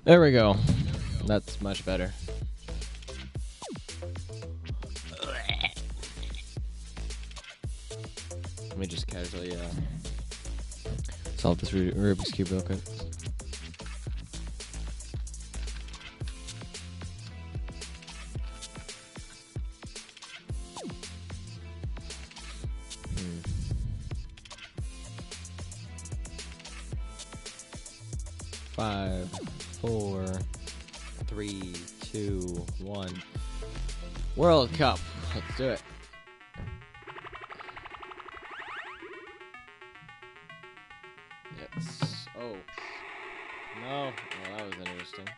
There we go. That's much better. Let me just casually solve this Rubik's Cube real quick. Five, 4, 3, 2, 1. World Cup. Let's do it. Yes. Oh. No. Well, that was interesting.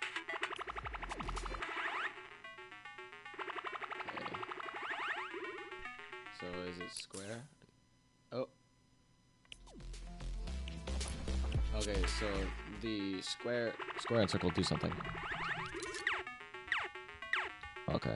Okay. So is it square? Oh. Okay, so the square and circle do something. Okay.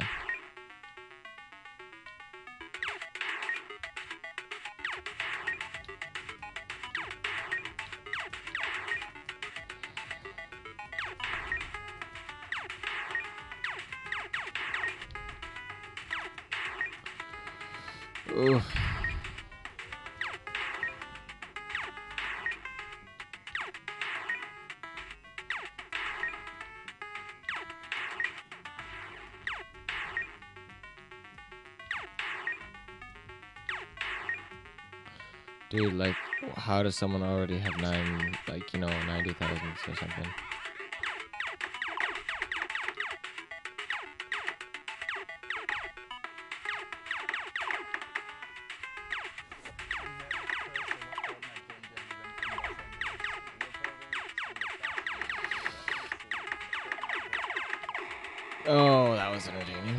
Ooh. Dude, like, how does someone already have 90,000 or something? Oh, that was entertaining.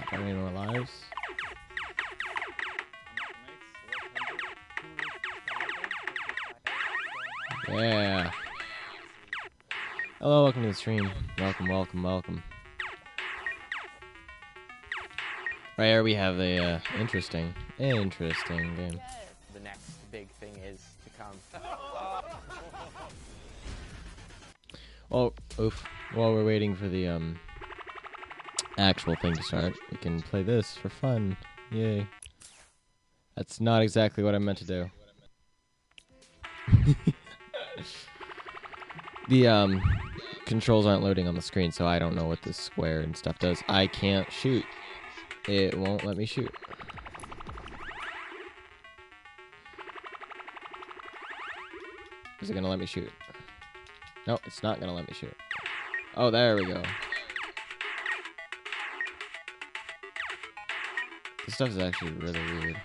How many more lives? Yeah. Hello, welcome to the stream. Welcome, welcome, welcome. Right here we have a interesting game. The next big thing is to come. Oh, oof. While we're waiting for the actual thing to start, we can play this for fun. Yay. That's not exactly what I meant to do. The controls aren't loading on the screen, so I don't know what this square and stuff does. I can't shoot. It won't let me shoot. Is it gonna let me shoot? No, it's not gonna let me shoot. Oh, there we go. This stuff is actually really weird.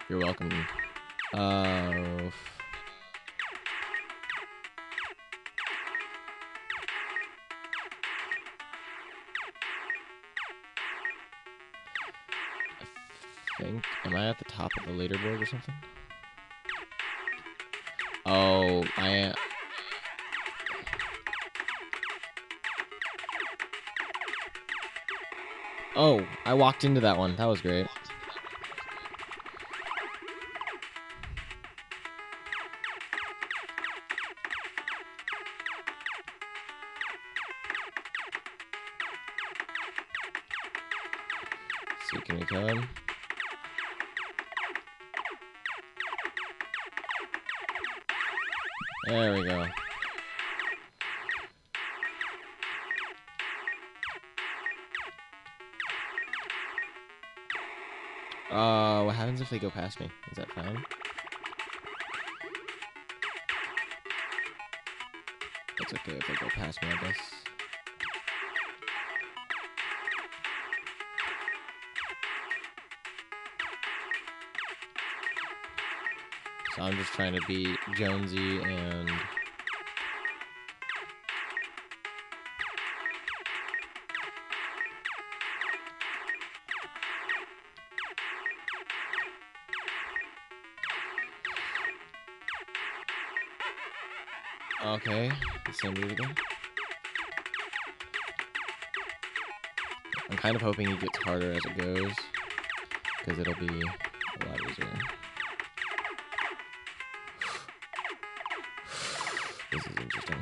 You're welcome. Oh. I think, am I at the top of the leaderboard or something? Oh, I am. Oh, I walked into that one. That was great. See, can we kill him? There we go. What happens if they go past me? Is that fine? It's okay if they go past me, I guess. So I'm just trying to beat Jonesy and... Okay, the same route again. kind of hoping he gets harder as it goes, because it'll be a lot easier. This is interesting.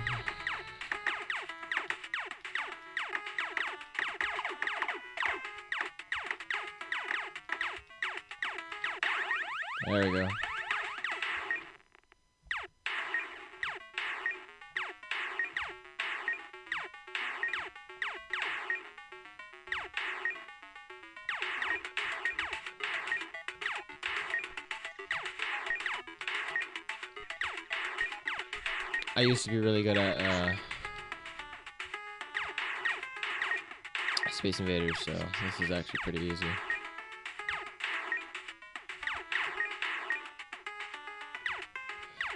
There we go. I used to be really good at Space Invaders, so this is actually pretty easy.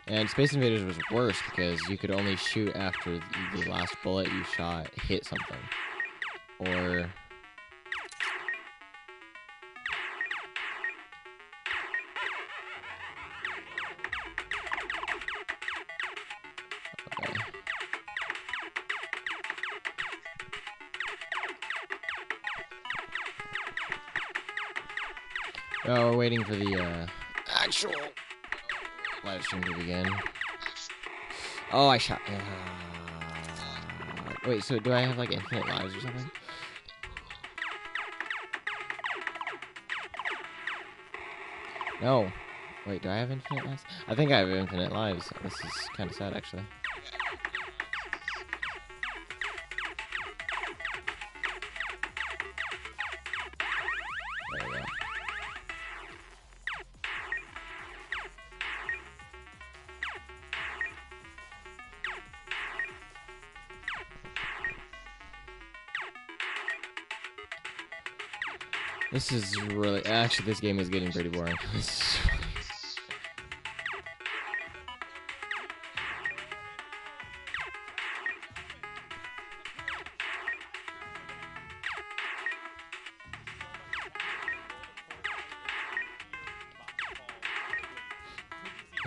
And Space Invaders was worse because you could only shoot after the last bullet you shot hit something. Or... Okay. Oh, we're waiting for the actual live stream to begin. Oh, I shot. Wait, so do I have like infinite lives or something? No. Wait, do I have infinite lives? I think I have infinite lives. This is kind of sad, actually. There we go. This is really... Actually, this game is getting pretty boring. This is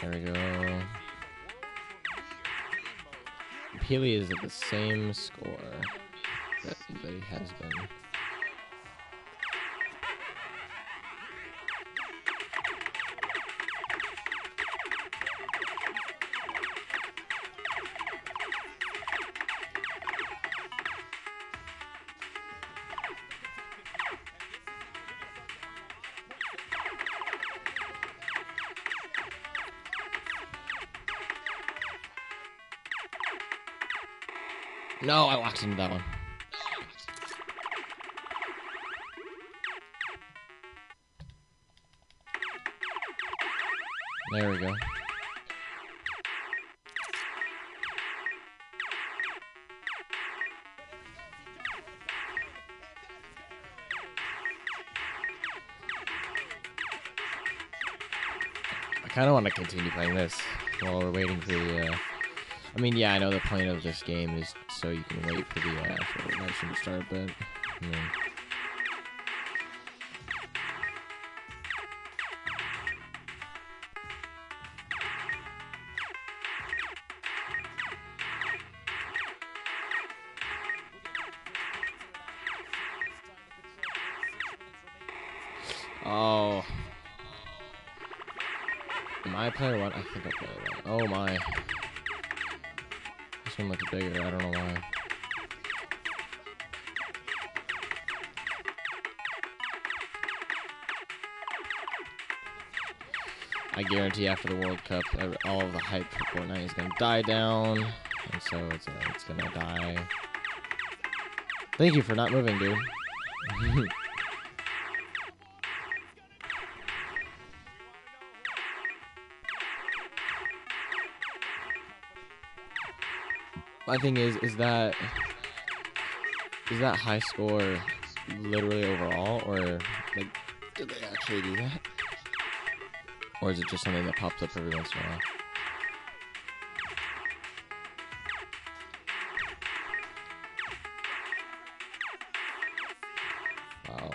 There we go. Peely is at the same score that he has been. No, I walked into that one. There we go. I kind of want to continue playing this while we're waiting for the, I mean, yeah, I know the point of this game is so you can wait for the actual live stream to start, but, I mean... Oh. Am I player one? I think I player one. Oh my. This one looks bigger, I don't know why. I guarantee after the World Cup, all of the hype for Fortnite is gonna die down, and so it's gonna die. Thank you for not moving, dude. My thing is that high score literally overall, or like did they actually do that? Or is it just something that pops up every once in a while? Wow.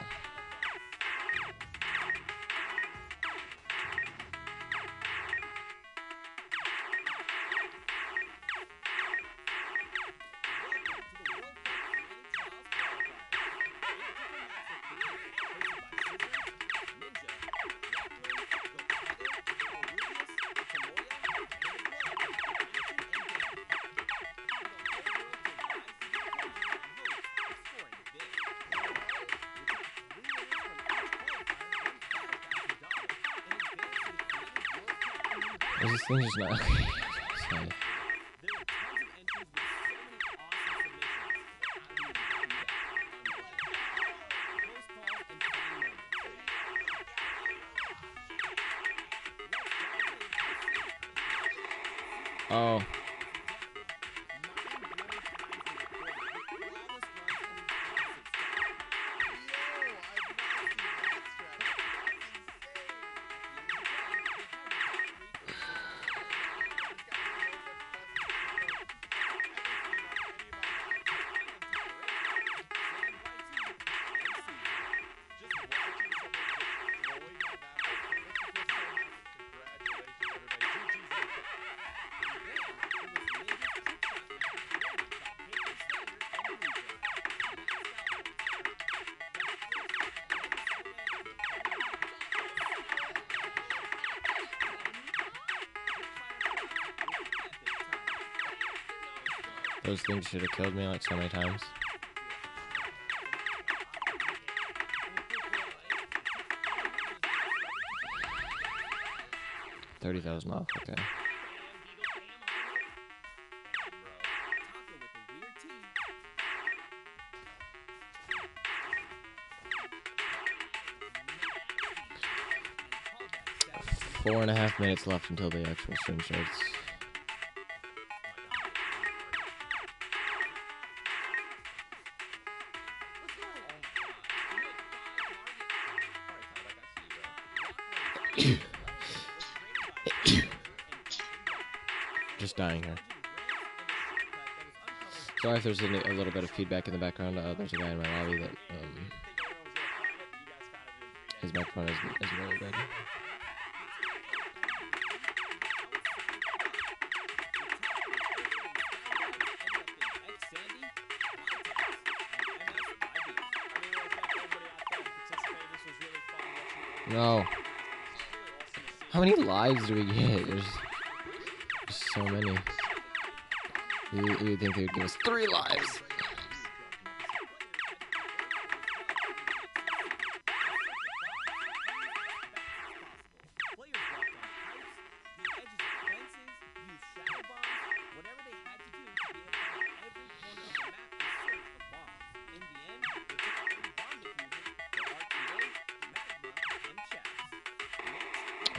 Is this thing just not? Okay. Sorry. Oh. Those things should have killed me like so many times. $30,000 off, okay. Four and a half minutes left until the actual stream starts. Just dying here. Sorry if there's a little bit of feedback in the background. There's a guy in my lobby that his microphone isn't very good. No. How many lives do we get? There's so many. You would think they would give us 3 lives.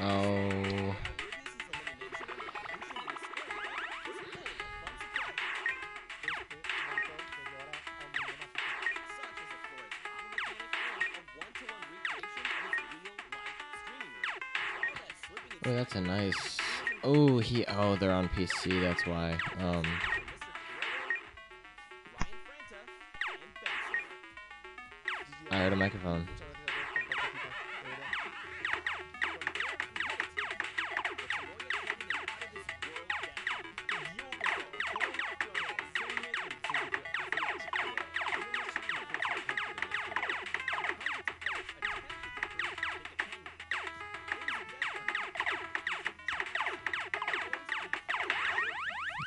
Oh. Oh, that's a nice. Oh, they're on PC. That's why. I heard a microphone.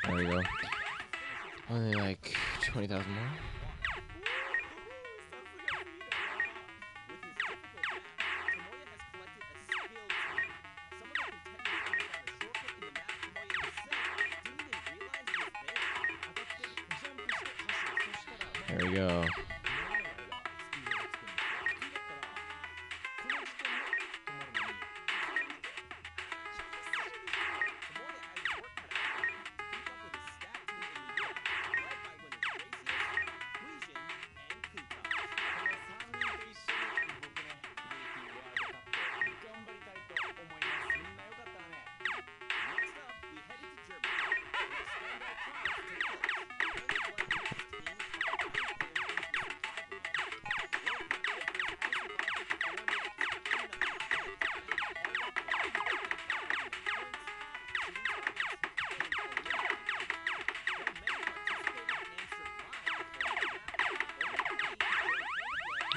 There we go. Only like 20,000 more. There we go.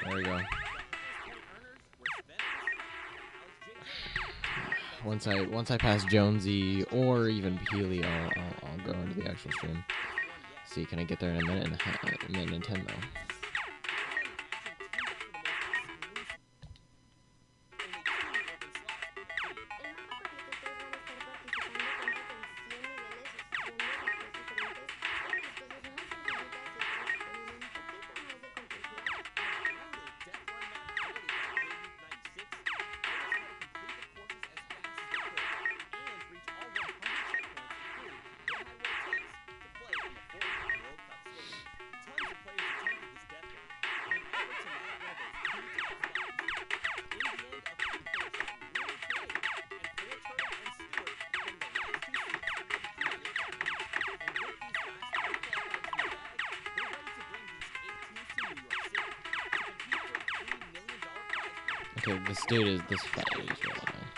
There we go. Once I pass Jonesy or even Peely, I'll go into the actual stream. See, can I get there in a minute and 10 though? Okay, this fight is really annoying.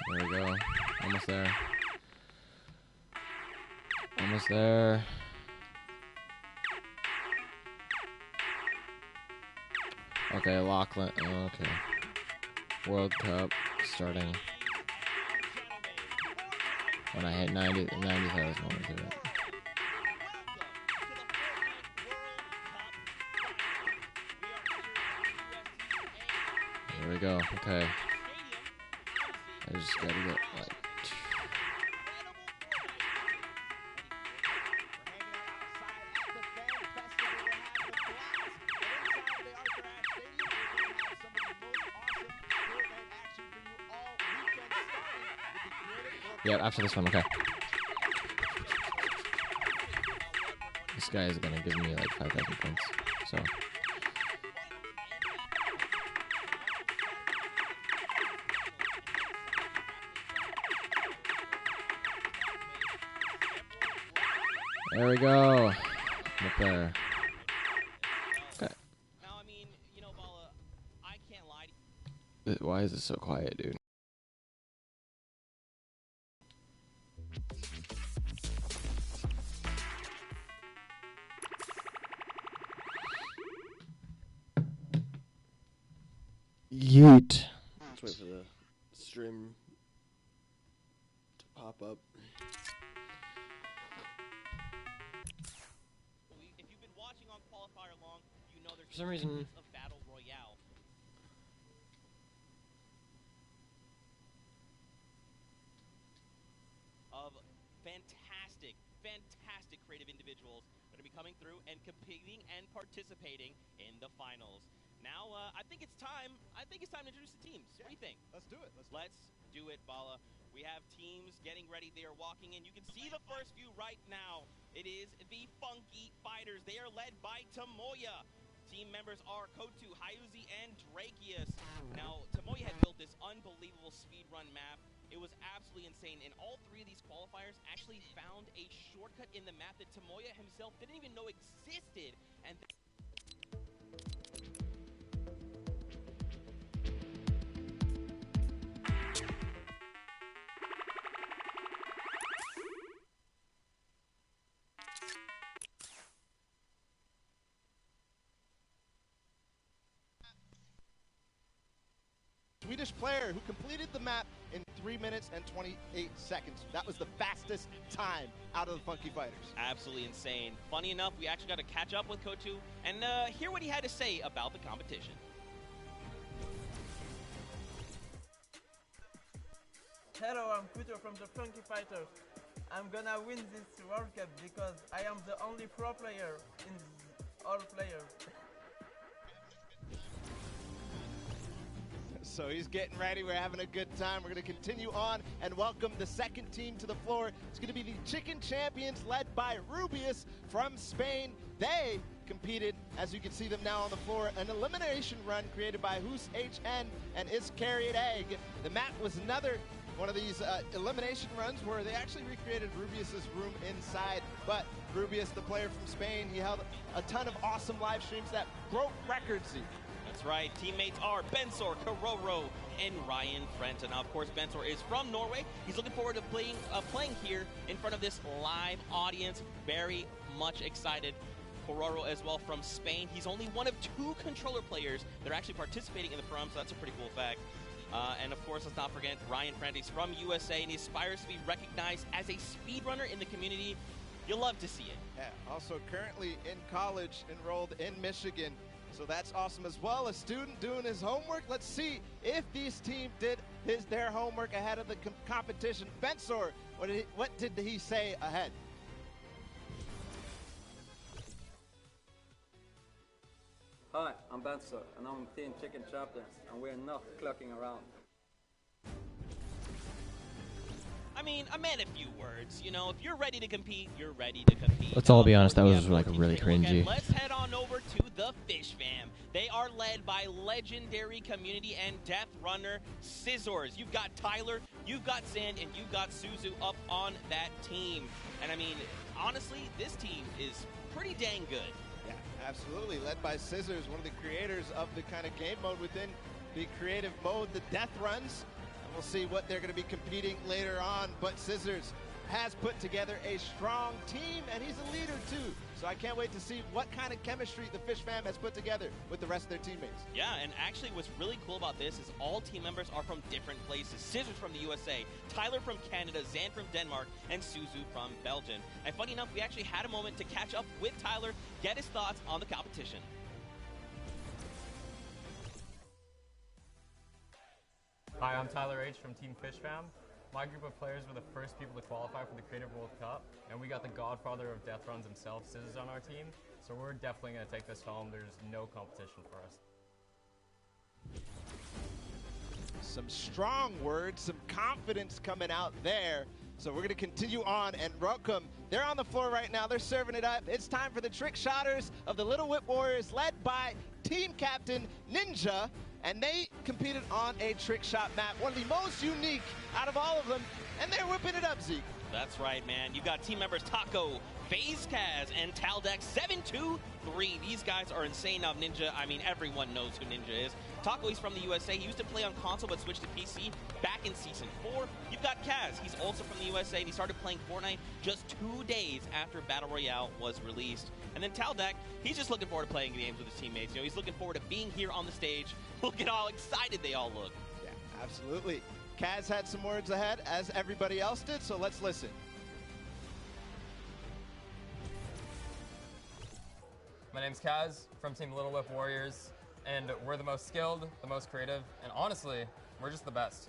There we go. Almost there. Almost there. Okay, Lachlan. Oh, okay. World Cup starting. When I hit 90,000, I want to do it. Here we go. Okay. I just gotta get like. Yeah, after this one, okay. This guy is gonna give me like 5,000 points, so. There we go. Up there. Okay. Now, I mean, you know, Bala, I can't lie to you. Why is it so quiet, dude? Yeet. Let's wait for the stream to pop up. If you've been watching on Qualifier long, you know there's For some reason of Battle Royale. Of fantastic creative individuals that are be coming through and competing and participating in the finals. Now, I think it's time to introduce the teams. Yeah. What do you think? Let's do it. Let's do it, Bala. We have teams getting ready. They are walking in. You can see the first few right now. It is the Funky Fighters. They are led by Tomoya. Team members are Kotu, Hayuzi, and Drakius. Now, Tomoya had built this unbelievable speedrun map. It was absolutely insane, and all three of these qualifiers actually found a shortcut in the map that Tomoya himself didn't even know existed. And Swedish player who completed the map in 3 minutes and 28 seconds. That was the fastest time out of the Funky Fighters. Absolutely insane. Funny enough, we actually got to catch up with Kotu and hear what he had to say about the competition. Hello, I'm Kuto from the Funky Fighters. I'm gonna win this World Cup because I am the only pro player in all players. So he's getting ready. We're having a good time. We're going to continue on and welcome the second team to the floor. It's going to be the Chicken Champions led by Rubius from Spain. They competed, as you can see them now on the floor, an elimination run created by Hus HN and Is Carried Egg. The map was another one of these elimination runs where they actually recreated Rubius's room inside. But Rubius, the player from Spain, he held a ton of awesome live streams that broke records. That's right. Teammates are Bensor, Karoro, and Ryan Frenta. Now, of course, Bensor is from Norway. He's looking forward to playing here in front of this live audience. Very much excited. Karoro as well from Spain. He's only one of 2 controller players that are actually participating in the prom, so that's a pretty cool fact. And of course, let's not forget Ryan Frenta. He's from USA, and he aspires to be recognized as a speedrunner in the community. You'll love to see it. Yeah, also currently in college, enrolled in Michigan. So that's awesome as well. A student doing his homework. Let's see if these teams did their homework ahead of the competition. Bensor, what did he say ahead? Hi, I'm Bensor, and I'm Team Chicken Champions, and we're not clocking around. I mean, I meant a few words. You know, if you're ready to compete, you're ready to compete. Let's all be honest, that was like really cringy. Let's head on over to the Fish Fam. They are led by legendary community and death runner Scissors. You've got Tyler, you've got Zand, and you've got Suzu up on that team. And I mean, honestly, this team is pretty dang good. Yeah, absolutely. Led by Scissors, one of the creators of the kind of game mode within the creative mode, the death runs. And we'll see what they're going to be competing later on. But Scissors has put together a strong team, and he's a leader too. So I can't wait to see what kind of chemistry the Fish fam has put together with the rest of their teammates. Yeah, and actually what's really cool about this is all team members are from different places. Scissors from the USA, Tyler from Canada, Zan from Denmark, and Suzu from Belgium. And funny enough, we actually had a moment to catch up with Tyler, get his thoughts on the competition. Hi, I'm Tyler H. from Team Fish Fam. My group of players were the first people to qualify for the Creative World Cup, and we got the godfather of death runs himself, Scissors, on our team, so we're definitely going to take this home. There's no competition for us. Some strong words, some confidence coming out there. So we're going to continue on and welcome. They're on the floor right now. They're serving it up. It's time for the trick shotters of the Little Whip Warriors, led by team captain Ninja. And they competed on a trick shot map, one of the most unique out of all of them. And they're whipping it up, Zeke. That's right, man. You've got team members Taco, FaZe Kaz, and Taldex 723. These guys are insane. Now, Ninja, I mean, everyone knows who Ninja is. Taco, he's from the USA. He used to play on console but switched to PC back in Season 4. You've got Kaz. He's also from the USA, and he started playing Fortnite just 2 days after Battle Royale was released. And then Taldex, he's just looking forward to playing games with his teammates. You know, he's looking forward to being here on the stage. Look at how excited they all look. Yeah, absolutely. Kaz had some words ahead, as everybody else did, so let's listen. My name's Kaz from Team Little Whip Warriors, and we're the most skilled, the most creative, and honestly, we're just the best.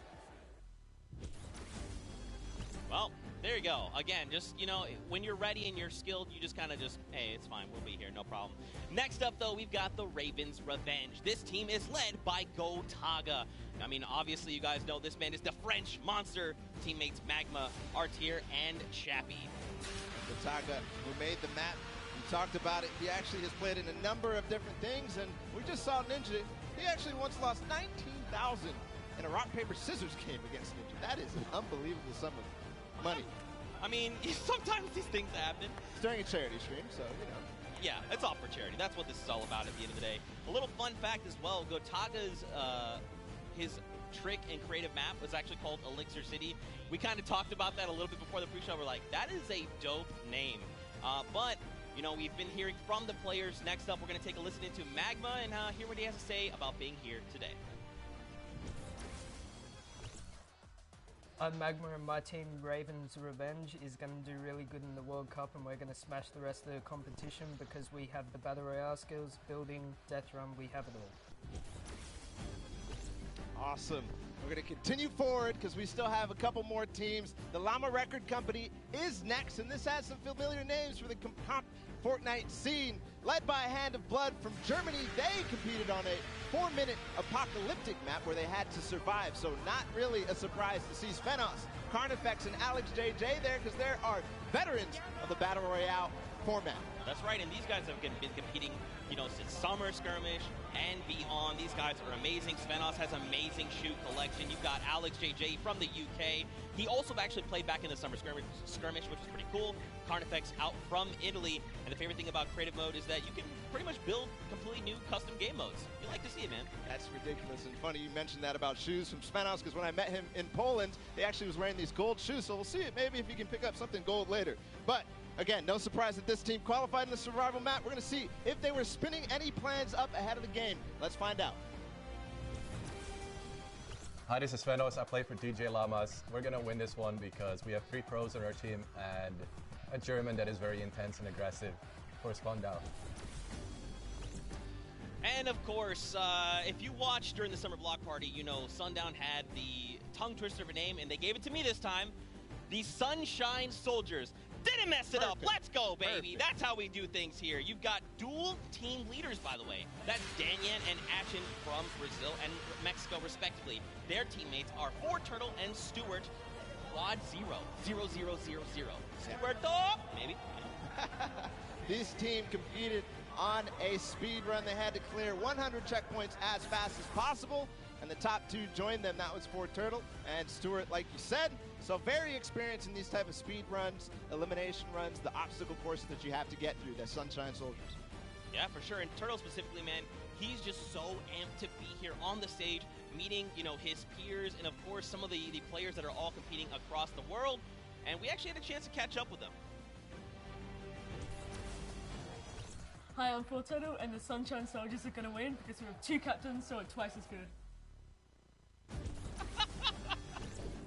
Well, there you go. Again, just, you know, when you're ready and you're skilled, you just kind of just, hey, it's fine. We'll be here. No problem. Next up, though, we've got the Ravens Revenge. This team is led by Gotaga. I mean, obviously, you guys know this man is the French monster. Teammates Magma, Artier, and Chappie. Gotaga, who made the map. We talked about it. He actually has played in a number of different things, and we just saw Ninja. He actually once lost 19,000 in a rock, paper, scissors game against Ninja. That is an unbelievable sum of money. I mean, sometimes these things happen. It's during a charity stream, so, you know. Yeah, it's all for charity. That's what this is all about at the end of the day. A little fun fact as well, Gotaga's, his trick and creative map was actually called Elixir City. We kind of talked about that a little bit before the pre-show. We're like, that is a dope name. But, you know, we've been hearing from the players. Next up, we're going to take a listen into Magma and hear what he has to say about being here today. I'm Magma, and my team, Ravens Revenge, is going to do really good in the World Cup, and we're going to smash the rest of the competition because we have the Battle Royale skills, building, death run, we have it all. Awesome. We're going to continue forward because we still have a couple more teams. The Llama Record Company is next, and this has some familiar names for the Fortnite scene. Led by a Hand of Blood from Germany, they competed on a 4-minute apocalyptic map where they had to survive, so not really a surprise to see Svenos, Carnifex, and Alex JJ there because there are veterans of the Battle Royale format. That's right, and these guys have been competing, you know, since Summer Skirmish and beyond. These guys are amazing. Svenos has amazing shoot collection. You've got Alex JJ from the UK. He also actually played back in the Summer Skirmish, which was pretty cool. Carnifex out from Italy. And the favorite thing about creative mode is that you can pretty much build completely new custom game modes. You like to see it, man. That's ridiculous and funny you mentioned that about shoes from Svenos, because when I met him in Poland, he actually was wearing these gold shoes. So we'll see it maybe if he can pick up something gold later. But again, no surprise that this team qualified in the survival map. We're going to see if they were spinning any plans up ahead of the game. Let's find out. Hi, this is Svenos. I play for DJ Llamas. We're going to win this one because we have 3 pros on our team and a German that is very intense and aggressive for Spandau. And of course, if you watched during the summer block party, you know Sundown had the tongue twister of a name, and they gave it to me this time. The Sunshine Soldiers. Didn't mess it up. Let's go, baby. That's how we do things here. You've got dual team leaders, by the way. That's Danyan and Ashen from Brazil and Mexico, respectively. Their teammates are Turtle and Stuart. Quad 0. 0-0-0-0. Stuart, maybe. This team competed on a speed run. They had to clear 100 checkpoints as fast as possible. and the top 2 joined them. That was for Turtle and Stuart, like you said. So very experienced in these type of speed runs, elimination runs, the obstacle courses that you have to get through, the Sunshine Soldiers. Yeah, for sure. And Turtle specifically, man, he's just so amped to be here on the stage, meeting, his peers, and of course some of the players that are all competing across the world. And we actually had a chance to catch up with them. Hi, I'm Fortnite, and the Sunshine Soldiers are going to win because we have 2 captains, so it's twice as good.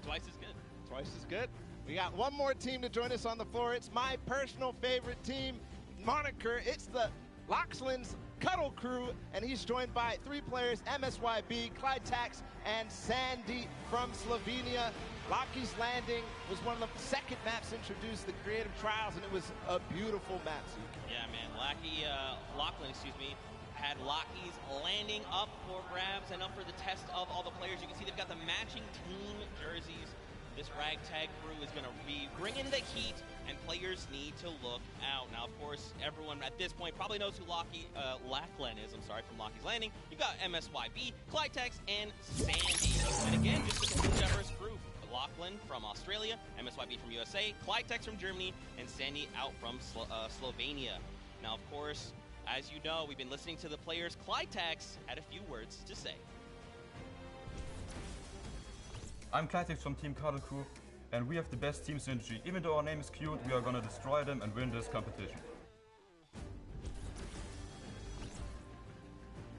Twice as good. Twice as good. We got one more team to join us on the floor. It's my personal favorite team moniker. It's the Loxland's Cuddle Crew, and he's joined by 3 players, MSYB, Clyde Tax, and Sandy from Slovenia. Lockie's Landing was one of the second maps introduced, the creative trials, and it was a beautiful map. Yeah, man. Lachlan, had Lockie's Landing up for grabs and up for the test of all the players. You can see they've got the matching team jerseys. This ragtag crew is going to be bringing the heat, and players need to look out. Now, of course, everyone at this point probably knows who Lachlan is. I'm sorry, from Lockie's Landing. You've got MSYB, Clytex, and Sandy. And again, just a complete diverse group. Lachlan from Australia, MSYB from USA, Clytex from Germany, and Sandy out from Slovenia. Now, of course, as you know, we've been listening to the players. Clytex had a few words to say. I'm Clytex from Team Cuddle Crew, and we have the best team synergy. Even though our name is cute, we are gonna destroy them and win this competition.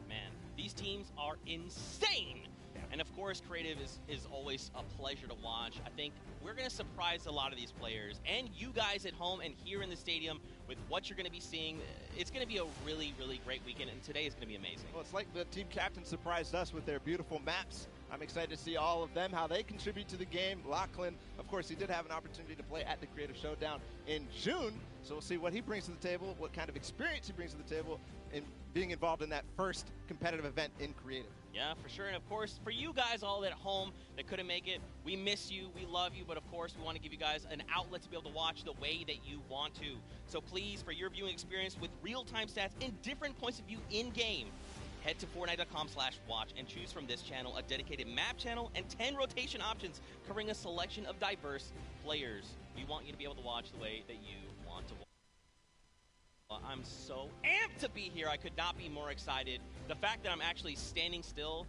Man, these teams are insane! And of course, creative is always a pleasure to watch. I think we're going to surprise a lot of these players and you guys at home and here in the stadium with what you're going to be seeing. It's going to be a really, really great weekend, and today is going to be amazing. Well, it's like the team captain surprised us with their beautiful maps. I'm excited to see all of them, how they contribute to the game. Lachlan, of course, he did have an opportunity to play at the Creative Showdown in June, so we'll see what he brings to the table, what kind of experience he brings to the table in being involved in that first competitive event in Creative. Yeah, for sure. And of course, for you guys all at home that couldn't make it, we miss you, we love you, but of course, we want to give you guys an outlet to be able to watch the way that you want to. So please, for your viewing experience with real-time stats and different points of view in-game, head to Fortnite.com/watch and choose from this channel a dedicated map channel and 10 rotation options covering a selection of diverse players. We want you to be able to watch the way that you want to watch. I'm so amped to be here. I could not be more excited. The fact that I'm actually standing still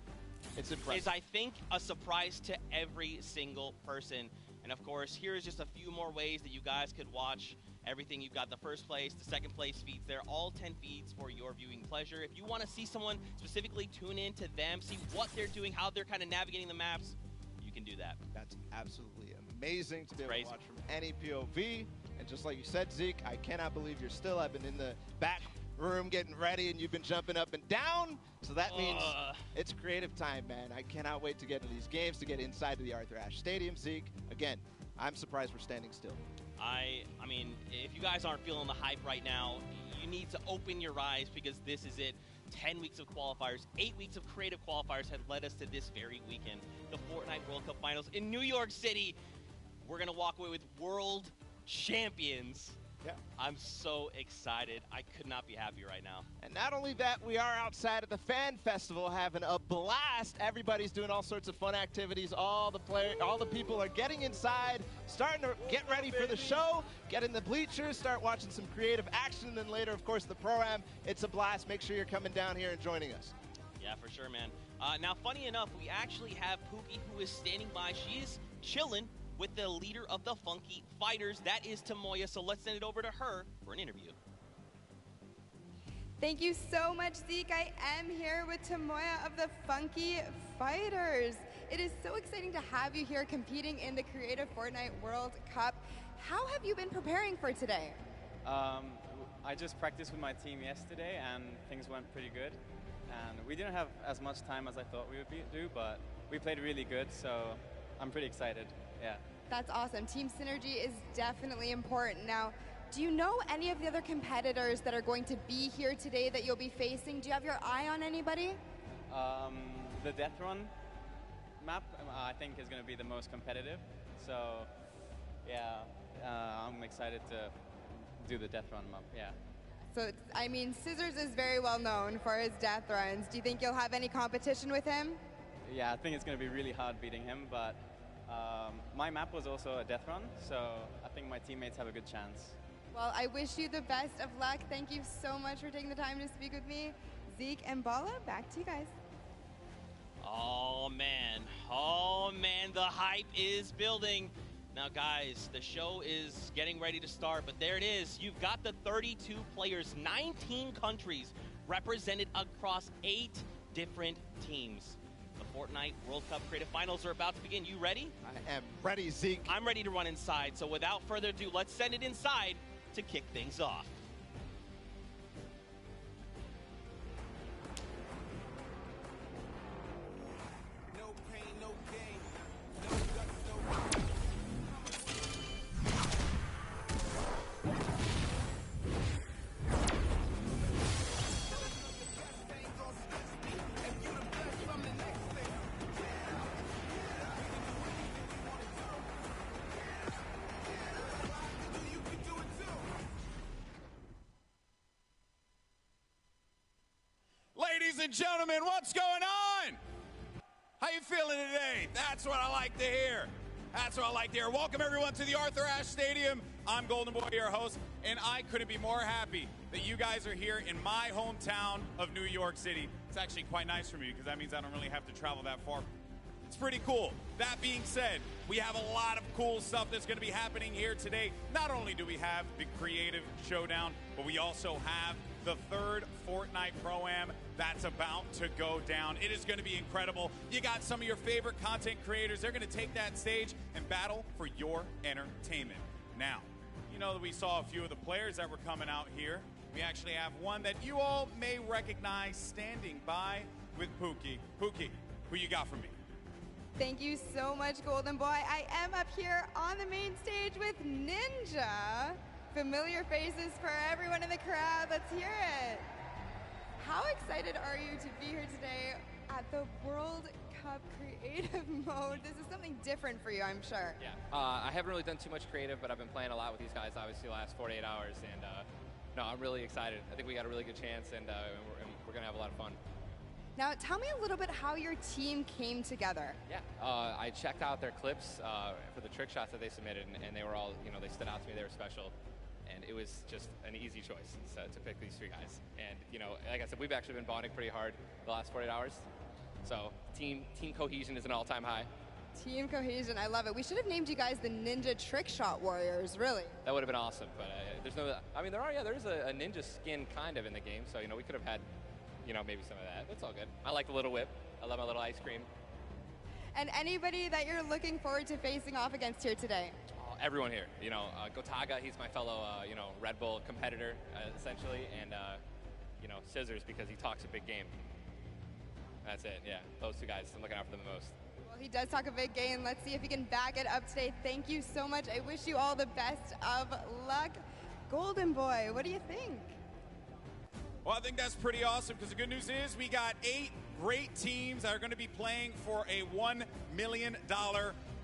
is, I think, a surprise to every single person. And of course, here's just a few more ways that you guys could watch everything. You've got the first place, the second place feeds. They're all 10 feeds for your viewing pleasure. If you want to see someone specifically, tune in to them, see what they're doing, how they're kind of navigating the maps, you can do that. That's absolutely amazing to be able to watch from any POV. And just like you said, Zeke, I cannot believe you're still. I've been in the back room getting ready, and you've been jumping up and down. So that means it's creative time, man. I cannot wait to get into these games, to get inside to the Arthur Ashe Stadium, Zeke. Again, I'm surprised we're standing still. I mean, if you guys aren't feeling the hype right now, you need to open your eyes because this is it. 10 weeks of qualifiers, 8 weeks of creative qualifiers have led us to this very weekend. The Fortnite World Cup Finals in New York City. We're going to walk away with world champions. Yeah. I'm so excited. I could not be happier right now. And not only that, we are outside at the Fan Festival having a blast. Everybody's doing all sorts of fun activities. All the people are getting inside, starting to get ready for the show, get in the bleachers, start watching some creative action, and then later, of course, the pro-am. It's a blast. Make sure you're coming down here and joining us. Yeah, for sure, man. Now, funny enough, we actually have Pookie, who is standing by. She is chilling with the leader of the Funky Fighters. That is Tamoya, so let's send it over to her for an interview. Thank you so much, Zeke. I am here with Tamoya of the Funky Fighters. It is so exciting to have you here competing in the Creative Fortnite World Cup. How have you been preparing for today? I just practiced with my team yesterday and things went pretty good. And we didn't have as much time as I thought we would do, but we played really good, so I'm pretty excited. Yeah. That's awesome. Team synergy is definitely important. Now, do you know any of the other competitors that are going to be here today that you'll be facing? Do you have your eye on anybody? The Death Run map, I think, is going to be the most competitive. So, yeah, I'm excited to do the Death Run map, yeah. So, Scissors is very well known for his death runs. Do you think you'll have any competition with him? yeah, I think it's going to be really hard beating him, but my map was also a death run, so I think my teammates have a good chance. Well, I wish you the best of luck. Thank you so much for taking the time to speak with me. Zeke and Bala, back to you guys. Oh man, the hype is building. Now guys, the show is getting ready to start, but there it is. You've got the 32 players, 19 countries represented across 8 different teams. The Fortnite World Cup Creative Finals are about to begin. You ready? I am ready, Zeke. I'm ready to run inside, so without further ado, let's send it inside to kick things off. Ladies and gentlemen, what's going on? How you feeling today? That's what I like to hear. That's what I like to hear. Welcome everyone to the Arthur Ashe Stadium. I'm Golden Boy, your host, and I couldn't be more happy that you guys are here in my hometown of New York City. It's actually quite nice for me because that means I don't really have to travel that far. It's pretty cool. That being said, we have a lot of cool stuff that's going to be happening here today. Not only do we have the Creative Showdown, but we also have the third Fortnite Pro-Am that's about to go down. It is going to be incredible. You got some of your favorite content creators. They're going to take that stage and battle for your entertainment. Now, you know that we saw a few of the players that were coming out here. We actually have one that you all may recognize standing by with Pookie. Pookie, who you got for me? Thank you so much, Golden Boy. I am up here on the main stage with Ninja. Familiar faces for everyone in the crowd. Let's hear it. How excited are you to be here today at the World Cup Creative Mode? This is something different for you, I'm sure. Yeah, I haven't really done too much creative, but I've been playing a lot with these guys, obviously, the last 48 hours. And no, I'm really excited. I think we got a really good chance, and we're going to have a lot of fun. Now, tell me a little bit how your team came together. Yeah, I checked out their clips for the trick shots that they submitted, and they were all, they stood out to me. They were special. And it was just an easy choice to pick these 3 guys. And, like I said, we've actually been bonding pretty hard the last 48 hours. So team cohesion is an all-time high. Team cohesion, I love it. We should have named you guys the Ninja Trick Shot Warriors, really. That would have been awesome, but there's no, there is a ninja skin kind of in the game, so, we could have had, maybe some of that. It's all good. I like the little whip. I love my little ice cream. And anybody that you're looking forward to facing off against here today? Everyone here, Gotaga, he's my fellow, Red Bull competitor, essentially, and, Scissors because he talks a big game. That's it, yeah. Those 2 guys, I'm looking out for them the most. Well, he does talk a big game. Let's see if he can back it up today. Thank you so much. I wish you all the best of luck. Golden Boy, what do you think? Well, I think that's pretty awesome because the good news is we got 8 great teams that are going to be playing for a $1 million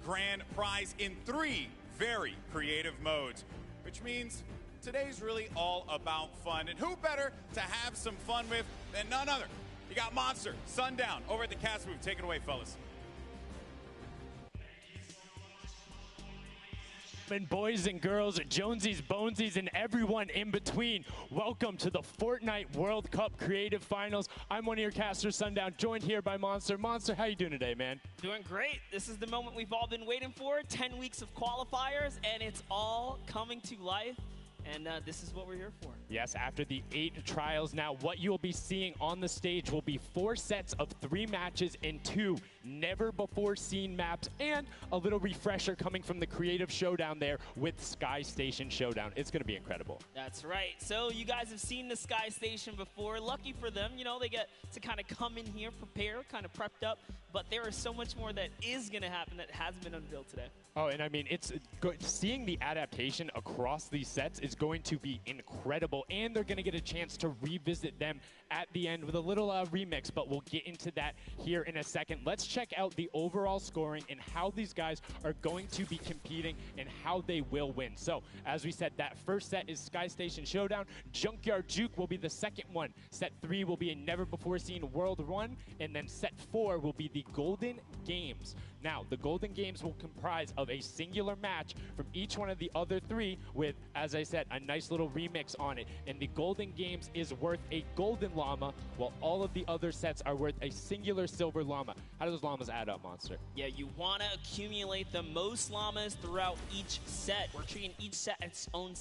grand prize in 3 very creative modes, which means today's really all about fun. And who better to have some fun with than none other? You got Monster, Sundown, over at the cast booth. Take it away, fellas. And boys and girls, Jonesies, Bonesies, and everyone in between, welcome to the Fortnite World Cup Creative Finals. I'm one of your casters, Sundown, joined here by Monster. Monster, how you doing today, man? Doing great. This is the moment we've all been waiting for. 10 weeks of qualifiers, and it's all coming to life. And this is what we're here for. Yes, after the 8 trials now, what you'll be seeing on the stage will be 4 sets of 3 matches and 2 never-before-seen maps, and a little refresher coming from the Creative Showdown there with Sky Station Showdown. It's going to be incredible. That's right. So you guys have seen the Sky Station before. Lucky for them, they get to kind of come in here, prepare, kind of prepped up. But there is so much more that is going to happen that hasn't been unveiled today. Oh, and I mean, it's good. Seeing the adaptation across these sets is is going to be incredible, and they're going to get a chance to revisit them at the end with a little remix, but we'll get into that here in a second. Let's check out the overall scoring and how these guys are going to be competing and how they will win. So, as we said, that first set is Sky Station Showdown. Junkyard Juke will be the second one. Set 3 will be a never-before-seen World Run, and then set 4 will be the Golden Games. Now, the Golden Games will comprise of a singular match from each one of the other 3 with, as I said, a nice little remix on it. And the Golden Games is worth a golden llama, while all of the other sets are worth a singular silver llama. How do those llamas add up, Monster? Yeah, you want to accumulate the most llamas throughout each set. We're treating each set as its own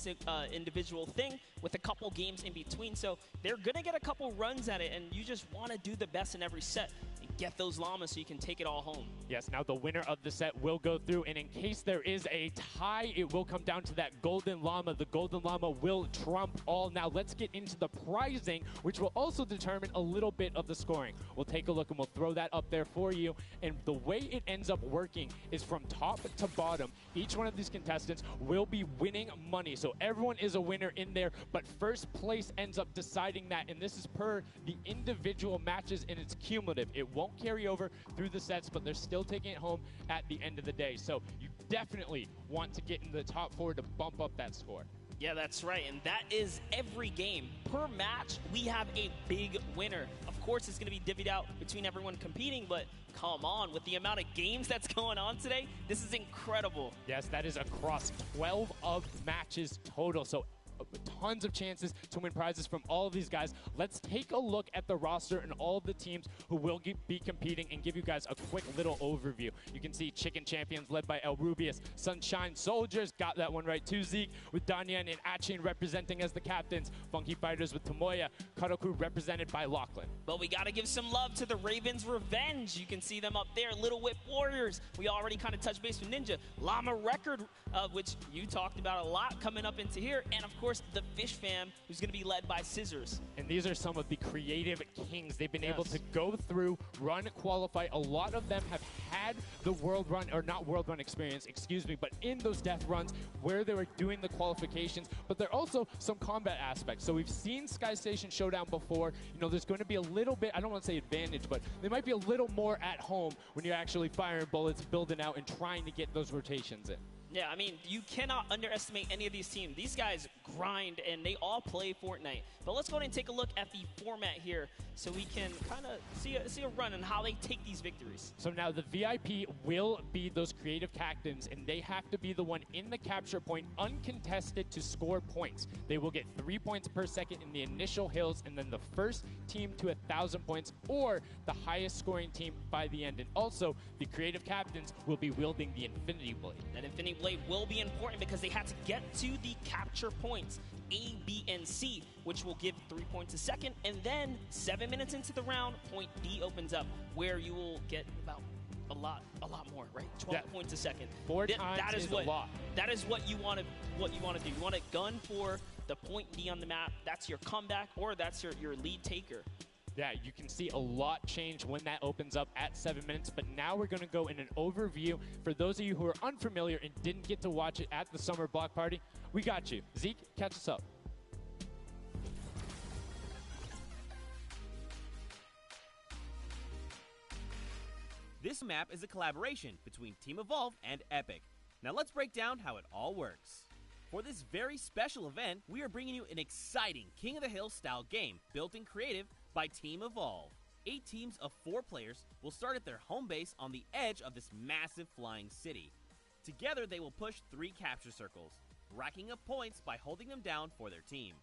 individual thing with a couple games in between. So they're going to get a couple runs at it, and you just want to do the best in every set. Get those llamas so you can take it all home. Yes, now the winner of the set will go through, and in case there is a tie, it will come down to that golden llama. The golden llama will trump all. Now let's get into the prizing, which will also determine a little bit of the scoring. We'll take a look and we'll throw that up there for you. And the way it ends up working is from top to bottom. Each one of these contestants will be winning money. So everyone is a winner in there, but first place ends up deciding that, and this is per the individual matches, and it's cumulative. It won't carry over through the sets, but they're still taking it home at the end of the day. So you definitely want to get in the top 4 to bump up that score. Yeah, that's right, and that is every game. Per match, we have a big winner. Of course, it's going to be divvied out between everyone competing, but come on, with the amount of games that's going on today, this is incredible. Yes, that is across 12 of matches total, so tons of chances to win prizes from all of these guys. Let's take a look at the roster and all of the teams who will be competing and give you guys a quick little overview. You can see Chicken Champions led by El Rubius, Sunshine Soldiers, got that one right too, Zeke, with Danyan and Achin representing as the captains, Funky Fighters with Tomoya, Cuddle Crew represented by Lachlan. But we got to give some love to the Ravens Revenge. You can see them up there, Little Whip Warriors. We already kind of touched base with Ninja. Llama Record, which you talked about a lot coming up into here, and of course the Fish Fam, who's going to be led by Scissors. And these are some of the creative kings. They've been able to go through, run, qualify. A lot of them have had the world run, or not world run experience, excuse me, but in those death runs where they were doing the qualifications, but there are also some combat aspects. So we've seen Sky Station Showdown before. You know, there's going to be a little bit, I don't want to say advantage, but they might be a little more at home when you're actually firing bullets, building out, and trying to get those rotations in. Yeah, I mean, you cannot underestimate any of these teams. These guys grind, and they all play Fortnite. But let's go ahead and take a look at the format here so we can kind of see a run on how they take these victories. So now the VIP will be those creative captains, and they have to be the one in the capture point uncontested to score points. They will get 3 points per second in the initial hills, and then the first team to 1,000 points, or the highest scoring team by the end. And also, the creative captains will be wielding the Infinity Blade. That Infinity Blade will be important because they had to get to the capture points A, B, and C, which will give 3 points a second, and then 7 minutes into the round, point D opens up, where you will get about a lot more, right? 12 points a second. 4 times is a lot. That is what you want to do. You want to gun for the point D on the map. That's your comeback, or that's your lead taker. Yeah, you can see a lot change when that opens up at 7 minutes, but now we're going to go in an overview. For those of you who are unfamiliar and didn't get to watch it at the Summer Block Party, we got you. Zeke, catch us up. This map is a collaboration between Team Evolve and Epic. Now let's break down how it all works. For this very special event, we are bringing you an exciting King of the Hill style game built in creative by Team Evolve. 8 teams of 4 players will start at their home base on the edge of this massive flying city. Together they will push 3 capture circles, racking up points by holding them down for their team.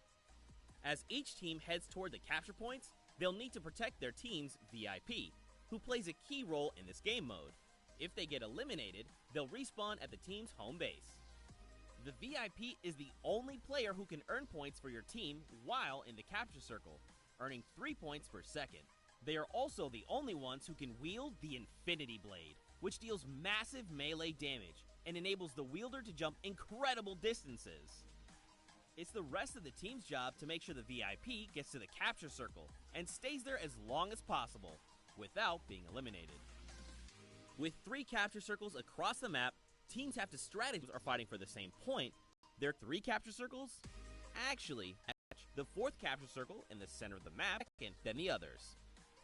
As each team heads toward the capture points, they'll need to protect their team's VIP, who plays a key role in this game mode. If they get eliminated, they'll respawn at the team's home base. The VIP is the only player who can earn points for your team while in the capture circle, earning 3 points per second. They are also the only ones who can wield the Infinity Blade, which deals massive melee damage and enables the wielder to jump incredible distances. It's the rest of the team's job to make sure the VIP gets to the capture circle and stays there as long as possible without being eliminated. With 3 capture circles across the map, teams have to strategize are fighting for the same point. Their 3 capture circles actually the fourth capture circle in the center of the map than the others.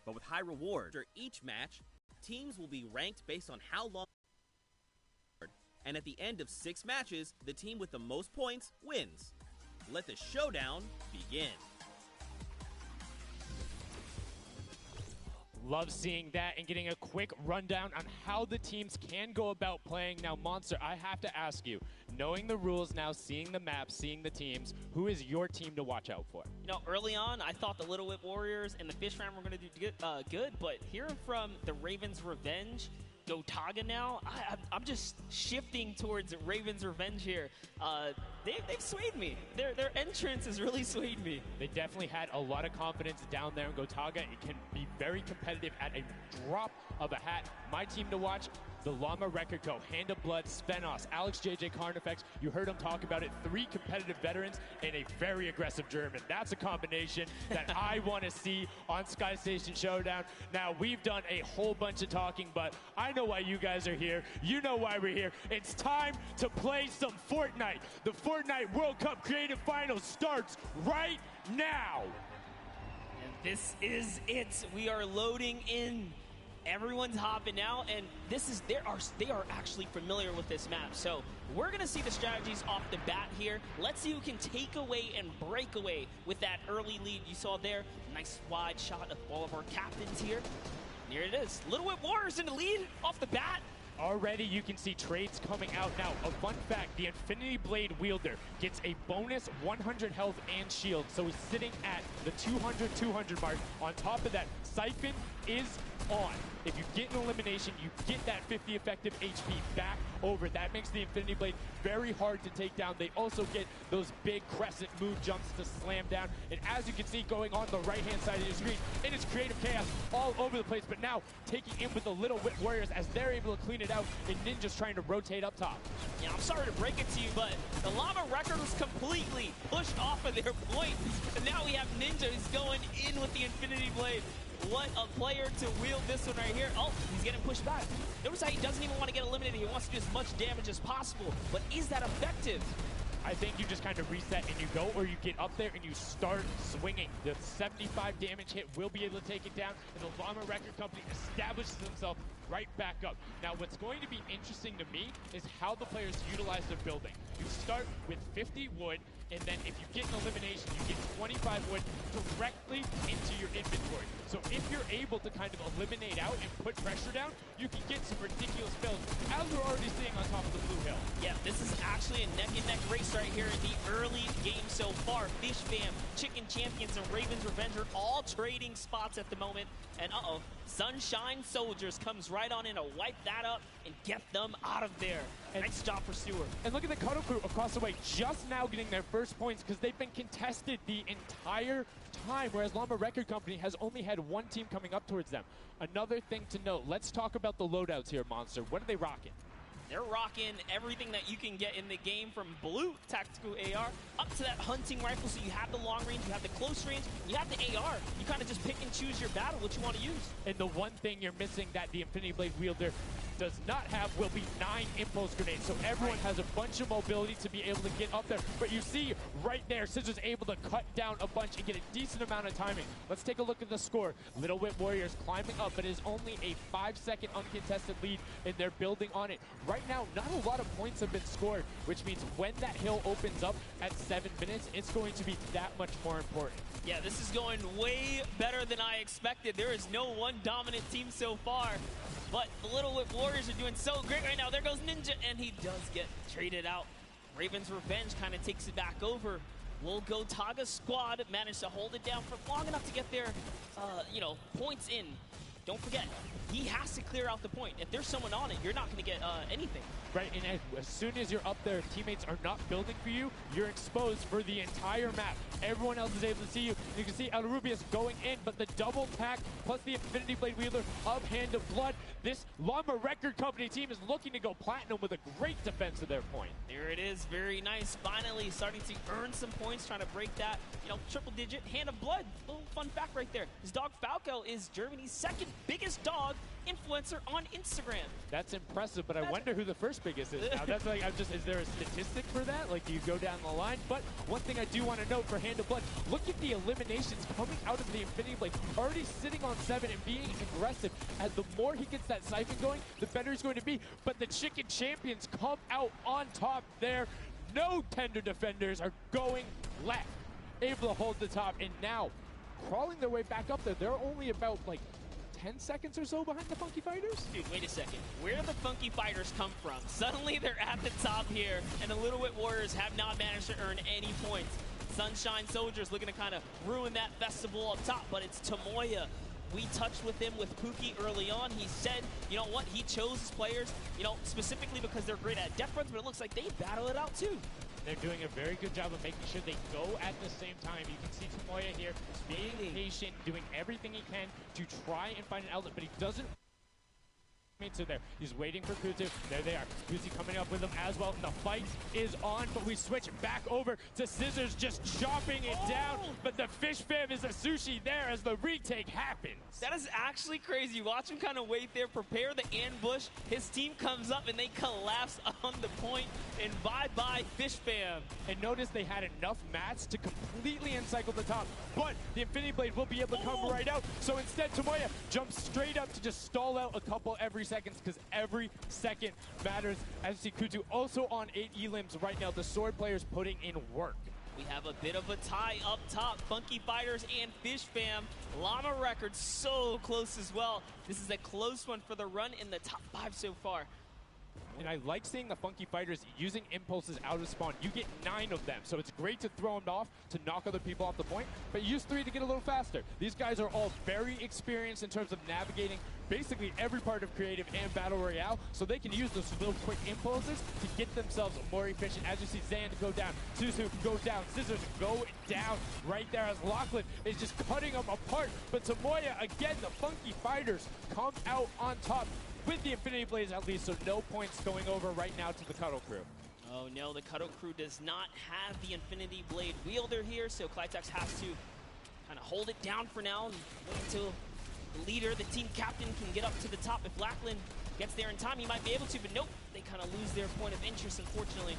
But with high reward for each match, teams will be ranked based on how long. And at the end of 6 matches, the team with the most points wins. Let the showdown begin. Love seeing that and getting a quick rundown on how the teams can go about playing. Now, Monster, I have to ask you, knowing the rules now, seeing the maps, seeing the teams, who is your team to watch out for? You know, early on, I thought the Little Whip Warriors and the Fish Fam were going to do good, but hearing from the Ravens Revenge, Gotaga now, I'm just shifting towards Ravens Revenge here. They've swayed me. Their entrance has really swayed me. They definitely had a lot of confidence down there in Gotaga. It can be very competitive at a drop of a hat. My team to watch, the Llama Record Co., Hand of Blood, Spenos, Alex JJ Carnifex. You heard him talk about it. 3 competitive veterans and a very aggressive German. That's a combination that I want to see on Sky Station Showdown. Now, we've done a whole bunch of talking, but I know why you guys are here. You know why we're here. It's time to play some Fortnite. The Fortnite World Cup Creative Finals starts right now. And this is it. We are loading in. Everyone's hopping out, and they are actually familiar with this map. So we're gonna see the strategies off the bat here. Let's see who can take away and break away with that early lead you saw there. Nice wide shot of all of our captains here. Here it is. Little Whip Warriors in the lead off the bat. Already you can see trades coming out now. A fun fact, the Infinity Blade wielder gets a bonus 100 health and shield, so he's sitting at the 200 mark. On top of that, Siphon is on. If you get an elimination, you get that 50 effective HP back over. That makes the Infinity Blade very hard to take down. They also get those big crescent move jumps to slam down. And as you can see going on the right-hand side of your screen, it is creative chaos all over the place. But now taking in with the Little Whip Warriors as they're able to clean it out, and Ninja's trying to rotate up top. Yeah, I'm sorry to break it to you, but the Llama Record was completely pushed off of their points. And now we have Ninja who's going in with the Infinity Blade. What a player to wield this one right here. Oh, he's getting pushed back. Notice how he doesn't even want to get eliminated. He wants to do as much damage as possible. But is that effective? I think you just kind of reset and you go, or you get up there and you start swinging. The 75 damage hit will be able to take it down, and the Llama Record Company establishes themselves right back up. Now, what's going to be interesting to me is how the players utilize their building. You start with 50 wood, and then if you get an elimination, you get 25 wood directly into your inventory. So if you're able to kind of eliminate out and put pressure down, you can get some ridiculous builds, as we're already seeing on top of the blue hill. Yeah, this is actually a neck-and-neck race right here in the early game so far. Fish Fam, Chicken Champions, and Ravens Revenge are all trading spots at the moment. And Sunshine Soldiers comes right on in to wipe that up and get them out of there. Nice job for Stewart. And look at the Cuddle Crew across the way, just now getting their first points because they've been contested the entire time, whereas Llama Record Company has only had one team coming up towards them. Another thing to note, let's talk about the loadouts here, Monster. What are they rocking? They're rocking everything that you can get in the game, from blue tactical AR up to that hunting rifle. So you have the long range, you have the close range, you have the AR. You kind of just pick and choose your battle, what you want to use. And the one thing you're missing that the Infinity Blade wielder does not have will be 9 impulse grenades. So everyone has a bunch of mobility to be able to get up there. But you see right there, Scissor's able to cut down a bunch and get a decent amount of timing. Let's take a look at the score. Little Whip Warriors climbing up, but it is only a 5-second uncontested lead, and they're building on it. Right now, not a lot of points have been scored, which means when that hill opens up at 7 minutes, it's going to be that much more important. Yeah, this is going way better than I expected. There is no one dominant team so far, but the Little Whip Warriors are doing so great right now. There goes Ninja, and he does get traded out. Ravens Revenge kind of takes it back over. Will Gotaga squad manage to hold it down for long enough to get their, points in? Don't forget, he has to clear out the point. If there's someone on it, you're not going to get anything. Right, and as soon as you're up there, teammates are not building for you, you're exposed for the entire map. Everyone else is able to see you. You can see El Rubius going in, but the double tack plus the Infinity Blade wielder of Hand of Blood. This Llama Record Company team is looking to go platinum with a great defense of their point. There it is, very nice. Finally starting to earn some points, trying to break that, triple digit. Hand of Blood, little fun fact right there. His dog Falco is Germany's 2nd biggest dog influencer on Instagram. That's impressive, but I wonder who the first biggest is now. That's like, is there a statistic for that? Like, do you go down the line? But one thing I do want to note for Hand of Blood, look at the eliminations coming out of the Infinity Blade. Already sitting on 7 and being aggressive. As the more he gets that siphon going, the better he's going to be. But the Chicken Champions come out on top there. No tender defenders are going left. Able to hold the top, and now crawling their way back up there. They're only about like 10 seconds or so behind the Funky Fighters? Dude, wait a second. Where do the Funky Fighters come from? Suddenly they're at the top here, and the Little Wit Warriors have not managed to earn any points. Sunshine Soldiers looking to kind of ruin that festival up top, but it's Tomoya. We touched with him with Pookie early on. He said, you know what, he chose his players, you know, specifically because they're great at death runs, but it looks like they battle it out too. They're doing a very good job of making sure they go at the same time. You can see Tomoya here being patient, doing everything he can to try and find an outlet, but he doesn't. So there, he's waiting for Kutu. There they are. Kutu coming up with him as well. The fight is on, but we switch back over to Scissors just chopping it down. But the Fish Fam is a sushi there as the retake happens. That is actually crazy. Watch him kind of wait there, prepare the ambush. His team comes up and they collapse on the point. And bye-bye Fish Fam. And notice they had enough mats to completely encircle the top. But the Infinity Blade will be able to come right out. So instead, Tomoya jumps straight up to just stall out a couple every seconds, because every second matters. As you see Kutu also on 8 elims right now. The sword players putting in work. We have a bit of a tie up top. Funky Fighters and Fish Fam. Llama Records so close as well. This is a close one for the run in the top 5 so far. And I like seeing the Funky Fighters using impulses out of spawn. You get 9 of them, so it's great to throw them off to knock other people off the point, but use 3 to get a little faster. These guys are all very experienced in terms of navigating basically every part of creative and battle royale, so they can use those little quick impulses to get themselves more efficient. As you see Zan go down, Suzu go down, Scissors go down right there as Lachlan is just cutting them apart. But Tomoya, again, the Funky Fighters come out on top with the Infinity Blades at least, so no points going over right now to the Cuddle Crew. Oh no, the Cuddle Crew does not have the Infinity Blade wielder here, so Clitex has to kind of hold it down for now and wait until the leader, the team captain, can get up to the top. If Lachlan gets there in time, he might be able to, but nope, they kind of lose their point of interest, unfortunately.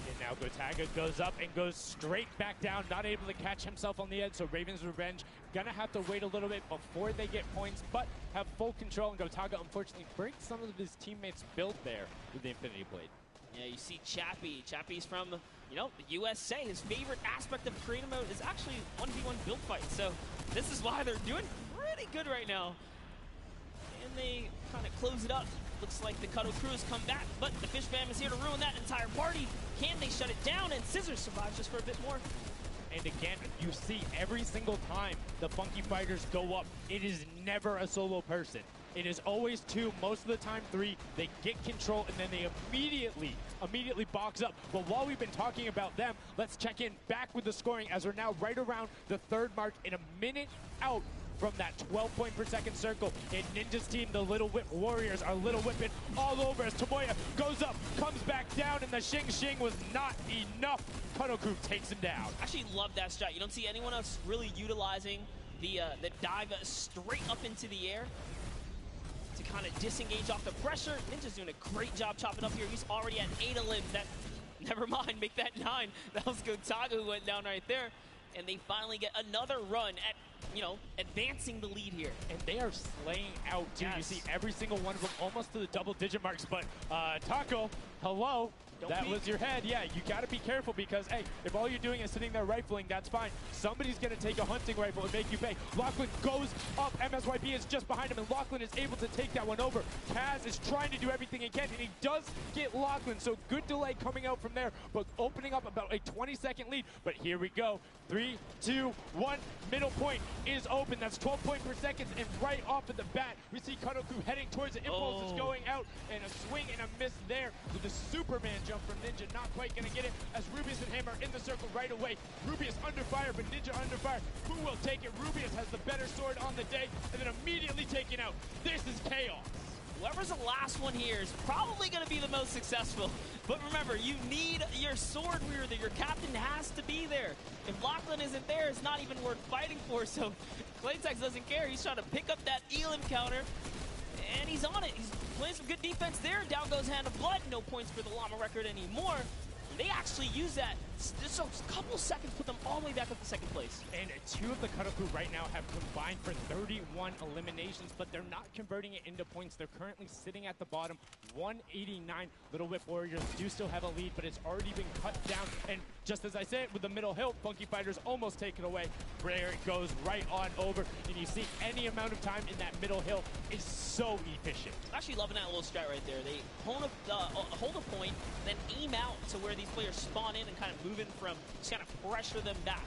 And now Gotaga goes up and goes straight back down, not able to catch himself on the edge, so Raven's Revenge gonna have to wait a little bit before they get points, but have full control, and Gotaga unfortunately breaks some of his teammates' build there with the Infinity Blade. Yeah, you see Chappie. Chappie's from, you know, the USA. His favorite aspect of creative mode is actually 1v1 build fights, so this is why they're doing pretty good right now. And they kind of close it up. Looks like the Cuddle Crew has come back, but the Fish Fam is here to ruin that entire party. Can they shut it down? And Scissors survives just for a bit more. And again, you see every single time the Funky Fighters go up, it is never a solo person. It is always 2, most of the time 3. They get control and then they immediately box up. But while we've been talking about them, let's check in back with the scoring as we're now right around the 3rd mark in a minute out from that 12 point per second circle. And Ninja's team, the Little Whip Warriors, are Little Whipping all over as Tomoya goes up, comes back down, and the Shing Shing was not enough. Cuddle Crew takes him down. I actually love that strat. You don't see anyone else really utilizing the dive straight up into the air to kind of disengage off the pressure. Ninja's doing a great job chopping up here. He's already at 8 elims. That, never mind, make that 9. That was Gotaga who went down right there. And they finally get another run at, you know, advancing the lead here. And they are slaying out, too. Yes. You see every single one of them almost to the double-digit marks. But Taco, hello. That was your head. Yeah, you got to be careful because, hey, if all you're doing is sitting there rifling, that's fine. Somebody's going to take a hunting rifle and make you pay. Lachlan goes up. MSYB is just behind him, and Lachlan is able to take that one over. Kaz is trying to do everything he can, and he does get Lachlan, so good delay coming out from there, but opening up about a 20-second lead. But here we go. 3, 2, 1. Middle point is open. That's 12 point per second, and right off of the bat, we see Cuddle Crew heading towards it. Impulse is going out, and a swing and a miss there with the Superman jump from Ninja. Not quite going to get it as Rubius and Hammer in the circle right away. Rubius under fire, but Ninja under fire. Who will take it? Rubius has the better sword on the day, and then immediately taken out. This is chaos. Whoever's the last one here is probably going to be the most successful. But remember, you need your sword wielder. Your captain has to be there. If Lachlan isn't there, it's not even worth fighting for. So Claytex doesn't care. He's trying to pick up that Elam counter. And he's on it. He's playing some good defense there. Down goes Hand of Blood. No points for the Llama record anymore. They actually use that. Just a couple seconds put them all the way back up to second place. And two of the Cuddle Crew right now have combined for 31 eliminations, but they're not converting it into points. They're currently sitting at the bottom, 189. Little Whip Warriors do still have a lead, but it's already been cut down. And just as I said, with the middle hill, Funky Fighters almost taken away. There it goes right on over. And you see any amount of time in that middle hill is so efficient. I'm actually loving that little strat right there. They hold a point, then aim out to where these players spawn in and kind of move in from, just kind of pressure them back.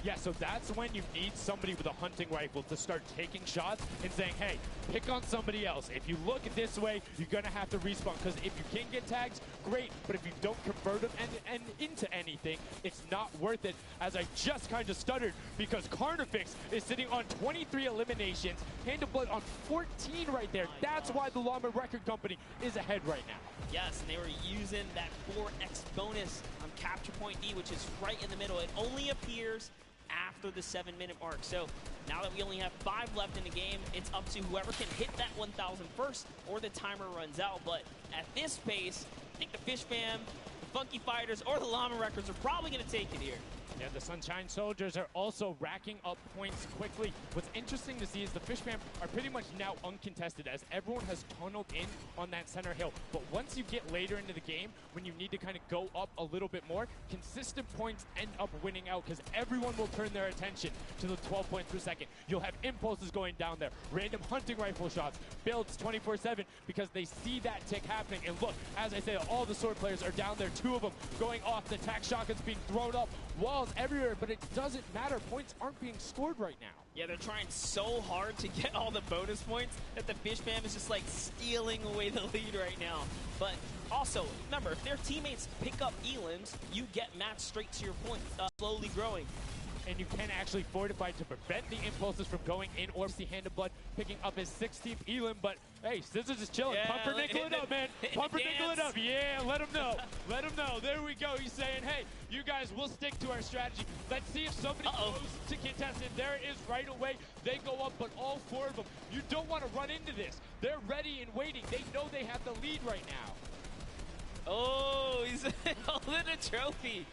Yeah, so that's when you need somebody with a hunting rifle to start taking shots and saying, hey, pick on somebody else. If you look this way, you're going to have to respawn, because if you can get tags, great, but if you don't convert them and into anything, it's not worth it. As I just kind of stuttered, because Carnifex is sitting on 23 eliminations, Hand of Blood on 14 right there. That's why the Llama Record Company is ahead right now. Yes, and they were using that 4x bonus on Capture Point D, which is right in the middle. It only appears after the 7-minute mark. So now that we only have 5 left in the game, it's up to whoever can hit that 1,000 first or the timer runs out. But at this pace, I think the Fish Fam, the Funky Fighters, or the Llama Records are probably going to take it here. Yeah, the Sunshine Soldiers are also racking up points quickly. What's interesting to see is the Fish Fam are pretty much now uncontested, as everyone has tunneled in on that center hill. But once you get later into the game, when you need to kind of go up a little bit more, consistent points end up winning out, because everyone will turn their attention to the 12 points per second. You'll have impulses going down there, random hunting rifle shots, builds 24/7, because they see that tick happening. And look, as I say, all the sword players are down there, 2 of them going off, the tac shotguns being thrown up, walls everywhere, but it doesn't matter. Points aren't being scored right now. Yeah, they're trying so hard to get all the bonus points that the Fish Fam is just like stealing away the lead right now. But also, remember, if their teammates pick up Elams, you get matched straight to your point, slowly growing. And you can actually fortify to prevent the impulses from going in, or see Hand of Blood picking up his 16th Elam. But hey, Scissors is chilling. Yeah, Pumpernickel it up, man. Pumpernickel it up. Yeah, let him know. Let him know. There we go. He's saying, hey, you guys, we'll stick to our strategy. Let's see if somebody goes to contest it. There it is right away. They go up, but all 4 of them, you don't want to run into this. They're ready and waiting. They know they have the lead right now. Oh, he's holding a trophy.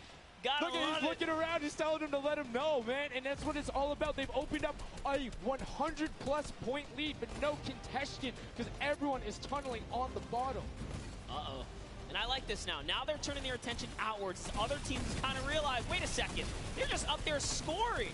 Look at, he's looking around, he's telling him to let him know, man, and that's what it's all about. They've opened up a 100-plus point lead, but no contention, because everyone is tunneling on the bottom. Uh-oh. And I like this now. Now they're turning their attention outwards. The other teams kind of realize, wait a second, they're just up there scoring.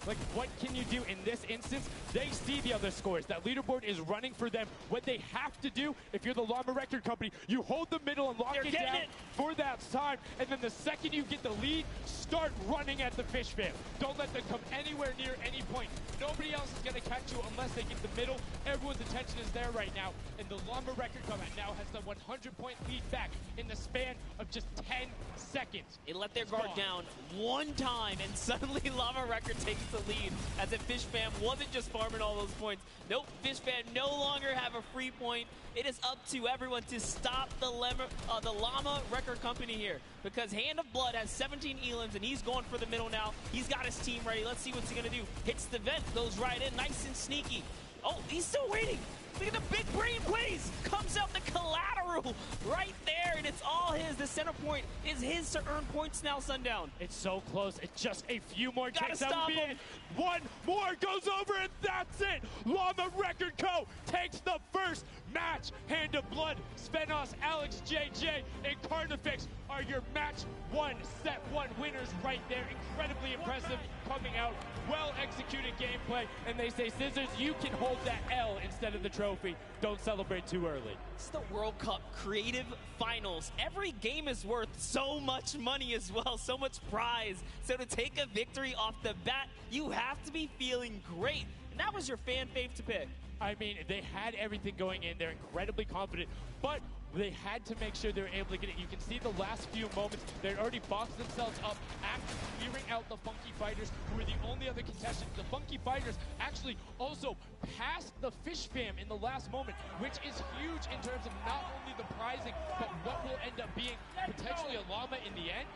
Like, what can you do in this instance? They see the other scores. That leaderboard is running for them. What they have to do, if you're the Llama Record Company, you hold the middle and lock it down for that time. And then the second you get the lead, start running at the Fish Fam. Don't let them come anywhere near any point. Nobody else is going to catch you unless they get the middle. Everyone's attention is there right now. And the Llama Record Company now has the 100-point lead back in the span of just 10 seconds. They let their guard down one time, and suddenly Llama Record takes the lead, as if Fish Fam wasn't just farming all those points. Nope, Fish Fam no longer have a free point. It is up to everyone to stop the Llama Record Company here, because Hand of Blood has 17 Elams, and he's going for the middle now. He's got his team ready. Let's see what's he going to do. Hits the vent, goes right in, nice and sneaky. Oh, he's still waiting. Look at the big brain plays. Comes out the collateral right there, and it's all his. The center point is his to earn points now, Sundown. It's so close. It's just a few more Gotta ticks. stop him. One more goes over, and that's it. Llama Record Co. takes the first match. Hand of Blood, Svenos, Alex, JJ, and Carnifex are your match 1, set 1 winners right there. Incredibly impressive coming out. Well-executed gameplay, and they say, Scissors, you can hold that L instead of the trophy. Don't celebrate too early. It's the World Cup Creative Finals. Every game is worth so much money as well, so much prize. So to take a victory off the bat, you have to be feeling great. And that was your fan fave to pick. I mean, they had everything going in. They're incredibly confident. But they had to make sure they were able to get it. You can see the last few moments, they'd already boxed themselves up after clearing out the Funky Fighters, who were the only other contestants. The Funky Fighters actually also passed the Fish Fam in the last moment, which is huge in terms of not only the prizing, but what will end up being potentially a llama in the end.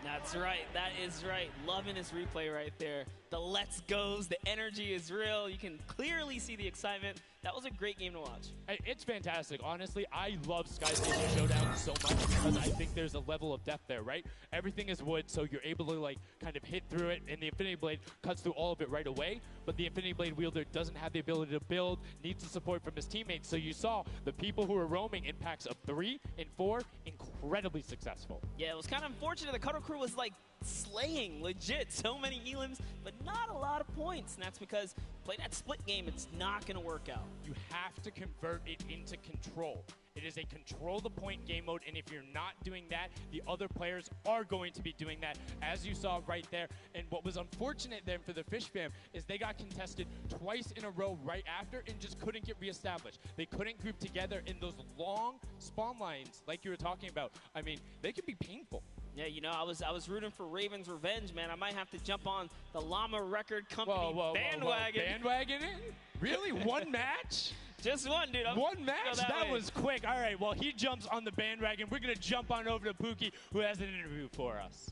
That's right. That is right. Loving this replay right there. The let's goes, the energy is real. You can clearly see the excitement. That was a great game to watch. It's fantastic. Honestly, I love Sky Station Showdown so much because I think there's a level of depth there, right? Everything is wood, so you're able to like kind of hit through it, and the Infinity Blade cuts through all of it right away, but the Infinity Blade wielder doesn't have the ability to build, needs the support from his teammates. So you saw the people who were roaming in packs of 3 and 4 incredibly successful. Yeah, it was kind of unfortunate. The Cuddle Crew was like slaying, legit. So many elims, but not a lot of points. And that's because playing that split game, it's not going to work out. You have to convert it into control. It is a control the point game mode, and if you're not doing that, the other players are going to be doing that, as you saw right there. And what was unfortunate then for the Fish Fam is they got contested twice in a row right after and just couldn't get reestablished. They couldn't group together in those long spawn lines like you were talking about. I mean, they could be painful. Yeah, you know, I was rooting for Raven's Revenge, man. I might have to jump on the Llama Record Company bandwagon. Bandwagon it? Really? One match? Just one, dude. One match? That way. was quick. All right, well, he jumps on the bandwagon. We're going to jump on over to Pookie, who has an interview for us.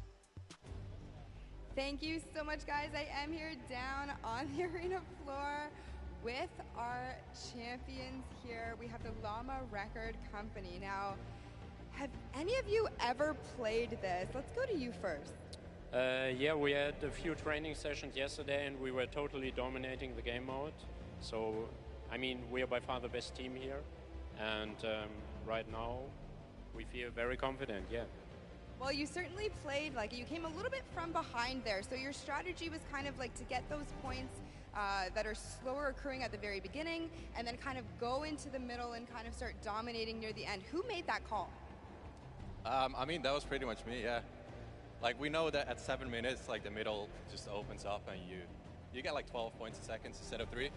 Thank you so much, guys. I am here down on the arena floor with our champions here. We have the Llama Record Company. Now, have any of you ever played this? Let's go to you first. Yeah, we had a few training sessions yesterday and we were totally dominating the game mode. So, I mean, we are by far the best team here. And right now, we feel very confident, yeah. Well, you certainly played, like, you came a little bit from behind there. So your strategy was kind of like to get those points that are slower accruing at the very beginning and then kind of go into the middle and kind of start dominating near the end. Who made that call? I mean, that was pretty much me, yeah. Like, we know that at 7 minutes, like, the middle just opens up and you get like 12 points a second instead of 3.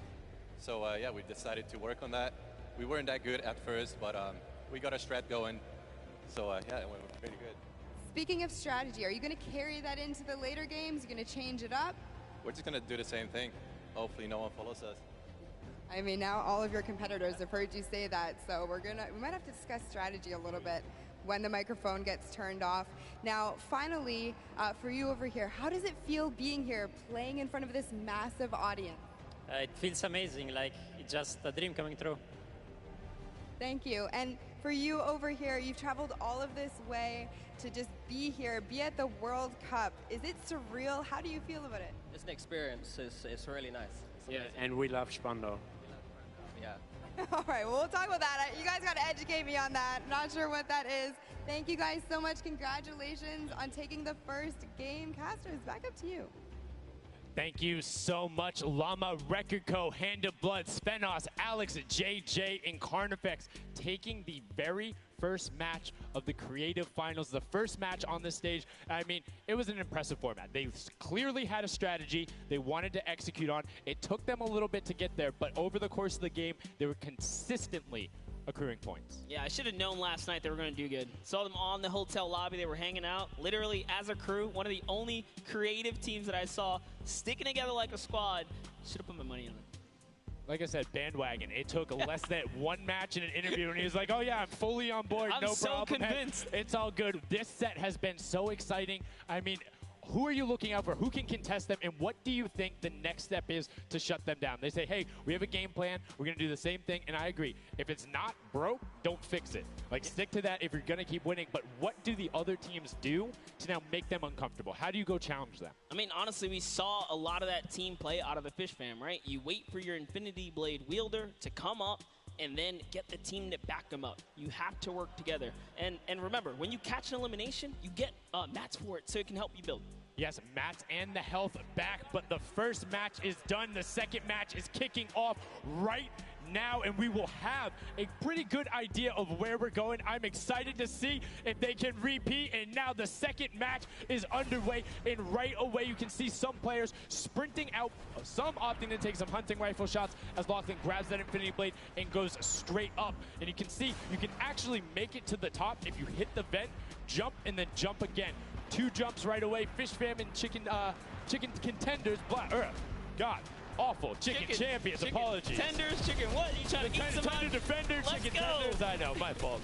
So, yeah, we decided to work on that. We weren't that good at first, but we got a strat going. So, yeah, it went pretty good. Speaking of strategy, are you going to carry that into the later games? You're going to change it up? We're just going to do the same thing. Hopefully no one follows us. I mean, now all of your competitors have heard you say that, so we might have to discuss strategy a little bit when the microphone gets turned off. Now, finally, for you over here, how does it feel being here, playing in front of this massive audience? It feels amazing, like it's just a dream coming true. Thank you. And for you over here, you've traveled all of this way to just be here, be at the World Cup. Is it surreal? How do you feel about it? It's an experience. It's really nice. Yeah, and we love Spandau. Yeah. All right, well, we'll talk about that. You guys got to educate me on that. Not sure what that is. Thank you guys so much. Congratulations on taking the first game. Casters, back up to you. Thank you so much, Llama Record Co., Hand of Blood, Spenos, Alex, JJ, and Carnifex taking the very first match of the Creative Finals, the first match on the stage. I mean, it was an impressive format. They clearly had a strategy they wanted to execute on. It took them a little bit to get there, but over the course of the game, they were consistently accruing points. Yeah, I should have known last night they were going to do good. Saw them on the hotel lobby. They were hanging out, literally as a crew. One of the only creative teams that I saw sticking together like a squad. Should have put my money on it. Like I said, bandwagon. It took less than one match in an interview, and he was like, oh, yeah, I'm fully on board. I'm no so problem. convinced. Hey, it's all good. This set has been so exciting. I mean, who are you looking out for? Who can contest them? And what do you think the next step is to shut them down? They say, hey, we have a game plan. We're going to do the same thing. And I agree. If it's not broke, don't fix it. Like, stick to that if you're going to keep winning. But what do the other teams do to now make them uncomfortable? How do you go challenge them? I mean, honestly, we saw a lot of that team play out of the Fish Fam, right? You wait for your Infinity Blade wielder to come up and then get the team to back them up. You have to work together. And remember, when you catch an elimination, you get mats for it so it can help you build. Yes, mats and the health back, but the first match is done. The second match is kicking off right now, and we will have a pretty good idea of where we're going. I'm excited to see if they can repeat, and now the second match is underway, and right away you can see some players sprinting out, some opting to take some hunting rifle shots as Lachlan grabs that Infinity Blade and goes straight up. And you can see you can actually make it to the top if you hit the vent, jump, and then jump again. 2 jumps right away. Fish Fam and chicken contenders. God, awful. Chicken champions. Chicken apologies. Tenders, chicken what? You trying to eat some Tender defender, chicken tenders. I know, my fault.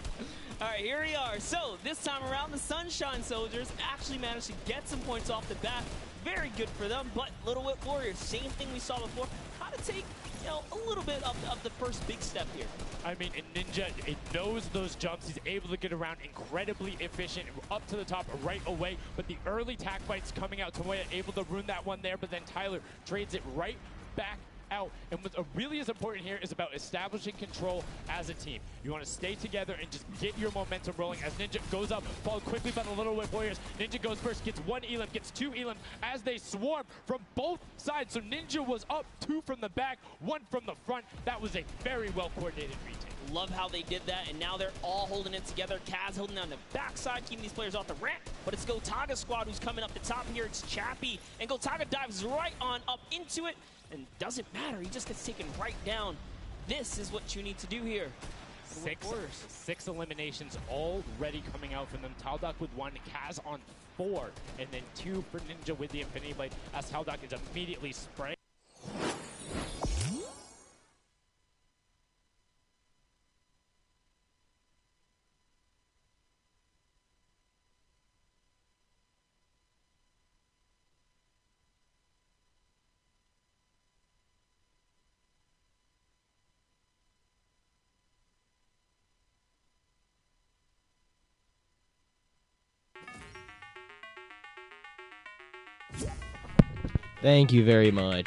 All right, here we are. So this time around, the Sunshine Soldiers actually managed to get some points off the bat. Very good for them, but Little Whip Warriors, same thing we saw before. How to take, a little bit of the first big step here. I mean, Ninja, it knows those jumps. He's able to get around incredibly efficient, up to the top right away. But the early tack fights coming out, Tomoya able to ruin that one there, but then Tyler trades it right back out. And what's really is important here is about establishing control as a team. You want to stay together and just get your momentum rolling as Ninja goes up, followed quickly by the Little Whip Warriors. Ninja goes first, gets 1 elim, gets 2 elim as they swarm from both sides. So Ninja was up 2 from the back, 1 from the front. That was a very well coordinated retake. Love how they did that, and now they're all holding it together. Kaz holding down the backside, keeping these players off the ramp. But it's Gotaga squad who's coming up the top here. It's Chappie, and Gotaga dives right on up into it, and doesn't matter. He just gets taken right down. This is what you need to do here. 6 eliminations already coming out from them. Taldock with 1, Kaz on 4, and then 2 for Ninja with the Infinity Blade as Taldock is immediately spraying. Thank you very much.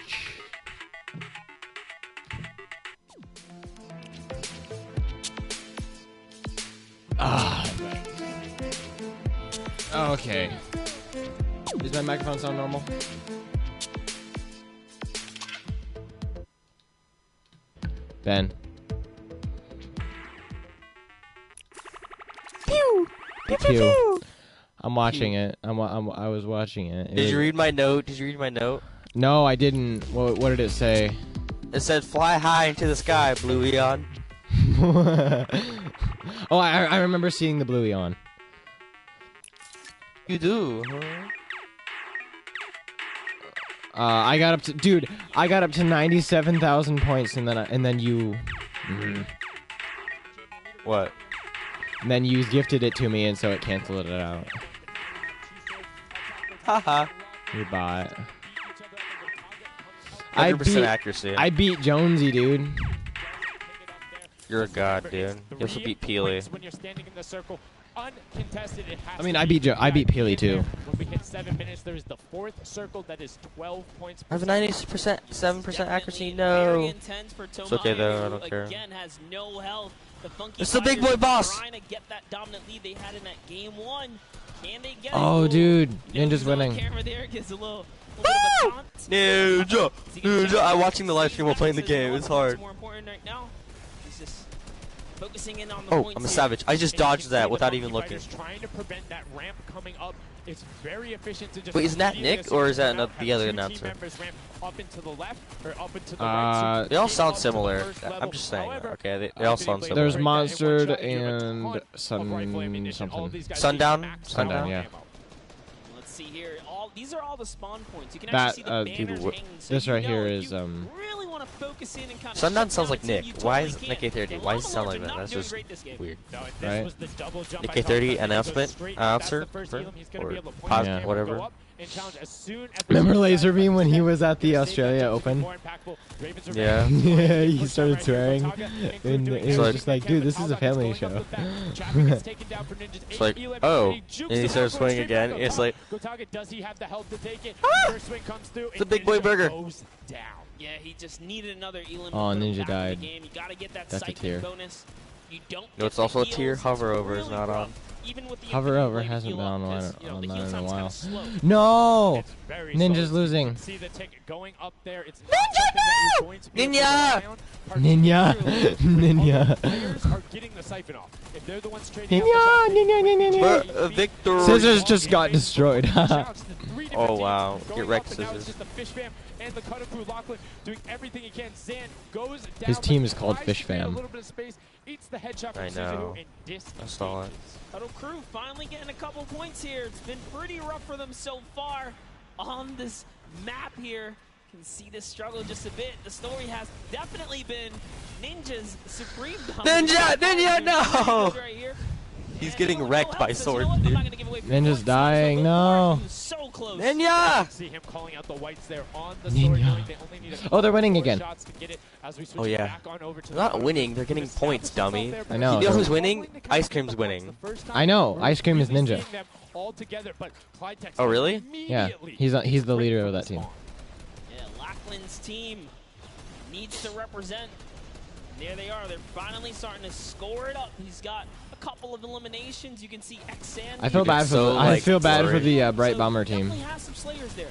Okay. Does my microphone sound normal? Ben. Pew! Pew, pew, Pew. pew. I'm watching it. I was watching it. Did you read my note? Did you read my note? No, I didn't. What did it say? It said, "Fly high into the sky, Blue Eon." Oh, I remember seeing the blue Eon. You do, huh? I got up to, dude. I got up to 97,000 points, and then you. What? And then you gifted it to me, and so it canceled it out. Haha. You bot. 100% accuracy. I beat Jonesy, dude. You're a god, dude. You also beat Peely. When you're standing in the circle, uncontested, it has I mean, to I be beat Peely too. When we hit 7 minutes, there's the 4th circle that is 12 points. I have a 90%, 7% accuracy. No. It's okay though. I don't care. Again, has no health. The Funky It's the big boy Fighters boss. trying to get that dominant lead they had in that game 1. Can they get Oh, it? dude, You know, Ninja's who's on winning. camera there gives a little bit of a taunt. Ninja. I'm watching the live stream while playing the game. It's hard. More important right now. He's just focusing in on the Oh, points I'm a here. savage. I just And you can dodged see that the without Funky even looking. Fighters trying to prevent that ramp coming up. It's very efficient to just. Wait, isn't that immediately Nick, as or soon is that as you come out, the have other 2 announcer? team members ramp up into the left or up into the right. So They all get sound up to the similar. first level. I'm just saying. However, Okay, they all sound similar. There's Monstered and something. Sundown, yeah. Let's see here. These are all the spawn points. You can That, actually see the banners hanging. So this you right know here if is you really want to focus in and kind of Sundown shut sounds down like a team, Nick. you Why totally is can. Nick A30? Why does he sound like that? That's just weird. Right? Nick A30 announcement announcer or pod, whatever. Remember Laserbeam when he was at the Australia Open? Yeah. Yeah, he started swearing, and it was just like, dude, this is a family show. It's like, oh, and he starts swinging again. It's like, does he have the health to take it? First swing comes through. It's a big boy burger. Goes down. Yeah, he just needed another elim. Oh, to put him Ninja back in died. the game. You gotta get that That's a psychic tier. bonus. You don't. No, it's also a tier. Hover over is not on. Even with the Hover Infinity over Blade, hasn't heal been up, on the 'cause, line the in heal a time's while. kinda slow. No! Very Ninja's slow. losing. You can see the ticket going up there. It's not something that you're going to be able to rely on. Ninja. Ninja. Players are getting the siphon off. If they're the ones trading Victor. Scissors just got destroyed. Oh wow, get wrecked, Scissors. And the cutter crew, Lachlan, doing everything he can. Zan goes down. His team is called Fish A Fam. little bit of space, eats the headshot from I know. Suzuhu, I saw it. Huddle crew finally getting a couple points here. It's been pretty rough for them so far on this map here. Can see this struggle just a bit. The story has definitely been Ninja's supreme dominance. Ninja, no! Right here. He's getting wrecked by Sword, dude. Ninja's dying. No. So close. Ninja! See him calling out the whites there on the sword, knowing they only need a Oh, they're winning again. shots to get it as we switch Oh yeah. back on over to They're not winning, they're getting points, dummy. I know. You know who's winning? Ice Cream's winning. I know. Ice Cream is Ninja. all together, but Clyde Tex Oh really? Yeah. He's the leader of that team. Yeah, Lachlan's team needs to represent. There they are. They're finally starting to score it up. He's got a couple of eliminations. You can see Xan. I feel bad for I feel bad for the Bright Bomber team. Has some slayers there.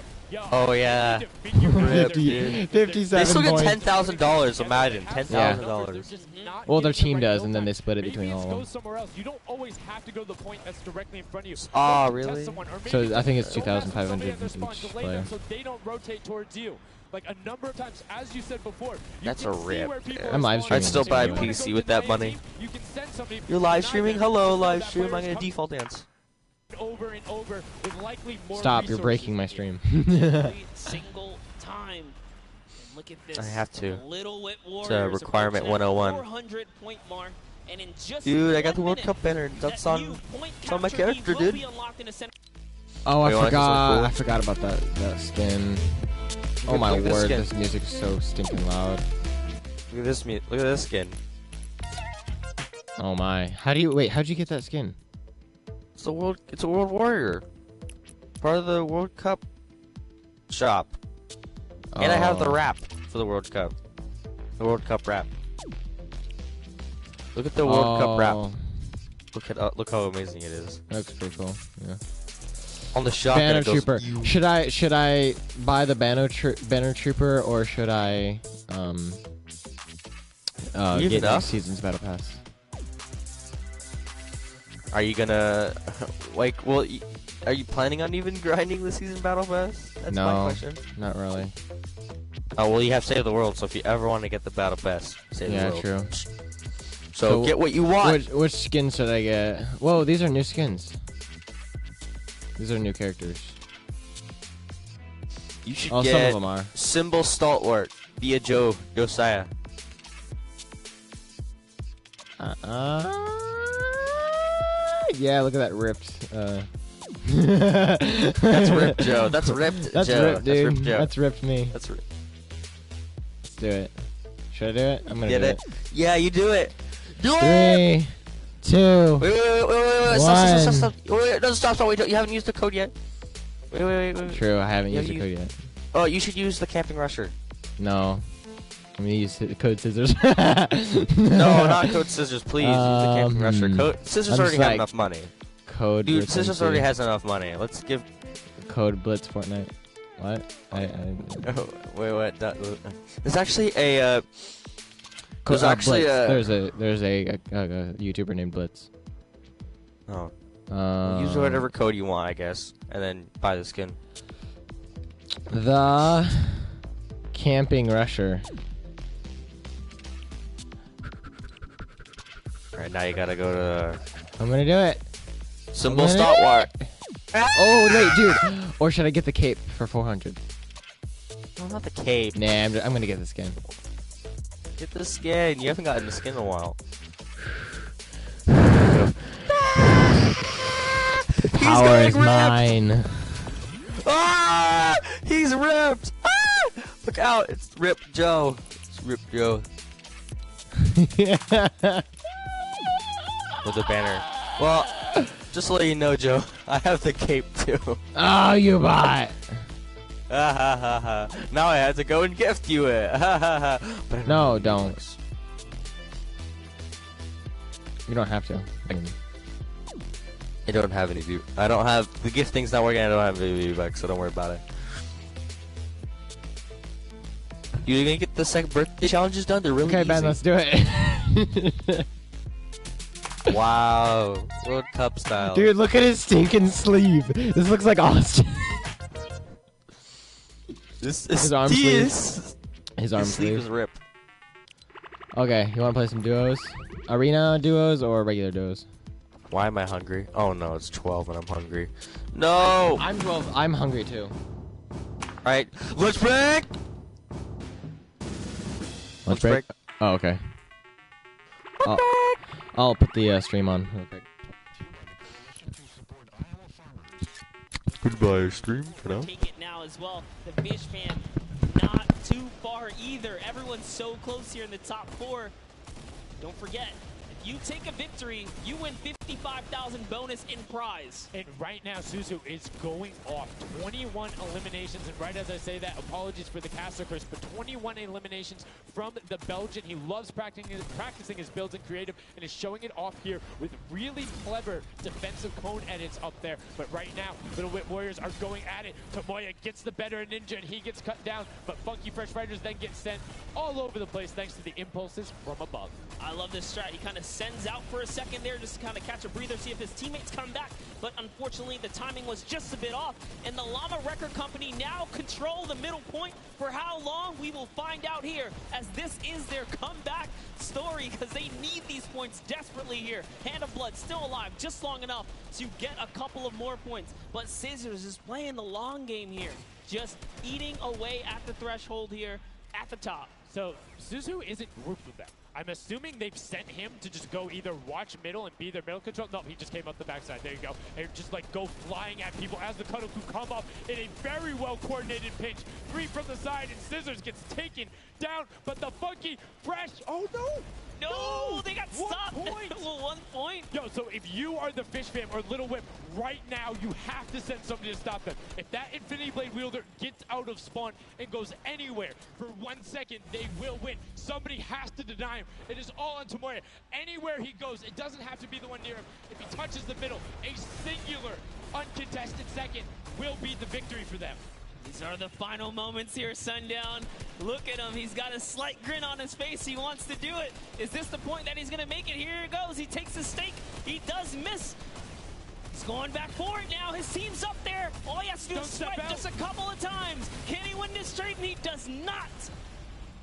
Oh yeah. 57 They still get points. $10,000. Imagine $10,000. Well, their team does, and then they split it between all of them. somewhere else. You don't always have to go to the point that's directly in front of you. Oh, really? So I think it's 2,500 each player. So they don't rotate towards you. Like a number of times, as you said before. That's a rip. I'm live streaming. I'd still buy a anyway. PC with that money. You're live streaming? Hello, live stream. I'm gonna default dance. Over and over with likely more Stop! You're breaking my stream. Single time. And look at this. I have to. Little Wit It's a requirement 101. 400 point mark. And in just Dude, I got the 1 World minute, Cup banner. That's on my character, will dude. be unlocked in a center. Oh, Wait, I forgot. cool? I forgot about that skin. Oh Look my at this word! skin. This music is so stinking loud. Look at this. Look at this skin. Oh my! How'd you get that skin? It's a World Warrior. Part of the World Cup shop. And I have the Oh. wrap for the World Cup. The World Cup wrap. Look at the World Cup wrap. Look how amazing it is. That looks pretty cool. Yeah. On the shotgun, Banner it goes, Trooper. Should I buy the Banner Trooper or should I You get enough? next season's Battle Pass? Are you gonna like? Well, are you planning on even grinding the season battle pass? That's my No, question. not really. Oh well, you have Save the World, so if you ever want to get the battle pass, save Yeah, the world. true. So get what you want. Which skin should I get? Whoa, these are new skins. These are new characters. You should Oh, get some of them are. Symbol Stalwart via Josiah. Yeah, look at that ripped. That's ripped Joe. That's ripped That's Joe. ripped, dude. That's ripped Joe. That's ripped me. That's ripped. Let's do it. Should I do it? I'm gonna Get do it? Yeah, you do it. Do it. 3, 2, Wait. 1. Stop. Wait, no, stop. Wait, you haven't used the code yet. Wait. True, I haven't You used the code yet. Oh, you should use the camping rusher. No. I'm gonna use the code scissors. No, not code scissors, please. Use the camping rusher. Code scissors I'm already just have like, enough money. Code Dude, Blitz scissors MC. already has enough money. Let's give. Code Blitz Fortnite. What? Oh, wait. There's actually a. There's Blitz. actually a. There's a YouTuber named Blitz. Oh. Use whatever code you want, I guess, and then buy the skin. The camping rusher. Alright, now you gotta go to. I'm gonna do it. Symbol Stalwart. Oh wait, dude. Or should I get the cape for 400? No, not the cape. Nah, I'm gonna get the skin. Get the skin. You haven't gotten the skin in a while. The power is mine. Ah! He's ripped! Ah! Look out! It's Ripped Joe. It's Ripped Joe. With the banner. Well, just to let you know, Joe, I have the cape too. Oh, you bot! Now I have to go and gift you it. But No, don't. You don't have to. I don't have any view. I don't have the gift thing's not working. I don't have any view back, so don't worry about it. You're gonna get the second birthday challenges done? They're really Okay, easy. Ben, let's do it. Wow. World Cup style. Dude, look at his stinking sleeve. This looks like Austin. His arm sleeve. His arm sleeve is ripped. Okay, you want to play some duos? Arena duos or regular duos? Why am I hungry? Oh no, it's 12 and I'm hungry. No! I'm 12. I'm hungry too. Alright, lunch break! Lunch break? Oh, okay. I'll put the stream on real quick. Goodbye, stream, for now. Take it now as well. The Fish Fam not too far either. Everyone's so close here in the top 4. Don't forget, if you take a victory, you win 55,000 bonus in prize. And right now, Suzu is going off. 21 eliminations, and right as I say that, apologies for the caster curse, but 21 eliminations from the Belgian. He loves practicing his builds in creative, and is showing it off here with really clever defensive cone edits up there. But right now, Little Whip Warriors are going at it. Tomoya gets the better of Ninja, and he gets cut down, but Funky Fresh Fighters then get sent all over the place thanks to the impulses from above. I love this strat. He kind of sends out for a second there just to kind of catch a breather, see if his teammates come back. But unfortunately, the timing was just a bit off. And the Llama Record Company now control the middle point. For how long, we will find out here, as this is their comeback story, because they need these points desperately here. Hand of Blood still alive just long enough to get a couple of more points. But Scissors is playing the long game here, just eating away at the threshold here at the top. So Suzu isn't grouped with them. I'm assuming they've sent him to just go either watch middle and be their middle control. No, he just came up the backside. There you go. And just like go flying at people as the Cuddle Crew come up in a very well coordinated pinch. 3 from the side, and Scissors gets taken down. But the Funky Fresh, oh no! No, they got stopped. 1 point. 1 point. Yo, so if you are the Fish Fam or Little Whip, right now you have to send somebody to stop them. If that Infinity Blade wielder gets out of spawn and goes anywhere for 1 second, they will win. Somebody has to deny him. It is all on Tomoya. Anywhere he goes, it doesn't have to be the one near him. If he touches the middle, a singular uncontested second will be the victory for them. These are the final moments here, Sundown. Look at him. He's got a slight grin on his face. He wants to do it. Is this the point that he's going to make it? Here it goes. He takes the stake. He does miss. He's going back for it now. His team's up there. All he has to do is swipe just a couple of times. Can he win this trade? And he does not.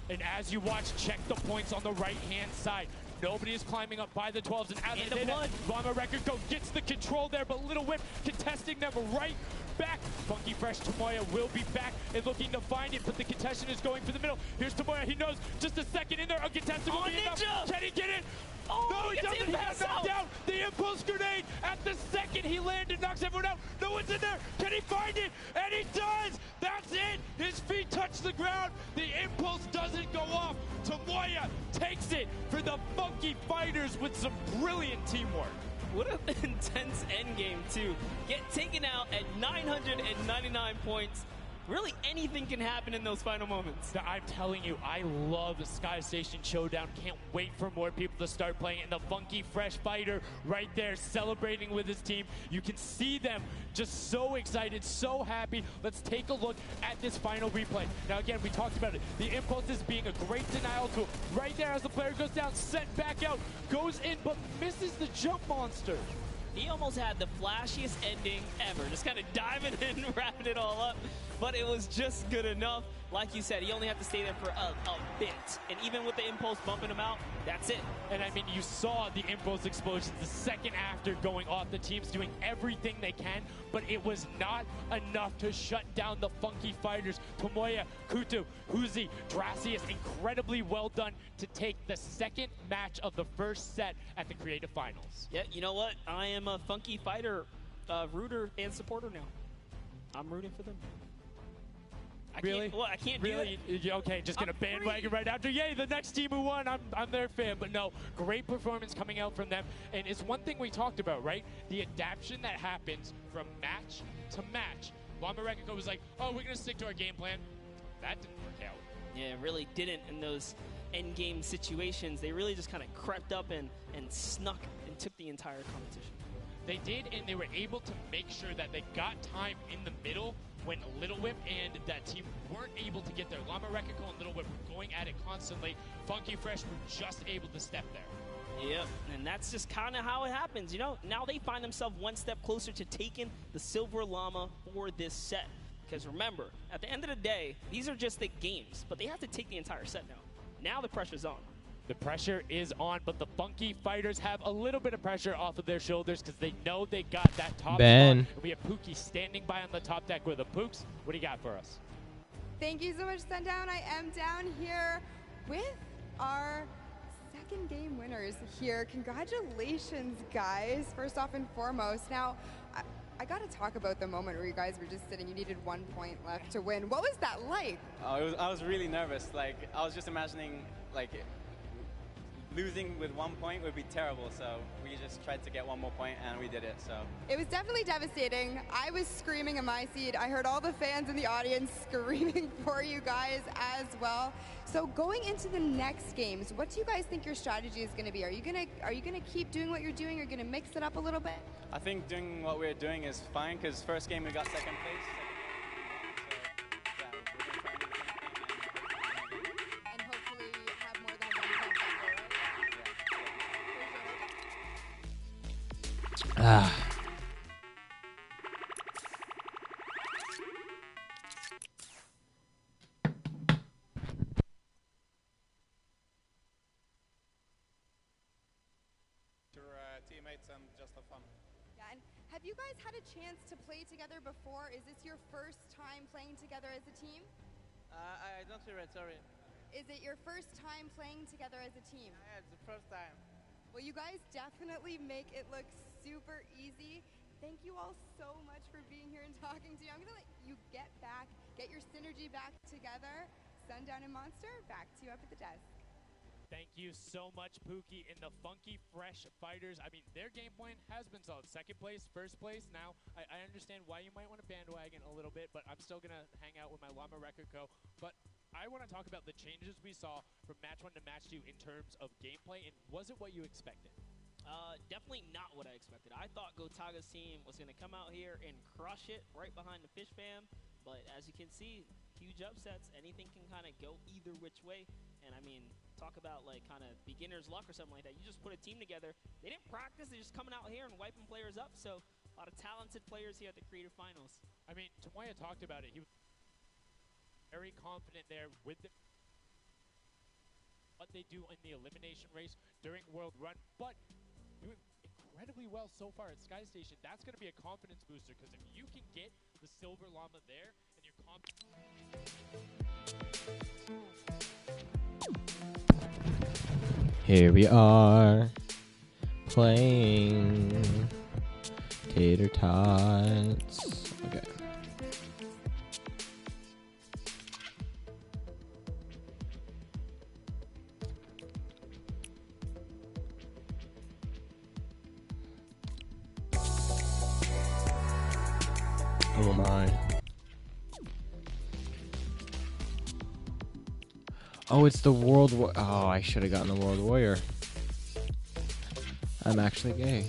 And as you watch, check the points on the right-hand side. Nobody is climbing up by the 12s, and as they did that, Llama Record Go gets the control there, but Little Whip contesting them right back. Funky Fresh Tomoya will be back and looking to find it, but the contestant is going for the middle. Here's Tomoya. He knows just a second in there. Uncontested will be enough. Can he get it? Oh, no, he doesn't. He got knocked down. The impulse grenade at the second he landed knocks everyone out. No one's in there. Can he find it? And he does. That's it. His feet touch the ground. The impulse doesn't go off. Tomoya takes it for the Funky Fighters with some brilliant teamwork. What an intense endgame, too. Get taken out at 999 points. Really, anything can happen in those final moments. I'm telling you, I love the Sky Station Showdown. Can't wait for more people to start playing. And the Funky Fresh Fighter right there celebrating with his team. You can see them just so excited, so happy. Let's take a look at this final replay. Now, again, we talked about it. The impulse is being a great denial tool. Right there as the player goes down, sent back out, goes in, but misses the jump monster. He almost had the flashiest ending ever. Just kind of diving in and wrapping it all up. But it was just good enough. Like you said, he only had to stay there for a bit. And even with the impulse bumping him out, that's it. And I mean, you saw the impulse explosions the second after going off. The team's doing everything they can, but it was not enough to shut down the Funky Fighters. Tomoya, Kutu, Huzi, Dracius, incredibly well done to take the second match of the first set at the Creative Finals. Yeah, you know what? I am a Funky Fighter rooter and supporter now. I'm rooting for them. Really? I can't really? do it. Okay, just gonna bandwagon right after. Yay, the next team who won. I'm their fan. But no, great performance coming out from them. And it's one thing we talked about, right? The adaptation that happens from match to match. Llama Record was like, oh, we're gonna stick to our game plan. That didn't work out. Yeah, it really didn't in those end game situations. They really just kind of crept up and snuck and took the entire competition. They did, and they were able to make sure that they got time in the middle when Little Whip and that team weren't able to get there. Llama Rekiko and Little Whip were going at it constantly. Funky Fresh were just able to step there. Yep, and that's just kind of how it happens, you know? Now they find themselves one step closer to taking the Silver Llama for this set. Because remember, at the end of the day, these are just the games, but they have to take the entire set now. Now the pressure's on. The pressure is on, but the Funky Fighters have a little bit of pressure off of their shoulders because they know they got that top Ben. spot. We have Pookie standing by on the top deck with the Pooks. What do you got for us? Thank you so much, Sundown. I am down here with our second game winners here. Congratulations, guys, first off and foremost. Now, I got to talk about the moment where you guys were just sitting, you needed 1 point left to win. What was that like? I was really nervous. Like, I was just imagining, like, losing with 1 point would be terrible, so we just tried to get 1 more point and we did it. So it was definitely devastating. I was screaming in my seat. I heard all the fans in the audience screaming for you guys as well. So going into the next games, what do you guys think your strategy is going to be? Are you gonna keep doing what you're doing? Or are you gonna mix it up a little bit? I think doing what we're doing is fine because first game we got second place. Ah. Teammates and just have fun. Yeah, and have you guys had a chance to play together before? Is this your first time playing together as a team? I don't hear it, sorry. Is it your first time playing together as a team? Yeah, it's the first time. Well, you guys definitely make it look super easy. Thank you all so much for being here and talking to you. I'm going to let you get your synergy back together. Sundown and Monster, back to you up at the desk. Thank you so much, Pookie. And the Funky Fresh Fighters, I mean, their game plan has been solid. Second place, first place. Now, I understand why you might want to bandwagon a little bit, but I'm still going to hang out with my Llama Rekiko. But I want to talk about the changes we saw from match 1 to match 2 in terms of gameplay, and was it what you expected? Definitely not what I expected. I thought Gotaga's team was going to come out here and crush it right behind the Fish Fam, but as you can see, huge upsets. Anything can kind of go either which way, and I mean, talk about like kind of beginner's luck or something like that. You just put a team together. They didn't practice. They're just coming out here and wiping players up, so a lot of talented players here at the Creative Finals. I mean, Tomoya talked about it. He was very confident there with what they do in the elimination race during World Run, but doing incredibly well so far at Sky Station. That's going to be a confidence booster, because if you can get the Silver Llama there and you're confident. Here we are playing Tater Tots. Okay. Oh my. Oh, it's the World War. Oh, I should have gotten the World Warrior. I'm actually gay.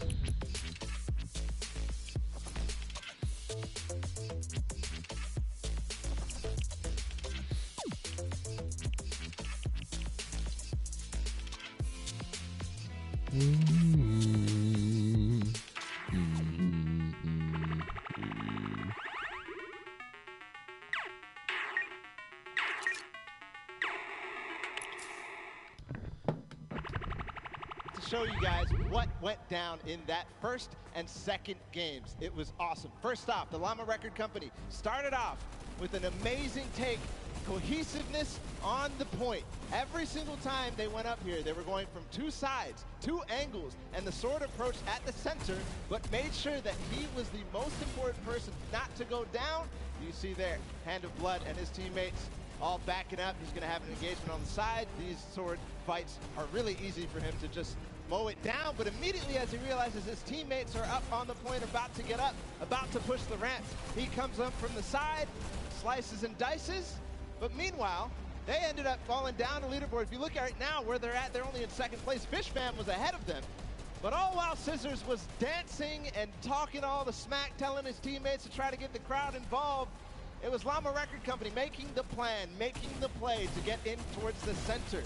Show you guys what went down in that first and second games. It was awesome. First off, the Llama Record Company started off with an amazing take, cohesiveness on the point. Every single time they went up here, they were going from two sides, two angles, and the sword approach at the center, but made sure that he was the most important person not to go down. You see there, Hand of Blood and his teammates all backing up. He's going to have an engagement on the side. These sword fights are really easy for him to just mow it down, but immediately as he realizes his teammates are up on the point, about to get up, about to push the ramp, he comes up from the side, slices and dices, but meanwhile, they ended up falling down the leaderboard. If you look at right now where they're at, they're only in second place. Fish Fam was ahead of them. But all while Scissors was dancing and talking all the smack, telling his teammates to try to get the crowd involved, it was Llama Record Company making the plan, making the play to get in towards the center.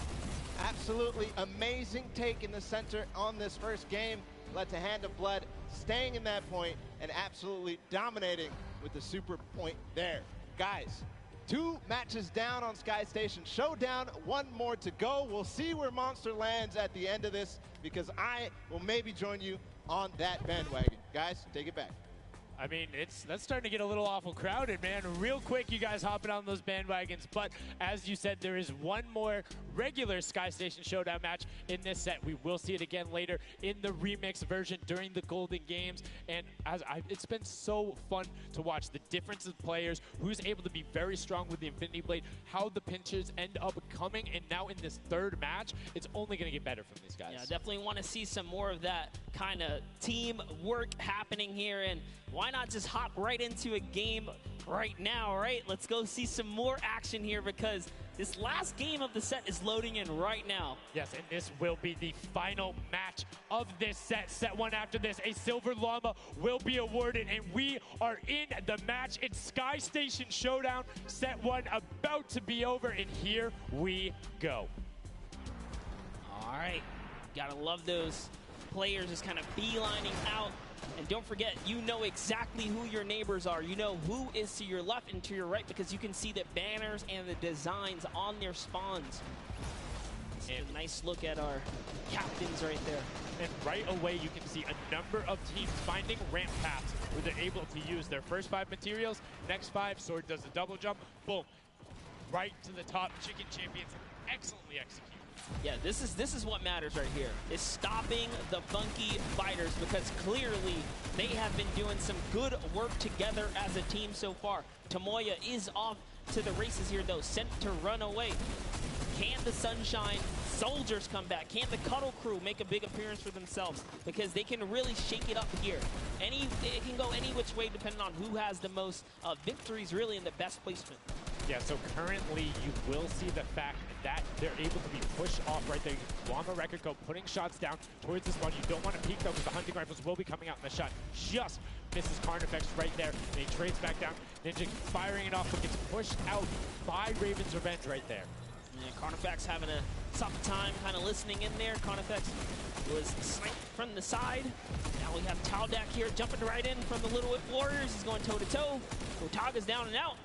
Absolutely amazing take in the center on this first game. Led to Hand of Blood staying in that point and absolutely dominating with the super point there. Guys, 2 matches down on Sky Station Showdown, 1 more to go. We'll see where Monster lands at the end of this, because I will maybe join you on that bandwagon. Guys, take it back. I mean, that's starting to get a little awful crowded, man. Real quick, you guys hopping on those bandwagons. But as you said, there is 1 more regular Sky Station Showdown match in this set. We will see it again later in the remix version during the Golden Games. And it's been so fun to watch the difference of players, who's able to be very strong with the Infinity Blade, how the pinches end up coming. And now in this 3rd match, it's only going to get better from these guys. Yeah, definitely want to see some more of that kind of team work happening here. And why not just hop right into a game right now, right? Let's go see some more action here, because this last game of the set is loading in right now. Yes, and this will be the final match of this set. Set 1 after this, a Silver Llama will be awarded, and we are in the match. It's Sky Station Showdown. Set 1 about to be over, and here we go. All right, gotta love those players just kind of beelining out. And don't forget, you know exactly who your neighbors are. You know who is to your left and to your right, because you can see the banners and the designs on their spawns. And a nice look at our captains right there. And right away, you can see a number of teams finding ramp paths where they're able to use their first 5 materials. Next 5, Sword does a double jump. Boom. Right to the top. Chicken Champions excellently executed. Yeah, this is what matters right here, is stopping the Funky Fighters, because clearly they have been doing some good work together as a team so far. Tomoya is off to the races here, though, sent to run away. Can the Sunshine Soldiers come back? Can the Cuddle Crew make a big appearance for themselves? Because they can really shake it up here. It can go any which way depending on who has the most victories, really, in the best placement. Yeah, so currently you will see the fact that they're able to be pushed off right there. Llama Record Co. putting shots down towards this one. You don't want to peek, though, because the hunting rifles will be coming out in the shot. Just misses Carnifex right there, and he trades back down. Ninja firing it off, but gets pushed out by Raven's Revenge right there. Yeah, Carnifex having a tough time kind of listening in there. Carnifex was sniped from the side. Now we have Taldak here jumping right in from the Little Whip Warriors. He's going toe-to-toe. Otaga's down and out.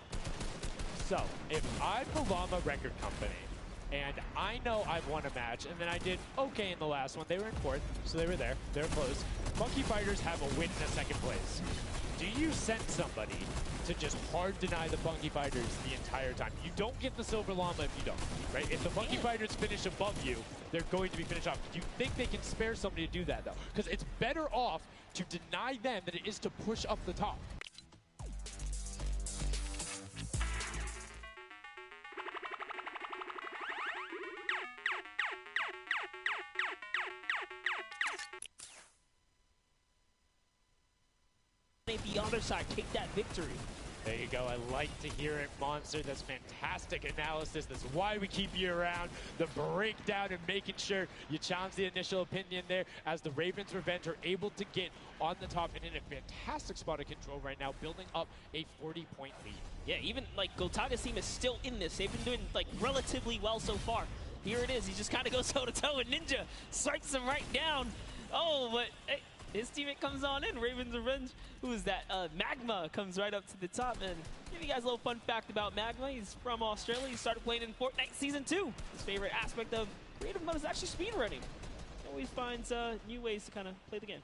So, if I'm the Llama Record Company, and I know I've won a match, and then I did okay in the last one. They were in 4th, so they were there. They're close. Funky Fighters have a win in the 2nd place. Do you send somebody to just hard deny the Funky Fighters the entire time? You don't get the Silver Llama if you don't, right? If the Funky Fighters finish above you, they're going to be finished off. Do you think they can spare somebody to do that, though? Because it's better off to deny them than it is to push up the top. The other side take that victory. There you go. I like to hear it, Monster. That's fantastic analysis. That's why we keep you around. The breakdown and making sure you challenge the initial opinion there, as the Ravens Revenge are able to get on the top and in a fantastic spot of control right now, building up a 40-point lead. Yeah, even like Gotaga's team is still in this. They've been doing like relatively well so far. Here it is. He just kind of goes toe-to-toe, and Ninja strikes him right down. Oh, but hey, his teammate comes on in. Raven's Revenge. Who is that? Magma comes right up to the top. And give you guys a little fun fact about Magma. He's from Australia. He started playing in Fortnite Season 2. His favorite aspect of creative mode is actually speedrunning. Always finds new ways to kind of play the game.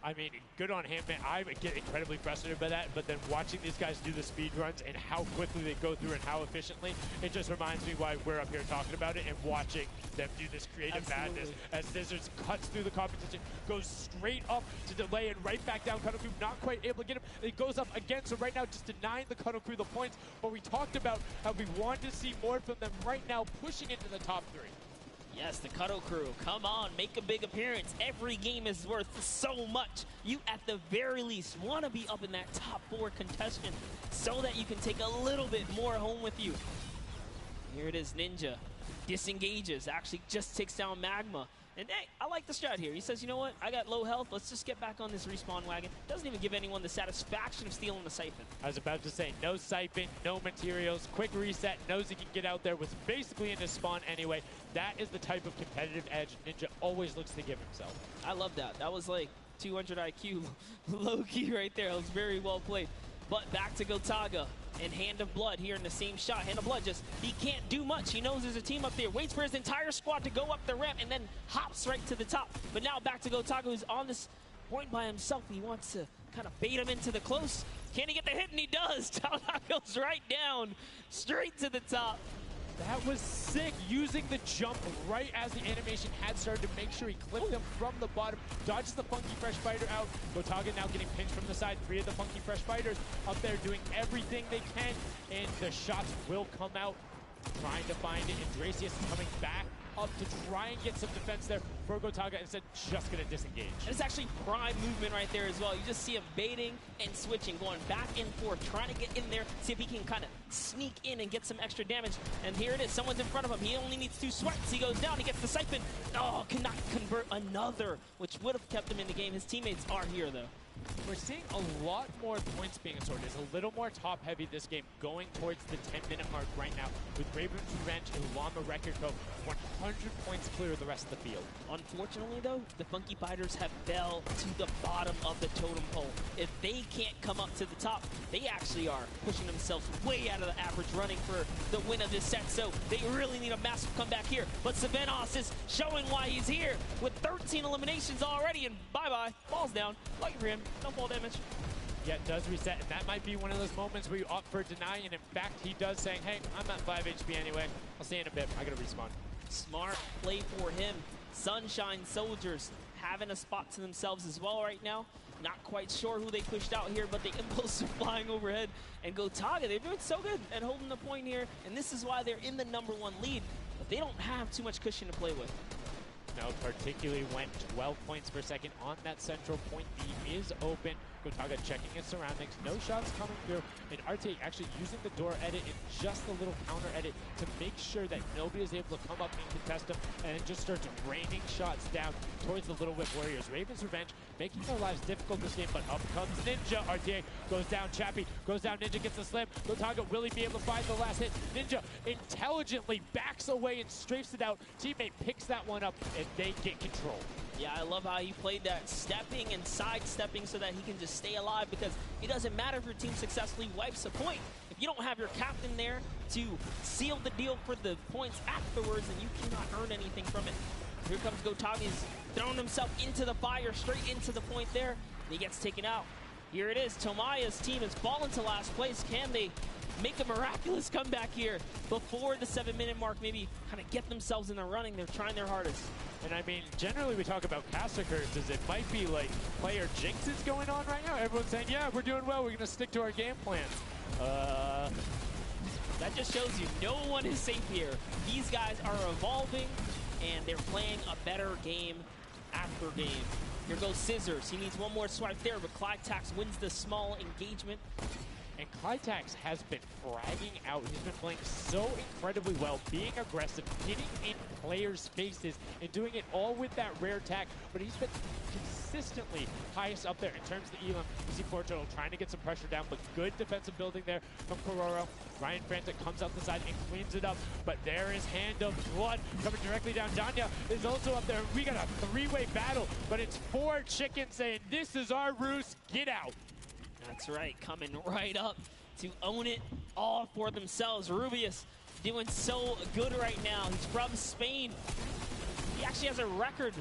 I mean, good on him, man. I get incredibly frustrated by that, but then watching these guys do the speed runs and how quickly they go through and how efficiently, it just reminds me why we're up here talking about it and watching them do this creative madness as Scissors cuts through the competition, goes straight up to delay and right back down. Cuddle Crew not quite able to get him. It goes up again, so right now just denying the Cuddle Crew the points, but we talked about how we want to see more from them right now, pushing into the top 3. Yes, the Cuddle Crew, come on, make a big appearance. Every game is worth so much. You, at the very least, want to be up in that top 4 contestant so that you can take a little bit more home with you. Here it is, Ninja. Disengages, actually just takes down Magma. And hey, I like the strat here. He says, you know what? I got low health. Let's just get back on this respawn wagon. Doesn't even give anyone the satisfaction of stealing the siphon. I was about to say, no siphon, no materials, quick reset, knows he can get out there, was basically in his spawn anyway. That is the type of competitive edge Ninja always looks to give himself. I love that. That was like 200 IQ low-key right there. It was very well played. But back to Gotaga and Hand of Blood here in the same shot. Hand of Blood he can't do much. He knows there's a team up there. Waits for his entire squad to go up the ramp and then hops right to the top. But now back to Gotaga, who's on this point by himself. He wants to kind of bait him into the close. Can he get the hit? And he does. Talnot goes right down, straight to the top. That was sick, using the jump right as the animation had started to make sure he clipped them from the bottom, dodges the Funky Fresh Fighter out. Gotaga now getting pinched from the side. 3 of the Funky Fresh Fighters up there doing everything they can, and the shots will come out. Trying to find it, and Dracius is coming back up to try and get some defense there for Gotaga, instead just going to disengage. And it's actually prime movement right there as well. You just see him baiting and switching, going back and forth, trying to get in there, see if he can kind of sneak in and get some extra damage. And here it is, someone's in front of him. He only needs 2 swipes. He goes down, he gets the siphon. Oh, cannot convert another, which would have kept him in the game. His teammates are here though. We're seeing a lot more points being assorted. It's a little more top-heavy this game, going towards the 10-minute mark right now, with Raven's Revenge and Llama Record Co. 100 points clear of the rest of the field. Unfortunately, though, the Funky Fighters have fell to the bottom of the totem pole. If they can't come up to the top, they actually are pushing themselves way out of the average, running for the win of this set. So they really need a massive comeback here. But Savenos is showing why he's here with 13 eliminations already, and bye-bye. Falls down. Lucky for him. No fall damage. Yeah, it does reset, and that might be one of those moments where you opt for deny, and in fact, he does saying, hey, I'm at 5 HP anyway. I'll see you in a bit. I gotta respawn. Smart play for him. Sunshine Soldiers having a spot to themselves as well right now. Not quite sure who they pushed out here, but the impulse are flying overhead. And Gotaga, they're doing so good at holding the point here, and this is why they're in the #1 lead. But they don't have too much cushion to play with. No, particularly when 12 points per second on that central point. B is open. Gotaga checking his surroundings. No shots coming through. And RT actually using the door edit and just a little counter edit to make sure that nobody is able to come up and contest him, and it just starts raining shots down towards the Little Whip Warriors. Raven's Revenge making their lives difficult this game, but up comes Ninja. RTA goes down. Chappie goes down. Ninja gets the slam. Gotaga, will he be able to find the last hit? Ninja intelligently backs away and strafes it out. Teammate picks that one up, and they get control. Yeah, I love how he played that, stepping and sidestepping so that he can just stay alive, because it doesn't matter if your team successfully wipes a point. If you don't have your captain there to seal the deal for the points afterwards, then you cannot earn anything from it. Here comes Gotaga. He's thrown himself into the fire, straight into the point there, and he gets taken out. Here it is. Tomaya's team has fallen to last place. Can they make a miraculous comeback here before the 7-minute mark? Maybe kind of get themselves in the running. They're trying their hardest. And I mean, generally we talk about caster curses. It might be like player jinxes going on right now. Everyone's saying, yeah, we're doing well. We're going to stick to our game plans. That just shows you no one is safe here. These guys are evolving, and they're playing a better game after game. Here goes Scissors. He needs one more swipe there, but Clytax wins the small engagement. And Clytax has been fragging out. He's been playing so incredibly well, being aggressive, getting in players' faces, and doing it all with that rare tag. But he's been consistently highest up there in terms of the elim. You see Portugal trying to get some pressure down, but good defensive building there from Kororo. Ryan Frantic comes out the side and cleans it up, but there is Hand of Blood coming directly down. Danya is also up there. We got a 3-way battle, but it's 4 chickens saying, this is our roost, get out. That's right, coming right up to own it all for themselves. Rubius doing so good right now. He's from Spain. He actually has a record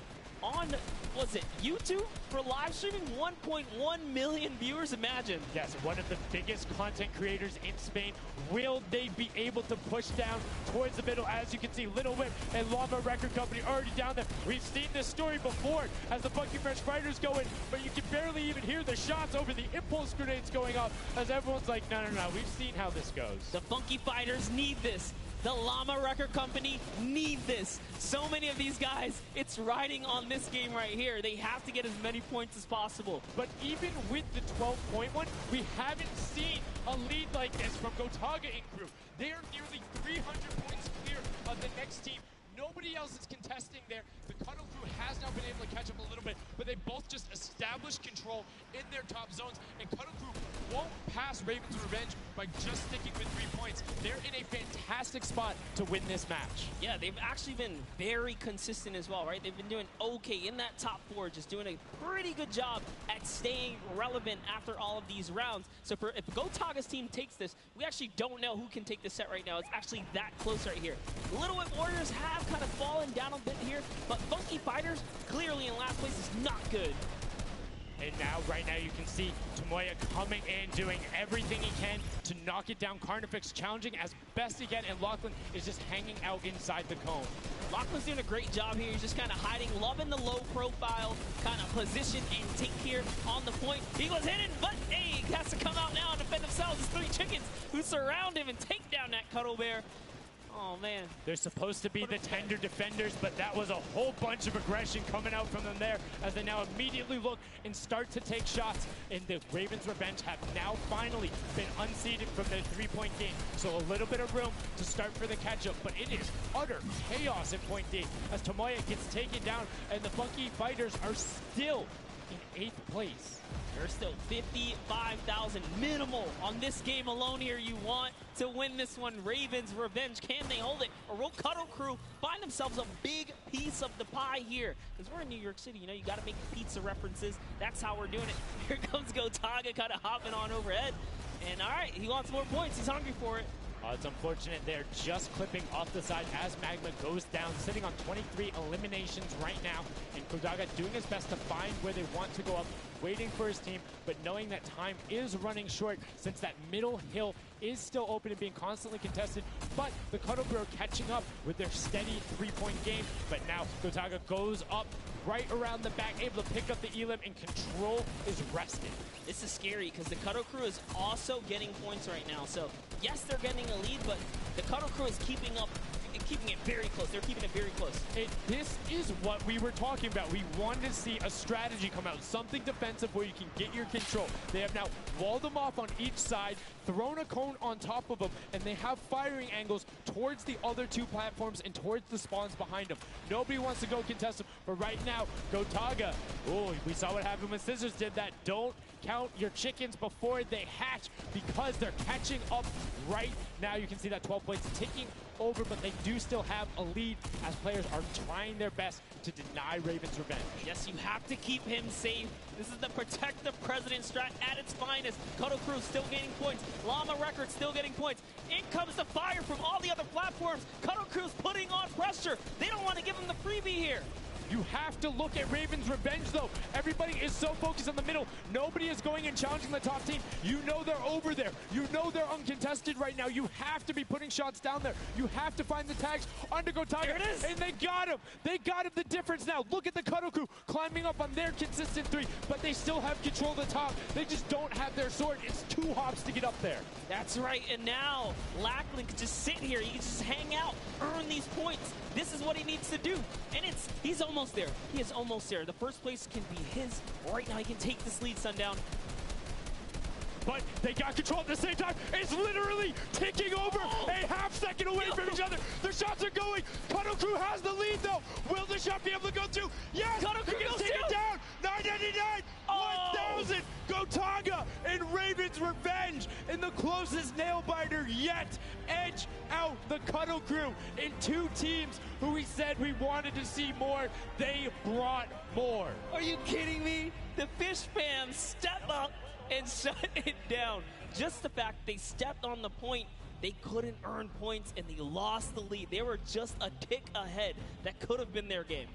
on, was it YouTube for live streaming? 1.1 million viewers, imagine. Yes, one of the biggest content creators in Spain. Will they be able to push down towards the middle? As you can see, Little Whip and Llama Record Company already down there. We've seen this story before as the Funky Fresh Fighters go in, but you can barely even hear the shots over the impulse grenades going off as everyone's like, no, we've seen how this goes. The Funky Fighters need this. The Llama Record Company need this. So many of these guys, it's riding on this game right here. They have to get as many points as possible. But even with the 12-point one, we haven't seen a lead like this from Gotaga and crew. They are nearly 300 points clear of the next team. Nobody nobody else is contesting there. The Cuddle Crew has now been able to catch up a little bit, but they both just established control in their top zones, and Cuddle Crew won't pass Raven's Revenge by just sticking with 3 points. They're in a fantastic spot to win this match. Yeah, they've actually been very consistent as well, right? They've been doing okay in that top 4, just doing a pretty good job at staying relevant after all of these rounds. So if Gotaga's team takes this, we actually don't know who can take this set right now. It's actually that close right here. Little Whip Warriors have kind of fallen down a bit here, but Funky Fighters clearly in last place is not good. And now, right now, you can see Tomoya coming in, doing everything he can to knock it down. Carnifex challenging as best he can, and Lachlan is just hanging out inside the cone. Lachlan's doing a great job here. He's just kind of hiding, loving the low profile kind of position and take here on the point. He was hidden, but hey, he has to come out now and defend themselves. It's 3 chickens who surround him and take down that Cuddle Bear. Oh, man. They're supposed to be the tender defenders, but that was a whole bunch of aggression coming out from them there as they now immediately look and start to take shots. And the Ravens Revenge have now finally been unseated from their 3-point game. So a little bit of room to start for the catch-up, but it is utter chaos at point D as Tomoya gets taken down, and the Funky Fighters are still in 8th place. There's still 55,000 minimal on this game alone here. You want to win this one. Ravens Revenge, can they hold it? Or will Cuddle Crew find themselves a big piece of the pie here? Because we're in New York City, you know, you got to make pizza references. That's how we're doing it. Here comes Gotaga kind of hopping on overhead. And all right, he wants more points. He's hungry for it. It's unfortunate they're just clipping off the side as Magma goes down, sitting on 23 eliminations right now. And Kodaga doing his best to find where they want to go up, waiting for his team, but knowing that time is running short since that middle hill is still open and being constantly contested. But the Cuddle Crew are catching up with their steady 3-point game. But now Kodaga goes up right around the back, able to pick up the Elim, and control is rested. This is scary because the Cuddle Crew is also getting points right now. So yes, they're getting a lead, but the Cuddle Crew is keeping it very close. They're keeping it very close. And this is what we were talking about. We wanted to see a strategy come out, something defensive where you can get your control. They have now walled them off on each side, thrown a cone on top of them, and they have firing angles towards the other 2 platforms and towards the spawns behind them. Nobody wants to go contest them, but right now, Gotaga, oh, we saw what happened when Scissors did that. Don't count your chickens before they hatch because they're catching up right now. You can see that 12 points ticking over, but they do still have a lead as players are trying their best to deny Ravens Revenge. Yes, you have to keep him safe. This is the protect the president strat at its finest. Cuddle Crew still gaining points. Llama Records still getting points. In comes the fire from all the other platforms. Cuddle Crew's putting on pressure. They don't want to give him the freebie here. You have to look at Ravens Revenge, though. Everybody is so focused on the middle. Nobody is going and challenging the top team. You know they're over there. You know they're uncontested right now. You have to be putting shots down there. You have to find the tags under Gotaga. There it is. And they got him. They got him the difference now. Look at the Cuddle Crew climbing up on their consistent 3, but they still have control of the top. They just don't have their sword. It's 2 hops to get up there. That's right, and now Lachlan can just sit here. He can just hang out, earn these points. This is what he needs to do, and he's almost there. He is almost there. The first place can be his. Right now, he can take this lead, Sundown. But they got control at the same time. It's literally ticking over, a half second away from each other. The shots are going. Cuddle Crew has the lead, though. Will the shot be able to go through? Yes! Cuddle Crew goes take it down. 999, 1,000. Gotaga and Ravens Revenge in the closest nail biter yet. Edge out the Cuddle Crew in 2 teams who we said we wanted to see more. They brought more. Are you kidding me? The Fish fans step up and shut it down. Just the fact they stepped on the point, they couldn't earn points, and they lost the lead. They were just a tick ahead. That could have been their game.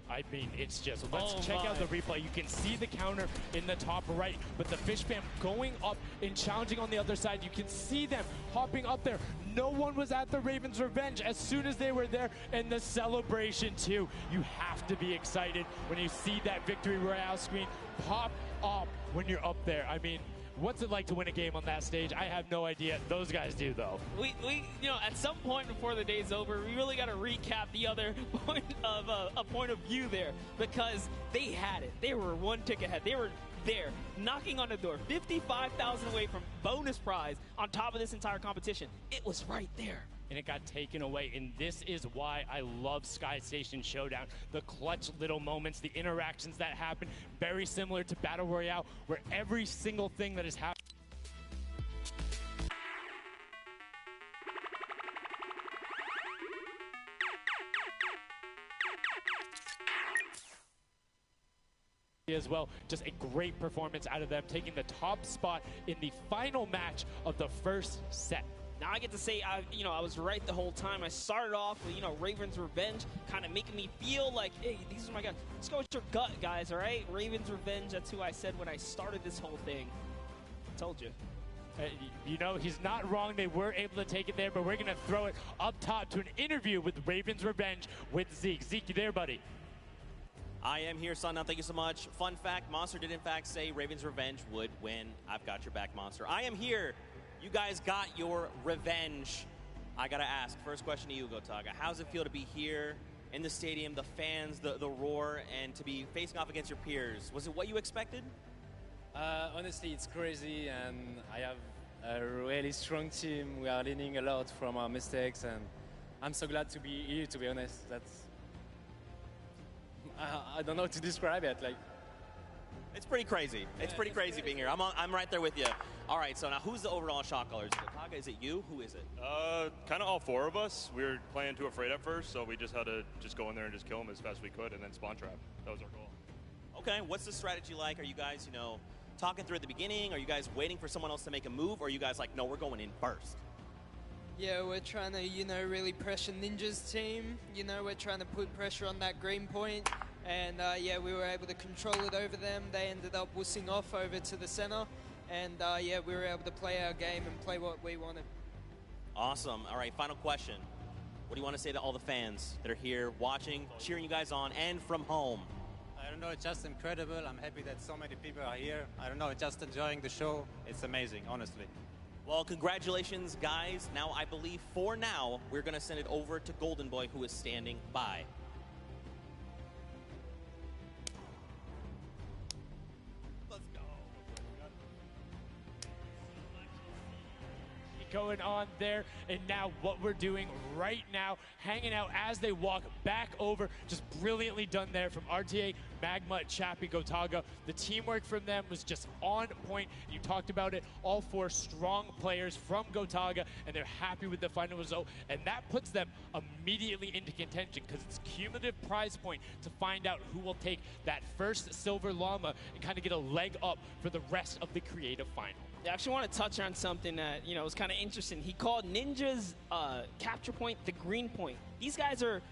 I mean, it's just, let's check out the replay. You can see the counter in the top right, but the Fish fam going up and challenging on the other side. You can see them hopping up there. No one was at the Ravens Revenge as soon as they were there, and the celebration too. You have to be excited when you see that Victory Royale screen pop up when you're up there. I mean, what's it like to win a game on that stage? I have no idea. Those guys do, though. We you know, at some point before the day's over, we really got to recap the other point of a point of view there, because they had it. They were 1 tick ahead. They were there, knocking on the door, 55,000 away from bonus prize on top of this entire competition. It was right there. and it got taken away. And this is why I love Sky Station Showdown. The clutch little moments, the interactions that happen, very similar to Battle Royale, where every single thing that is happening as well. Just a great performance out of them, taking the top spot in the final match of the first set. Now I get to say, I was right the whole time. I started off with, Raven's Revenge, kind of making me feel like, hey, these are my guys. Let's go with your gut, guys, all right? Raven's Revenge, that's who I said when I started this whole thing. Told you. He's not wrong. They were able to take it there, but we're going to throw it up top to an interview with Raven's Revenge with Zeke. Zeke, you there, buddy? I am here, son. Now, thank you so much. Fun fact, Monster did in fact say Raven's Revenge would win. I've got your back, Monster. I am here. You guys got your revenge. I got to ask, first question to you, Gotaga. How does it feel to be here in the stadium, the fans, the roar, and to be facing off against your peers? Was it what you expected? Honestly, it's crazy, and I have a really strong team. We are learning a lot from our mistakes, and I'm so glad to be here, to be honest. I don't know how to describe it. It's pretty crazy. It's pretty crazy being here. I'm right there with you. All right, so now who's the overall shot caller? Is it Gotaga? Is it you? Who is it? Kind of all four of us. We were playing too afraid at first, so we just had to just go in there and just kill them as fast as we could and then spawn trap. That was our goal. Okay, what's the strategy like? Are you guys, talking through at the beginning? Are you guys waiting for someone else to make a move? Or are you guys like, no, we're going in first? Yeah, we're trying to, really pressure Ninja's team. We're trying to put pressure on that green point. And, we were able to control it over them. They ended up wussing off over to the center. And, we were able to play our game and play what we wanted. Awesome. All right, final question. What do you want to say to all the fans that are here watching, cheering you guys on, and from home? I don't know, it's just incredible. I'm happy that so many people are here. I don't know, just enjoying the show. It's amazing, honestly. Well, congratulations, guys. Now, I believe for now, we're going to send it over to Golden Boy, who is standing by. Going on there, and now what we're doing right now, hanging out as they walk back over, just brilliantly done there from RTA, Magma, Chappie, Gotaga. The teamwork from them was just on point. You talked about it, all four strong players from Gotaga, and they're happy with the final result, and that puts them immediately into contention because it's cumulative prize point to find out who will take that first silver llama and kind of get a leg up for the rest of the creative final. I actually want to touch on something that, was kind of interesting. He called Ninja's capture point the green point. These guys are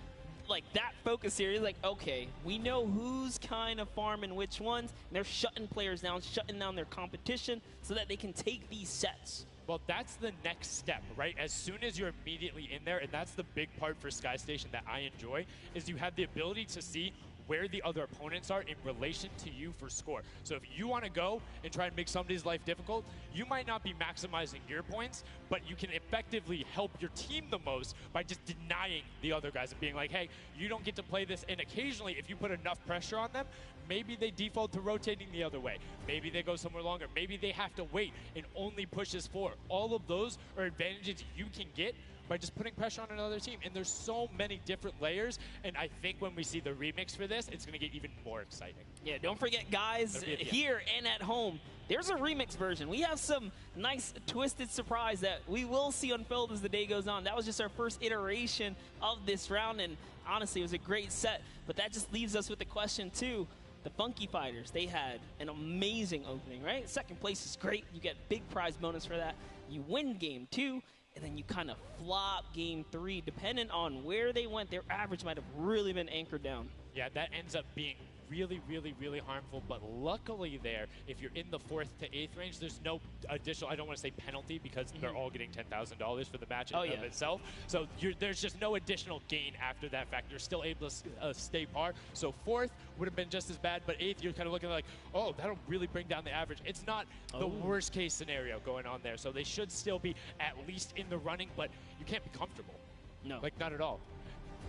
like that focused here. He's like, okay, we know who's kind of farming which ones. And they're shutting players down, shutting down their competition so that they can take these sets. Well, that's the next step, right? As soon as you're immediately in there, and that's the big part for Sky Station that I enjoy, is you have the ability to see where the other opponents are in relation to you for score. So if you want to go and try and make somebody's life difficult, you might not be maximizing your points, but you can effectively help your team the most by just denying the other guys and being like, hey, you don't get to play this. And occasionally, if you put enough pressure on them, maybe they default to rotating the other way. Maybe they go somewhere longer. Maybe they have to wait and only pushes forward. All of those are advantages you can get by just putting pressure on another team. And there's so many different layers, and I think when we see the remix for this, it's going to get even more exciting. Yeah, don't forget, guys, here and at home, there's a remix version. We have some nice twisted surprise that we will see unfold as the day goes on. That was just our first iteration of this round, and honestly, it was a great set. But that just leaves us with the question, too. The Funky Fighters, they had an amazing opening, right? Second place is great. You get big prize bonus for that. You win game 2. And then you kind of flop game 3. Depending on where they went, their average might have really been anchored down. Yeah, that ends up being really, really, really harmful. But luckily there, if you're in the 4th to 8th range, there's no additional, I don't want to say penalty, because they're all getting $10,000 for the match in of itself. So there's just no additional gain after that fact. You're still able to stay par. So 4th would have been just as bad, but 8th, you're kind of looking like, oh, that'll really bring down the average. It's not the worst case scenario going on there. So they should still be at least in the running, but you can't be comfortable. No. Like, not at all.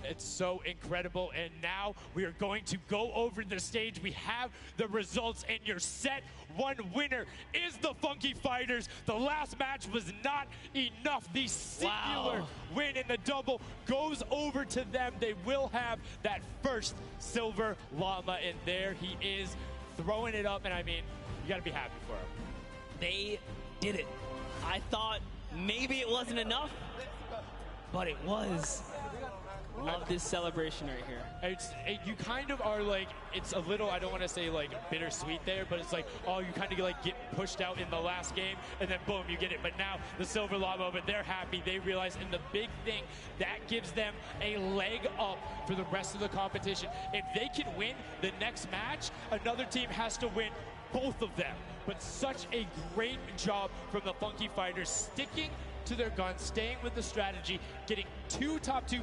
It's so incredible. And now we are going to go over the stage. We have the results, and your set one winner is the Funky Fighters. The last match was not enough. The singular win in the double goes over to them. They will have that first silver llama, and there he is throwing it up. And I mean, you got to be happy for him. They did it. I thought maybe it wasn't enough, but it was. Love this celebration right here. You kind of are like, it's a little, I don't want to say like bittersweet there, but it's like, oh, you kind of like get pushed out in the last game, and then boom, you get it. But now the silver llama, but they're happy. They realize, and the big thing, that gives them a leg up for the rest of the competition. If they can win the next match, another team has to win both of them. But such a great job from the Funky Fighters, sticking to their guns, staying with the strategy, getting 2 top 2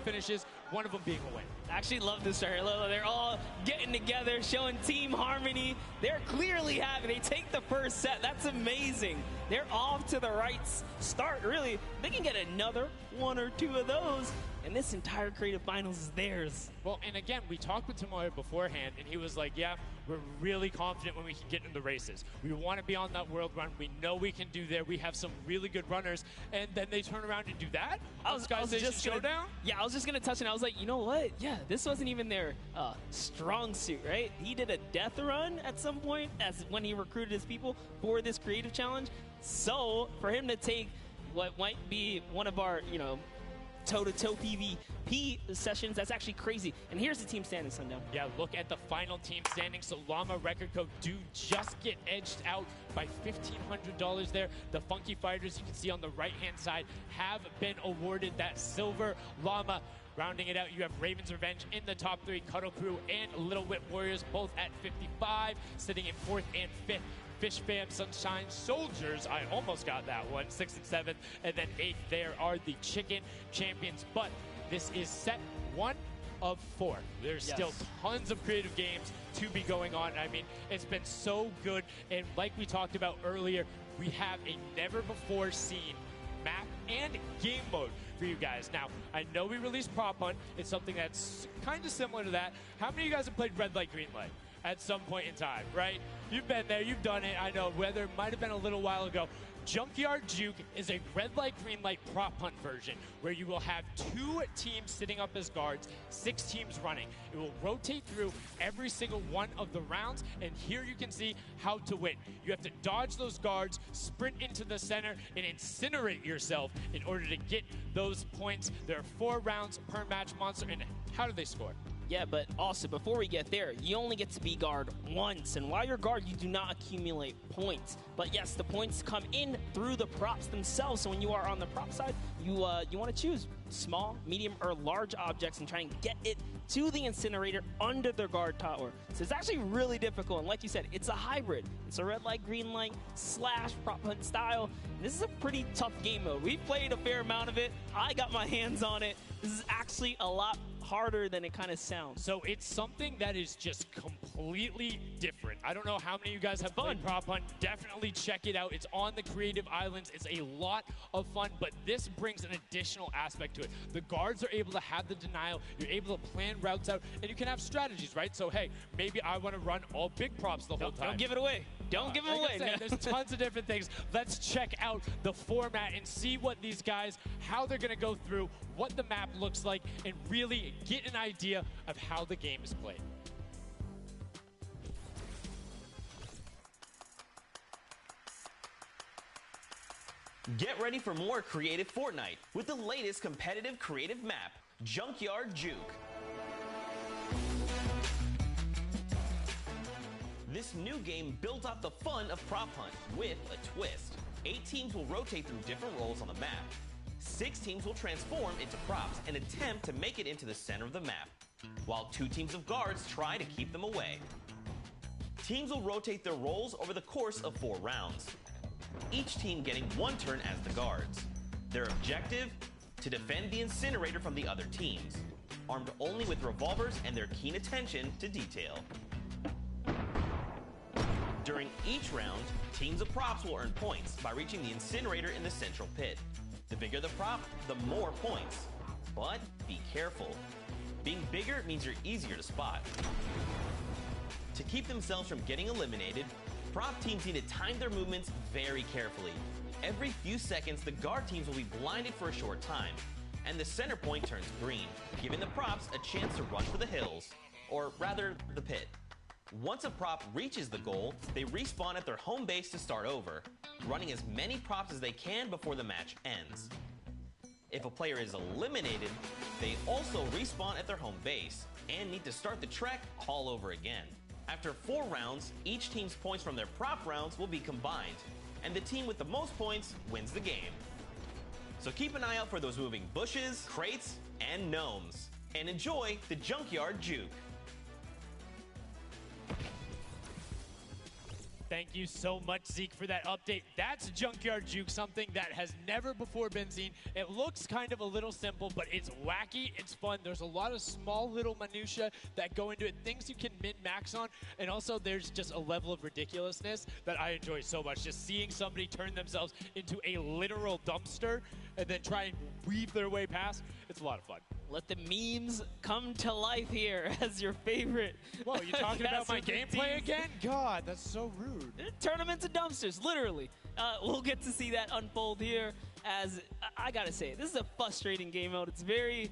finishes, one of them being a win. I actually love this right here. They're all getting together, showing team harmony. They're clearly happy. They take the first set. That's amazing. They're off to the right start, really. They can get another 1 or 2 of those, and this entire creative finals is theirs. Well, and again, we talked with Tomoya beforehand, and he was like, yeah, we're really confident when we can get in the races. We want to be on that world run. We know we can do there. We have some really good runners, and then they turn around and do that? I was just Showdown? Yeah, I was just going to touch it. I was like, you know what? Yeah, this wasn't even their strong suit, right? He did a death run at some point as when he recruited his people for this creative challenge. So for him to take what might be one of our, toe-to-toe PvP sessions, that's actually crazy. And here's the team standings, Sundown. Yeah, look at the final team standings. So Llama Record Code do just get edged out by $1,500 there. The Funky Fighters, you can see on the right-hand side, have been awarded that silver llama. Rounding it out, you have Raven's Revenge in the top 3, Cuddle Crew and Little Whip Warriors both at 55, sitting in 4th and 5th. Fish Fam, Sunshine Soldiers, I almost got that one, 6th and 7th, and then 8th there are the Chicken Champions. But this is set 1 of 4. There's still tons of creative games to be going on. I mean, it's been so good, and like we talked about earlier, we have a never-before-seen map and game mode for you guys. Now, I know we released Prop Hunt. It's something that's kind of similar to that. How many of you guys have played Red Light, Green Light at some point in time, right? You've been there, you've done it. I know, whether it might have been a little while ago. Junkyard Juke is a red light, green light prop hunt version where you will have 2 teams sitting up as guards, 6 teams running. It will rotate through every single one of the rounds, and here you can see how to win. You have to dodge those guards, sprint into the center, and incinerate yourself in order to get those points. There are 4 rounds per match, Monster, and how do they score? Yeah, but also, before we get there, you only get to be guard once. And while you're guard, you do not accumulate points. But yes, the points come in through the props themselves. So when you are on the prop side, you want to choose small, medium, or large objects and try and get it to the incinerator under the guard tower. So it's actually really difficult. And like you said, it's a hybrid. It's a red light, green light / prop hunt style. And this is a pretty tough game mode. We've played a fair amount of it. I got my hands on it. This is actually a lot harder than it kind of sounds. So it's something that is just completely different. I don't know how many of you guys have played Prop Hunt. Definitely check it out. It's on the Creative Islands. It's a lot of fun, but this brings an additional aspect to it. The guards are able to have the denial. You're able to plan routes out, and you can have strategies, right? So, hey, maybe I want to run all big props the whole time. Don't give it away. Don't give it away. There's tons of different things. Let's check out the format and see what these guys, how they're going to go through, what the map looks like, and really get an idea of how the game is played. Get ready for more creative Fortnite with the latest competitive creative map, Junkyard Juke. This new game builds off the fun of Prop Hunt with a twist. 8 teams will rotate through different roles on the map. 6 teams will transform into props and attempt to make it into the center of the map, while 2 teams of guards try to keep them away. Teams will rotate their roles over the course of 4 rounds, each team getting 1 turn as the guards. Their objective? To defend the incinerator from the other teams, armed only with revolvers and their keen attention to detail. During each round, teams of props will earn points by reaching the incinerator in the central pit. The bigger the prop, the more points. But be careful. Being bigger means you're easier to spot. To keep themselves from getting eliminated, prop teams need to time their movements very carefully. Every few seconds, the guard teams will be blinded for a short time, and the center point turns green, giving the props a chance to run for the hills, or rather, the pit. Once a prop reaches the goal, they respawn at their home base to start over, running as many props as they can before the match ends. If a player is eliminated, they also respawn at their home base and need to start the trek all over again. After 4 rounds, each team's points from their prop rounds will be combined, and the team with the most points wins the game. So keep an eye out for those moving bushes, crates, and gnomes, and enjoy the Junkyard Juke. Thank you so much, Zeke, for that update. That's Junkyard Juke, something that has never before been seen. It looks kind of a little simple, but it's wacky, it's fun. There's a lot of small little minutia that go into it, things you can min-max on, and also there's just a level of ridiculousness that I enjoy so much. Just seeing somebody turn themselves into a literal dumpster and then try and weave their way past, it's a lot of fun. Let the memes come to life here as your favorite. Whoa, you talking about my gameplay again? God, that's so rude. Turn them into dumpsters, literally. We'll get to see that unfold here as, I gotta say, this is a frustrating game mode. It's very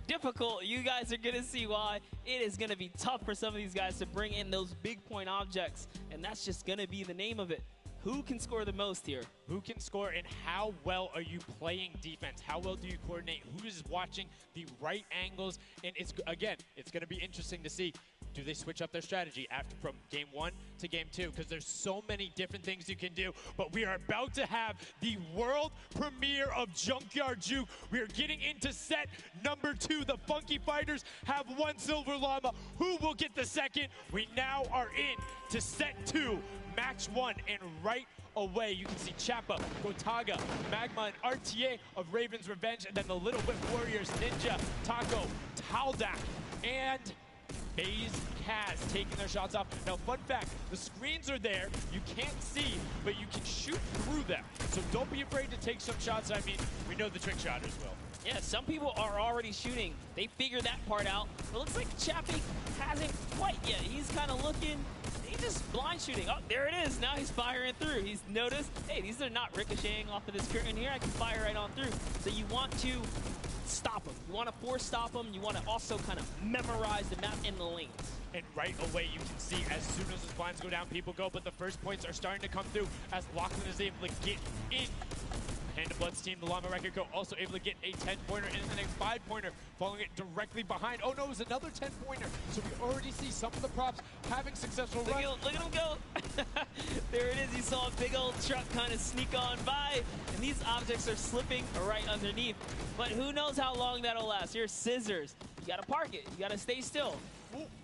difficult. You guys are gonna see why. It is gonna be tough for some of these guys to bring in those big point objects, and that's just gonna be the name of it. Who can score the most here? Who can score, and how well are you playing defense? How well do you coordinate? Who is watching the right angles? And it's going to be interesting to see. Do they switch up their strategy from game 1 to game 2? Because there's so many different things you can do. But we are about to have the world premiere of Junkyard Juke. We are getting into set number 2. The Funky Fighters have 1 silver llama. Who will get the second? We now are in to set 2, match 1, and right away you can see Chappa, Gotaga, Magma, and RTA of Raven's Revenge, and then the Little Whip Warriors, Ninja, Taco, Taldak, and FaZe Kaz taking their shots off. Now, fun fact, the screens are there. You can't see, but you can shoot through them. So don't be afraid to take some shots. I mean, we know the trick shotters will. Yeah, some people are already shooting. They figured that part out. But it looks like Chappie hasn't quite yet. He's kind of looking. He's just blind shooting. Oh, there it is. Now he's firing through. He's noticed, hey, these are not ricocheting off of this curtain here. I can fire right on through. So you want to stop them. You want to force stop them. You want to also kind of memorize the map in the lanes. And right away you can see as soon as the blinds go down, people go. But the first points are starting to come through as Lachlan is able to get in. Hand of Blood's team, the Llama Record Co. also able to get a 10-pointer and then a 5-pointer, following it directly behind. Oh no, it was another 10-pointer. So we already see some of the props having successful runs. Look at him go. There it is. You saw a big old truck kind of sneak on by, and these objects are slipping right underneath. But who knows how long that'll last. Here's Scissors. You gotta park it. You gotta stay still.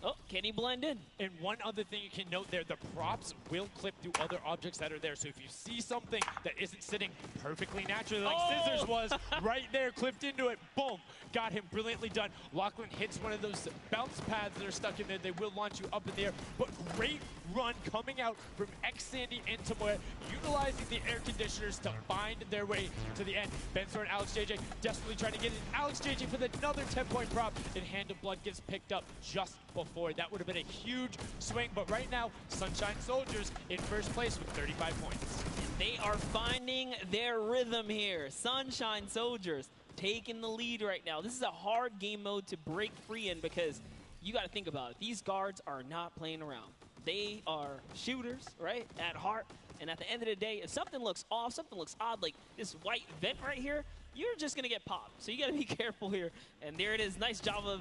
Oh, can he blend in? And one other thing you can note there, the props will clip through other objects that are there. So if you see something that isn't sitting perfectly naturally like Scissors was, right there, clipped into it, boom, got him brilliantly done. Lachlan hits one of those bounce pads that are stuck in there. They will launch you up in the air, but great run coming out from X-Sandy and Tamoya, utilizing the air conditioners to find their way to the end. Bensor and Alex JJ desperately trying to get in. Alex JJ for another 10-point prop, and Hand of Blood gets picked up just before. That would have been a huge swing, but right now, Sunshine Soldiers in first place with 35 points. They are finding their rhythm here. Sunshine Soldiers taking the lead right now. This is a hard game mode to break free in because you got to think about it. These guards are not playing around. They are shooters, right, at heart. And at the end of the day, if something looks off, something looks odd, like this white vent right here, you're just going to get popped. So you got to be careful here. And there it is. Nice job of,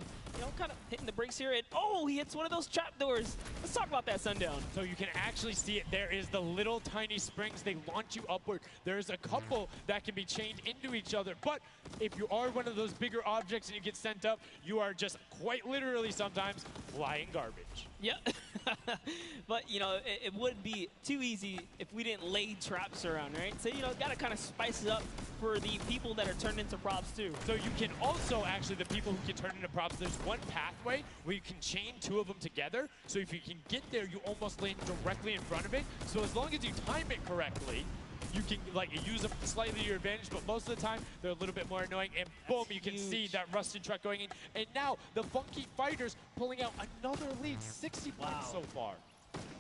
kind of hitting the brakes here. And, oh, he hits one of those trap doors. Let's talk about that, Sundown. So you can actually see it. There is the little tiny springs. They launch you upward. There's a couple that can be chained into each other. But if you are one of those bigger objects and you get sent up, you are just quite literally sometimes flying garbage. Yeah. But, it would be too easy if we didn't lay traps around, right? So, got to kind of spice it up for the people that are turned into props, too. So you can also, actually, the people who can turn into props, there's one pathway where you can chain 2 of them together. So if you can get there, you almost land directly in front of it. So as long as you time it correctly, you can like use them slightly to your advantage, but most of the time they're a little bit more annoying. And boom, you can see that rusted truck going in. And now the Funky Fighters pulling out another lead, 60 points so far.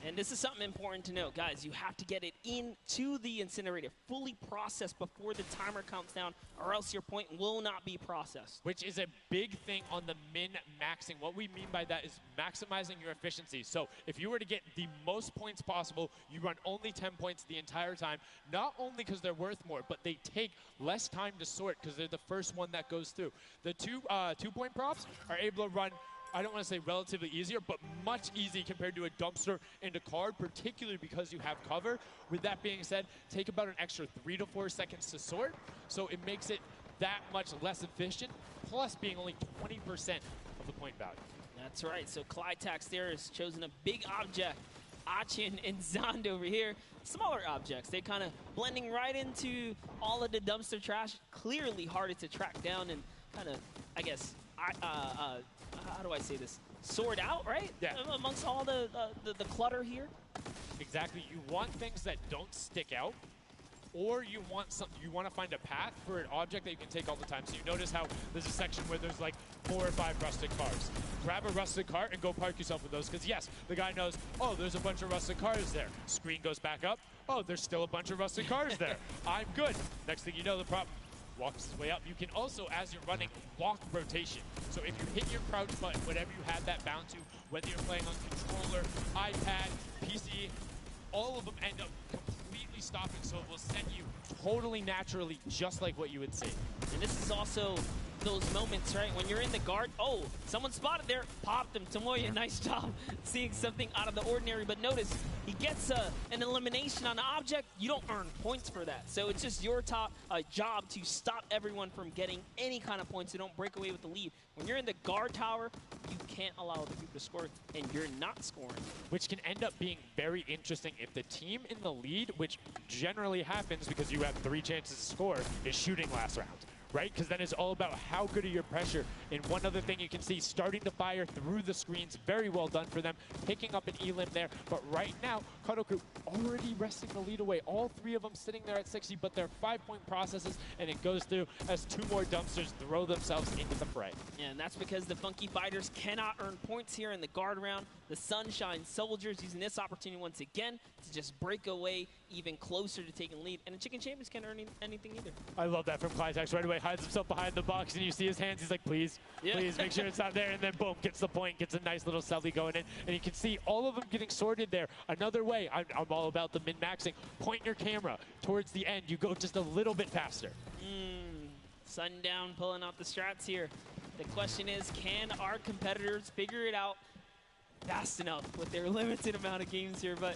And this is something important to note, guys. You have to get it into the incinerator, fully processed before the timer counts down, or else your point will not be processed. Which is a big thing on the min-maxing. What we mean by that is maximizing your efficiency. So if you were to get the most points possible, you run only 10 points the entire time, not only because they're worth more, but they take less time to sort because they're the first one that goes through. The two-point props are able to run, I don't want to say relatively easier, but much easier compared to a dumpster and a card, particularly because you have cover. With that being said, take about an extra 3 to 4 seconds to sort, so it makes it that much less efficient, plus being only 20% of the point value. That's right, so Clytax there has chosen a big object. Achin and Zond over here, smaller objects. They're kind of blending right into all of the dumpster trash, clearly harder to track down and kind of, I guess, how do I say this? Sort out, right? Yeah. Amongst all the clutter here. Exactly. You want things that don't stick out, or you want to find a path for an object that you can take all the time. So you notice how there's a section where there's like 4 or 5 rusted cars. Grab a rusted car and go park yourself with those, because yes, the guy knows, oh, there's a bunch of rusted cars there. Screen goes back up. Oh, there's still a bunch of rusted cars there. I'm good. Next thing you know, the prop walks his way up. You can also, as you're running, walk rotation. So if you hit your crouch button, whatever you have that bound to, whether you're playing on controller, iPad, PC, all of them end up completely stopping, so it will send you totally naturally, just like what you would see. And this is also those moments, right, when you're in the guard. Oh, someone spotted there, popped him. Tomoya, nice job seeing something out of the ordinary. But notice, he gets an elimination on the object. You don't earn points for that. So it's just your job to stop everyone from getting any kind of points. So don't break away with the lead. When you're in the guard tower, you can't allow other people to score, and you're not scoring. Which can end up being very interesting if the team in the lead, which generally happens because you have 3 chances to score, is shooting last round. Right? Because then it's all about how good are your pressure. And one other thing you can see, starting to fire through the screens, very well done for them, picking up an elim there. But right now, Kadoku already wresting the lead away. All 3 of them sitting there at 60, but they're 5-point processes, and it goes through as 2 more dumpsters throw themselves into the fray. Yeah, and that's because the Funky Fighters cannot earn points here in the guard round. The Sunshine Soldiers using this opportunity once again to just break away even closer to taking lead. And the Chicken Champions can't earn anything either. I love that from Clytax. Right away, hides himself behind the box, and you see his hands. He's like, please, please make sure it's not there. And then boom, gets the point, gets a nice little selfie going in. And you can see all of them getting sorted there. Another way, I'm all about the min-maxing. Point your camera towards the end. You go just a little bit faster. Sundown pulling out the strats here. The question is, can our competitors figure it out fast enough with their limited amount of games here? But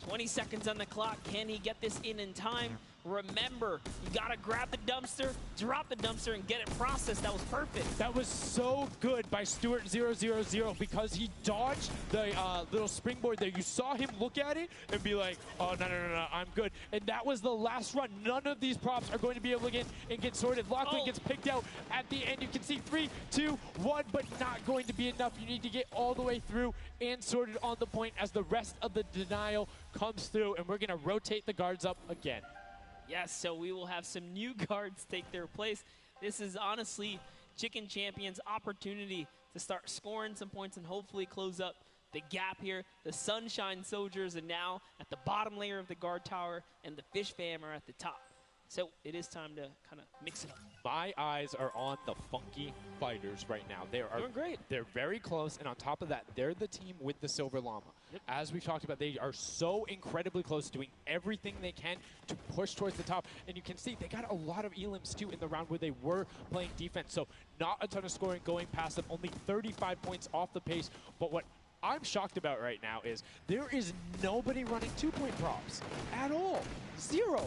20 seconds on the clock. Can he get this in time? Remember, you got to grab the dumpster, drop the dumpster, and get it processed. That was perfect. That was so good by Stuart000 because he dodged the little springboard there. You saw him look at it and be like, oh, no, I'm good. And that was the last run. None of these props are going to be able to get sorted. Lachlan gets picked out at the end. You can see 3, 2, 1, but not going to be enough. You need to get all the way through and sorted on the point as the rest of the denial comes through, and we're going to rotate the guards up again. Yes, so we will have some new guards take their place. This is honestly Chicken Champions' opportunity to start scoring some points and hopefully close up the gap here. The Sunshine Soldiers are now at the bottom layer of the guard tower, and the Fish Fam are at the top. So it is time to kind of mix it up. My eyes are on the Funky Fighters right now. They are doing great. They're very close, and on top of that, they're the team with the Silver Llama. Yep. As we've talked about, they are so incredibly close, doing everything they can to push towards the top. And you can see they got a lot of elims, too, in the round where they were playing defense. So not a ton of scoring going past them, only 35 points off the pace. But what I'm shocked about right now is there is nobody running 2-point props at all. 0.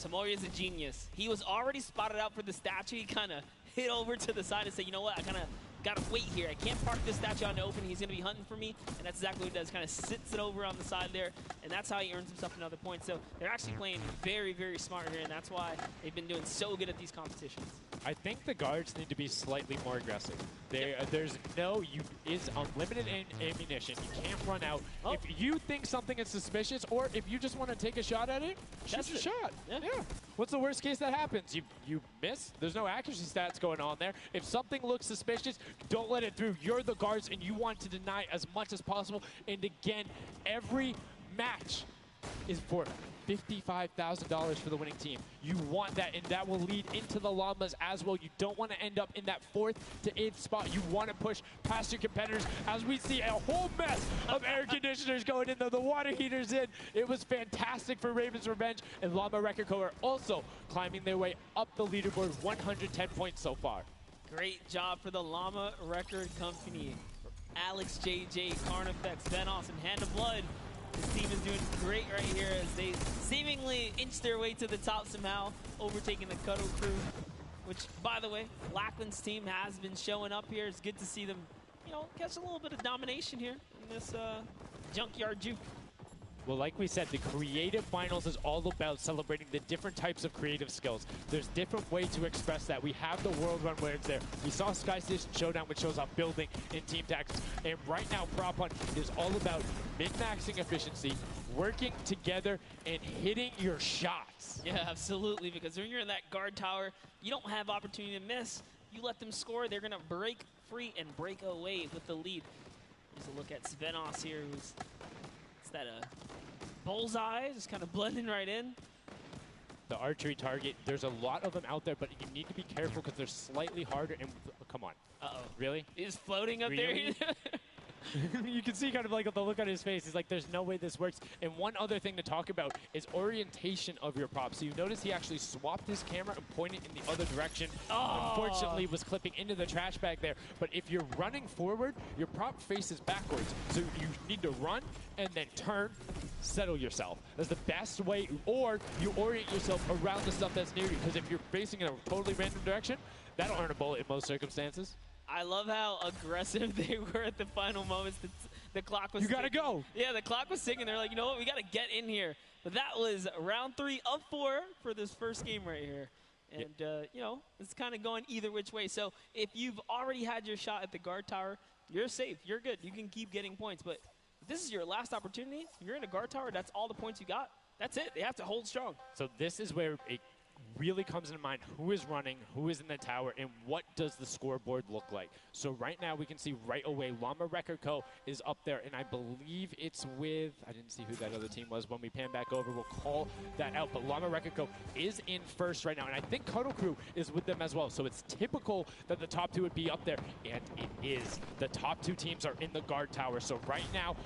Tomoya is a genius. He was already spotted out for the statue. He kind of hit over to the side and said, you know what, I kind of Gotta wait here. I can't park this statue on the open. He's gonna be hunting for me, and that's exactly what he does. Kind of sits it over on the side there, and that's how he earns himself another point. So they're actually playing very, very smart here, and that's why they've been doing so good at these competitions. I think the guards need to be slightly more aggressive. There's is unlimited ammunition. You can't run out. Oh. If you think something is suspicious, or if you just want to take a shot at it, shoot your shot. Yeah. What's the worst case that happens? You miss. There's no accuracy stats going on there. If something looks suspicious, don't let it through. You're the guards, and you want to deny as much as possible. And again, every match is for $55,000 for the winning team. You want that, and that will lead into the llamas as well. You don't want to end up in that 4th to 8th spot. You want to push past your competitors as we see a whole mess of air conditioners going in, the water heaters in. It was fantastic for Raven's Revenge, and Llama Record Co. are also climbing their way up the leaderboard, 110 points so far. Great job for the Llama Record Company. Alex, JJ, Carnifex, Venos, and Hand of Blood. This team is doing great right here as they seemingly inch their way to the top somehow, overtaking the Cuddle Crew, which, by the way, Lackland's team has been showing up here. It's good to see them, catch a little bit of domination here in this junkyard juke. Well, like we said, the creative finals is all about celebrating the different types of creative skills. There's different ways to express that. We have the World Run where it's there. We saw Sky Station Showdown, which shows up building in team tactics. And right now, Prop Hunt is all about min-maxing efficiency, working together, and hitting your shots. Yeah, absolutely, because when you're in that guard tower, you don't have opportunity to miss. You let them score, they're going to break free and break away with the lead. Here's a look at Svenos here, who's that bullseye, just kind of blending right in. The archery target, there's a lot of them out there, but you need to be careful because they're slightly harder. And come on. Uh-oh. Really? He's floating up Really? there. You can see kind of like the look on his face. He's like, there's no way this works. And one other thing to talk about is orientation of your prop. So you notice he actually swapped his camera and pointed in the other direction. Oh. Unfortunately, was clipping into the trash bag there. But if you're running forward, your prop faces backwards. So you need to run and then turn, settle yourself. That's the best way. Or you orient yourself around the stuff that's near you. Because if you're facing in a totally random direction, that'll earn a bullet in most circumstances. I love how aggressive they were at the final moments. The clock was You gotta go. Yeah, the clock was ticking. They're like, you know what, we gotta get in here. But that was round 3 of 4 for this first game right here. And, it's kind of going either which way. So if you've already had your shot at the guard tower, you're safe. You're good. You can keep getting points. But if this is your last opportunity, you're in a guard tower, that's all the points you got. That's it. They have to hold strong. So this is where it really comes into mind who is running, who is in the tower, and what does the scoreboard look like. So right now we can see right away Llama Record Co. is up there, and I believe it's with, I didn't see who that other team was. When we pan back over, we'll call that out. But Llama Record Co. is in first right now, and I think Cuddle Crew is with them as well. So it's typical that the top 2 would be up there, and it is. The top 2 teams are in the guard tower. So right now,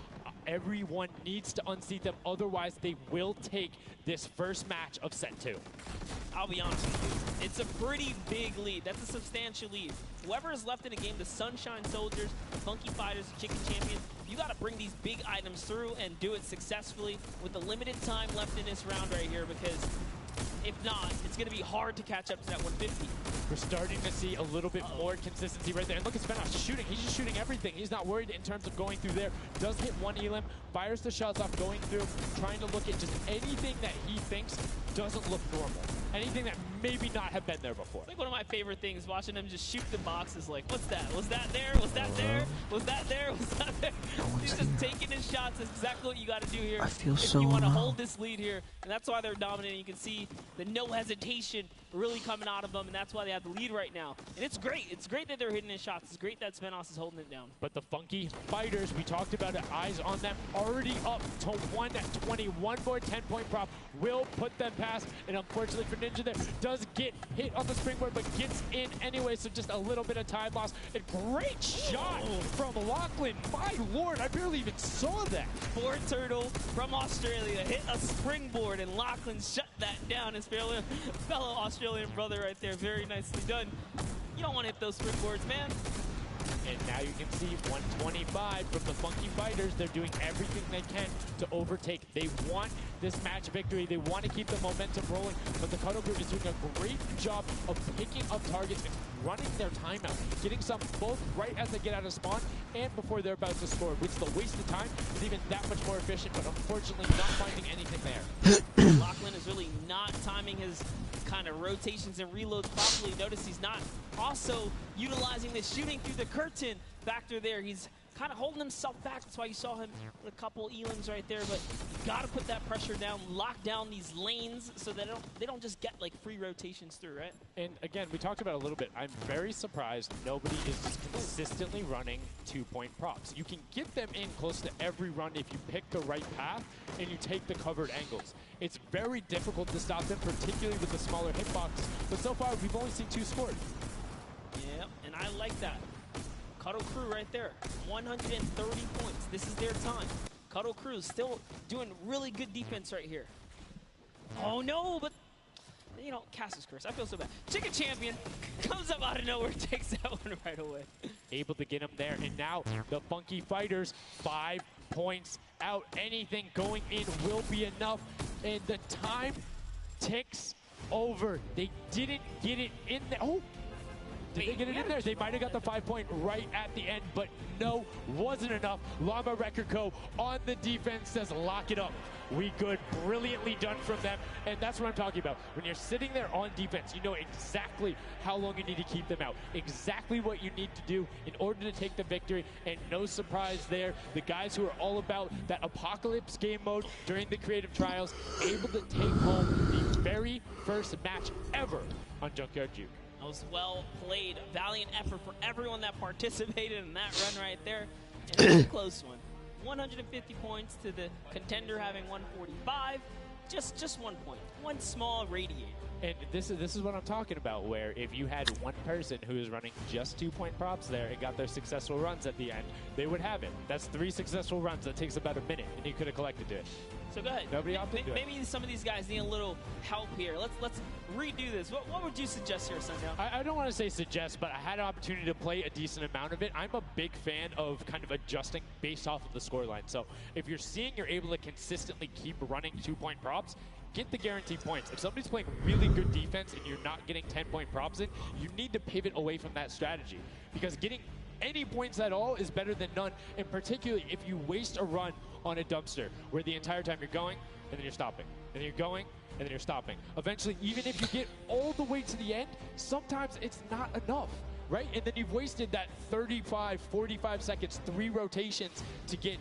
everyone needs to unseat them. Otherwise, they will take this first match of set 2. I'll be honest with you, it's a pretty big lead. That's a substantial lead. Whoever is left in the game, the Sunshine Soldiers, the Funky Fighters, the Chicken Champions, you got to bring these big items through and do it successfully with the limited time left in this round right here, because if not, it's going to be hard to catch up to that 150. We're starting to see a little bit more consistency right there. And look at Svenos just shooting. He's just shooting everything. He's not worried in terms of going through there. Does hit one elim, fires the shots off going through, trying to look at just anything that he thinks doesn't look normal. Anything that maybe not have been there before. It's like one of my favorite things, watching him just shoot the boxes like, what's that? Was that there? Was that there? Was that there? Was that there? He's just taking his shots. That's exactly what you got to do here. I feel if so you want to numb. hold this lead here, and that's why they're dominating. You can see the no hesitation really coming out of them, and that's why they have the lead right now. And it's great. It's great that they're hitting his shots. It's great that Svenos is holding it down. But the Funky Fighters, we talked about it, eyes on them, already up to 120. One more 10-point prop will put them past. And unfortunately for Ninja there, does get hit on the springboard, but gets in anyway, so just a little bit of time loss. A great shot from Lachlan. My lord, I barely even saw that. Ford Turtle from Australia hit a springboard, and Lachlan shut that down. His fellow Australian brother right there. Very nicely done. You don't want to hit those springboards, man. And now you can see 125 from the Funky Fighters. They're doing everything they can to overtake. They want this match victory. They want to keep the momentum rolling, but the Cuddle Crew is doing a great job of picking up targets and running their timeout, getting some both right as they get out of spawn and before they're about to score, which the waste of time is even that much more efficient, but unfortunately not finding anything there. Lachlan is really not timing his kind of rotations and reloads properly. Notice he's not also utilizing the shooting through the curtain factor there. He's kind of holding himself back. That's why you saw him with a couple Elings right there, but you got to put that pressure down, lock down these lanes so that they don't just get like free rotations through, right? And again, we talked about it a little bit. I'm very surprised nobody is consistently running 2-point props. You can get them in close to every run if you pick the right path and you take the covered angles. It's very difficult to stop them, particularly with the smaller hitboxes, but so far we've only seen 2 scored. Yeah, and I like that. Cuddle Crew right there, 130 points. This is their time. Cuddle Crew still doing really good defense right here. Oh no, but you know, Cass's curse. I feel so bad. Chicken Champion comes up out of nowhere, takes that one right away. Able to get him there, and now the Funky Fighters 5 points out. Anything going in will be enough, and the time ticks over. They didn't get it in there. Oh! Did they get it in there? They might have got the 5-point right at the end, but no, wasn't enough. Llama Record Co. on the defense says, lock it up. We good. Brilliantly done from them, and that's what I'm talking about. When you're sitting there on defense, you know exactly how long you need to keep them out, exactly what you need to do in order to take the victory, and no surprise there. The guys who are all about that apocalypse game mode during the creative trials, able to take home the very first match ever on Junkyard Juke. That was well played. Valiant effort for everyone that participated in that run right there. And it was a close one. 150 points to the contender having 145. Just 1 point. One small radiator. And this is what I'm talking about, where if you had one person who is running just 2-point props there and got their successful runs at the end, they would have it. That's 3 successful runs. That takes about a minute, and you could have collected it. So go ahead. Nobody opted to it. Maybe some of these guys need a little help here. Let's redo this. What would you suggest here, Sundown? I don't want to say suggest, but I had an opportunity to play a decent amount of it. I'm a big fan of kind of adjusting based off of the scoreline. So if you're seeing you're able to consistently keep running 2-point props, get the guaranteed points. If somebody's playing really good defense and you're not getting 10-point props in, you need to pivot away from that strategy, because getting any points at all is better than none, and particularly if you waste a run on a dumpster where the entire time you're going and then you're stopping, and then you're going and then you're stopping. Eventually, even if you get all the way to the end, sometimes it's not enough, right? And then you've wasted that 35, 45 seconds, 3 rotations to get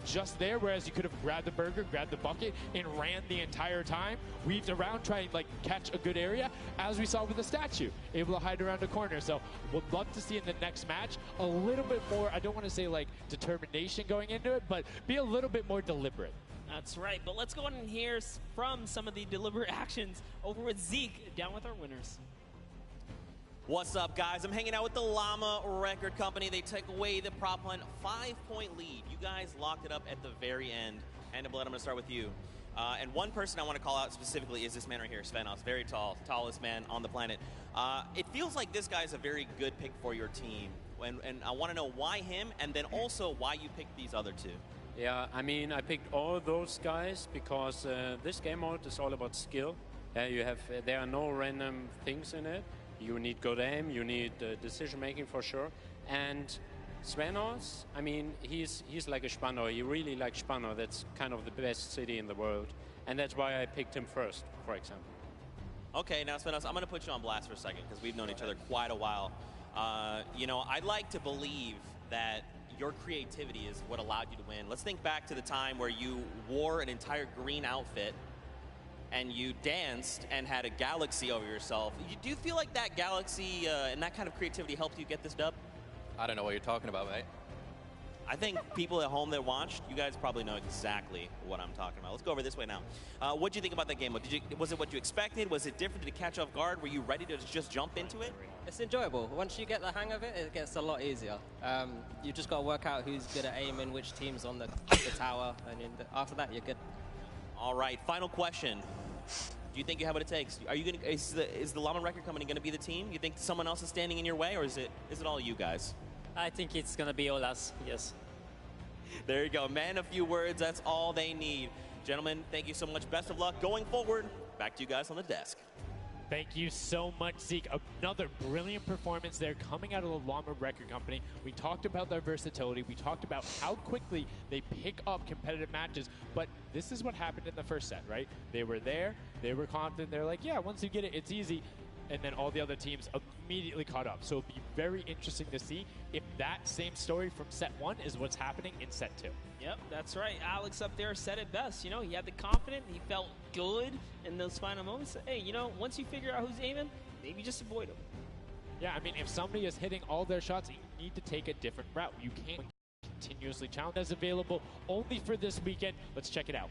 just there, whereas you could have grabbed the burger, grabbed the bucket, and ran the entire time, weaved around, trying to like catch a good area, as we saw with the statue, able to hide around a corner. So would love to see in the next match a little bit more, I don't want to say like determination going into it, but be a little bit more deliberate. That's right, but let's go on and hear from some of the deliberate actions over with Zeke, down with our winners. What's up, guys? I'm hanging out with the Llama Record Company. They took away the prop hunt 5-point lead. You guys locked it up at the very end. And Blood, I'm going to start with you. And one person I want to call out specifically is this man right here, Svenos. Very tall, tallest man on the planet. It feels like this guy's a very good pick for your team. And I want to know why him, and then also why you picked these other 2. Yeah, I mean, I picked all those guys because this game mode is all about skill. There are no random things in it. You need good aim, you need decision making for sure. And Svenos, I mean, he's like a Spandau. He really likes Spandau. That's kind of the best city in the world. And that's why I picked him first, for example. Okay, now Svenos, I'm going to put you on blast for a second because we've known each other quite a while. You know, I'd like to believe that your creativity is what allowed you to win. Let's think back to the time where you wore an entire green outfit and you danced and had a galaxy over yourself. Do you feel like that galaxy and that kind of creativity helped you get this dub? I don't know what you're talking about, mate. I think people at home that watched, you guys probably know exactly what I'm talking about. Let's go over this way now. What did you think about that game? Was it what you expected? Was it different? Did it catch off guard? Were you ready to just jump into it? It's enjoyable. Once you get the hang of it, it gets a lot easier. You just got to work out who's good at aiming, which team's on the tower, and after that, you're good. All right, final question. Do you think you have what it takes? Are you gonna? Is the Llama Record Company going to be the team? You think someone else is standing in your way, or is it all you guys? I think it's gonna be all us, yes. There you go, man. A few words, that's all they need. Gentlemen, thank you so much. Best of luck going forward. Back to you guys on the desk. Thank you so much, Zeke. Another brilliant performance there coming out of the Llama Record Company. We talked about their versatility. We talked about how quickly they pick up competitive matches. But this is what happened in the first set, right? They were there. They were confident. They're like, yeah, once you get it, it's easy. And then all the other teams immediately caught up. So it'll be very interesting to see if that same story from set 1 is what's happening in set 2. Yep, that's right. Alex up there said it best. You know, he had the confidence. He felt good in those final moments. Hey, you know, once you figure out who's aiming, maybe just avoid him. Yeah, I mean, if somebody is hitting all their shots, you need to take a different route. You can't continuously challenge. That's available only for this weekend. Let's check it out.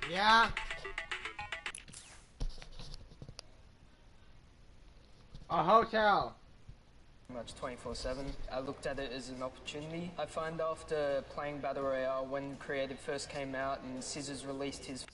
Yeah. A hotel. Much 24/7. I looked at it as an opportunity. I find after playing Battle Royale, when Creative first came out and Scissors released his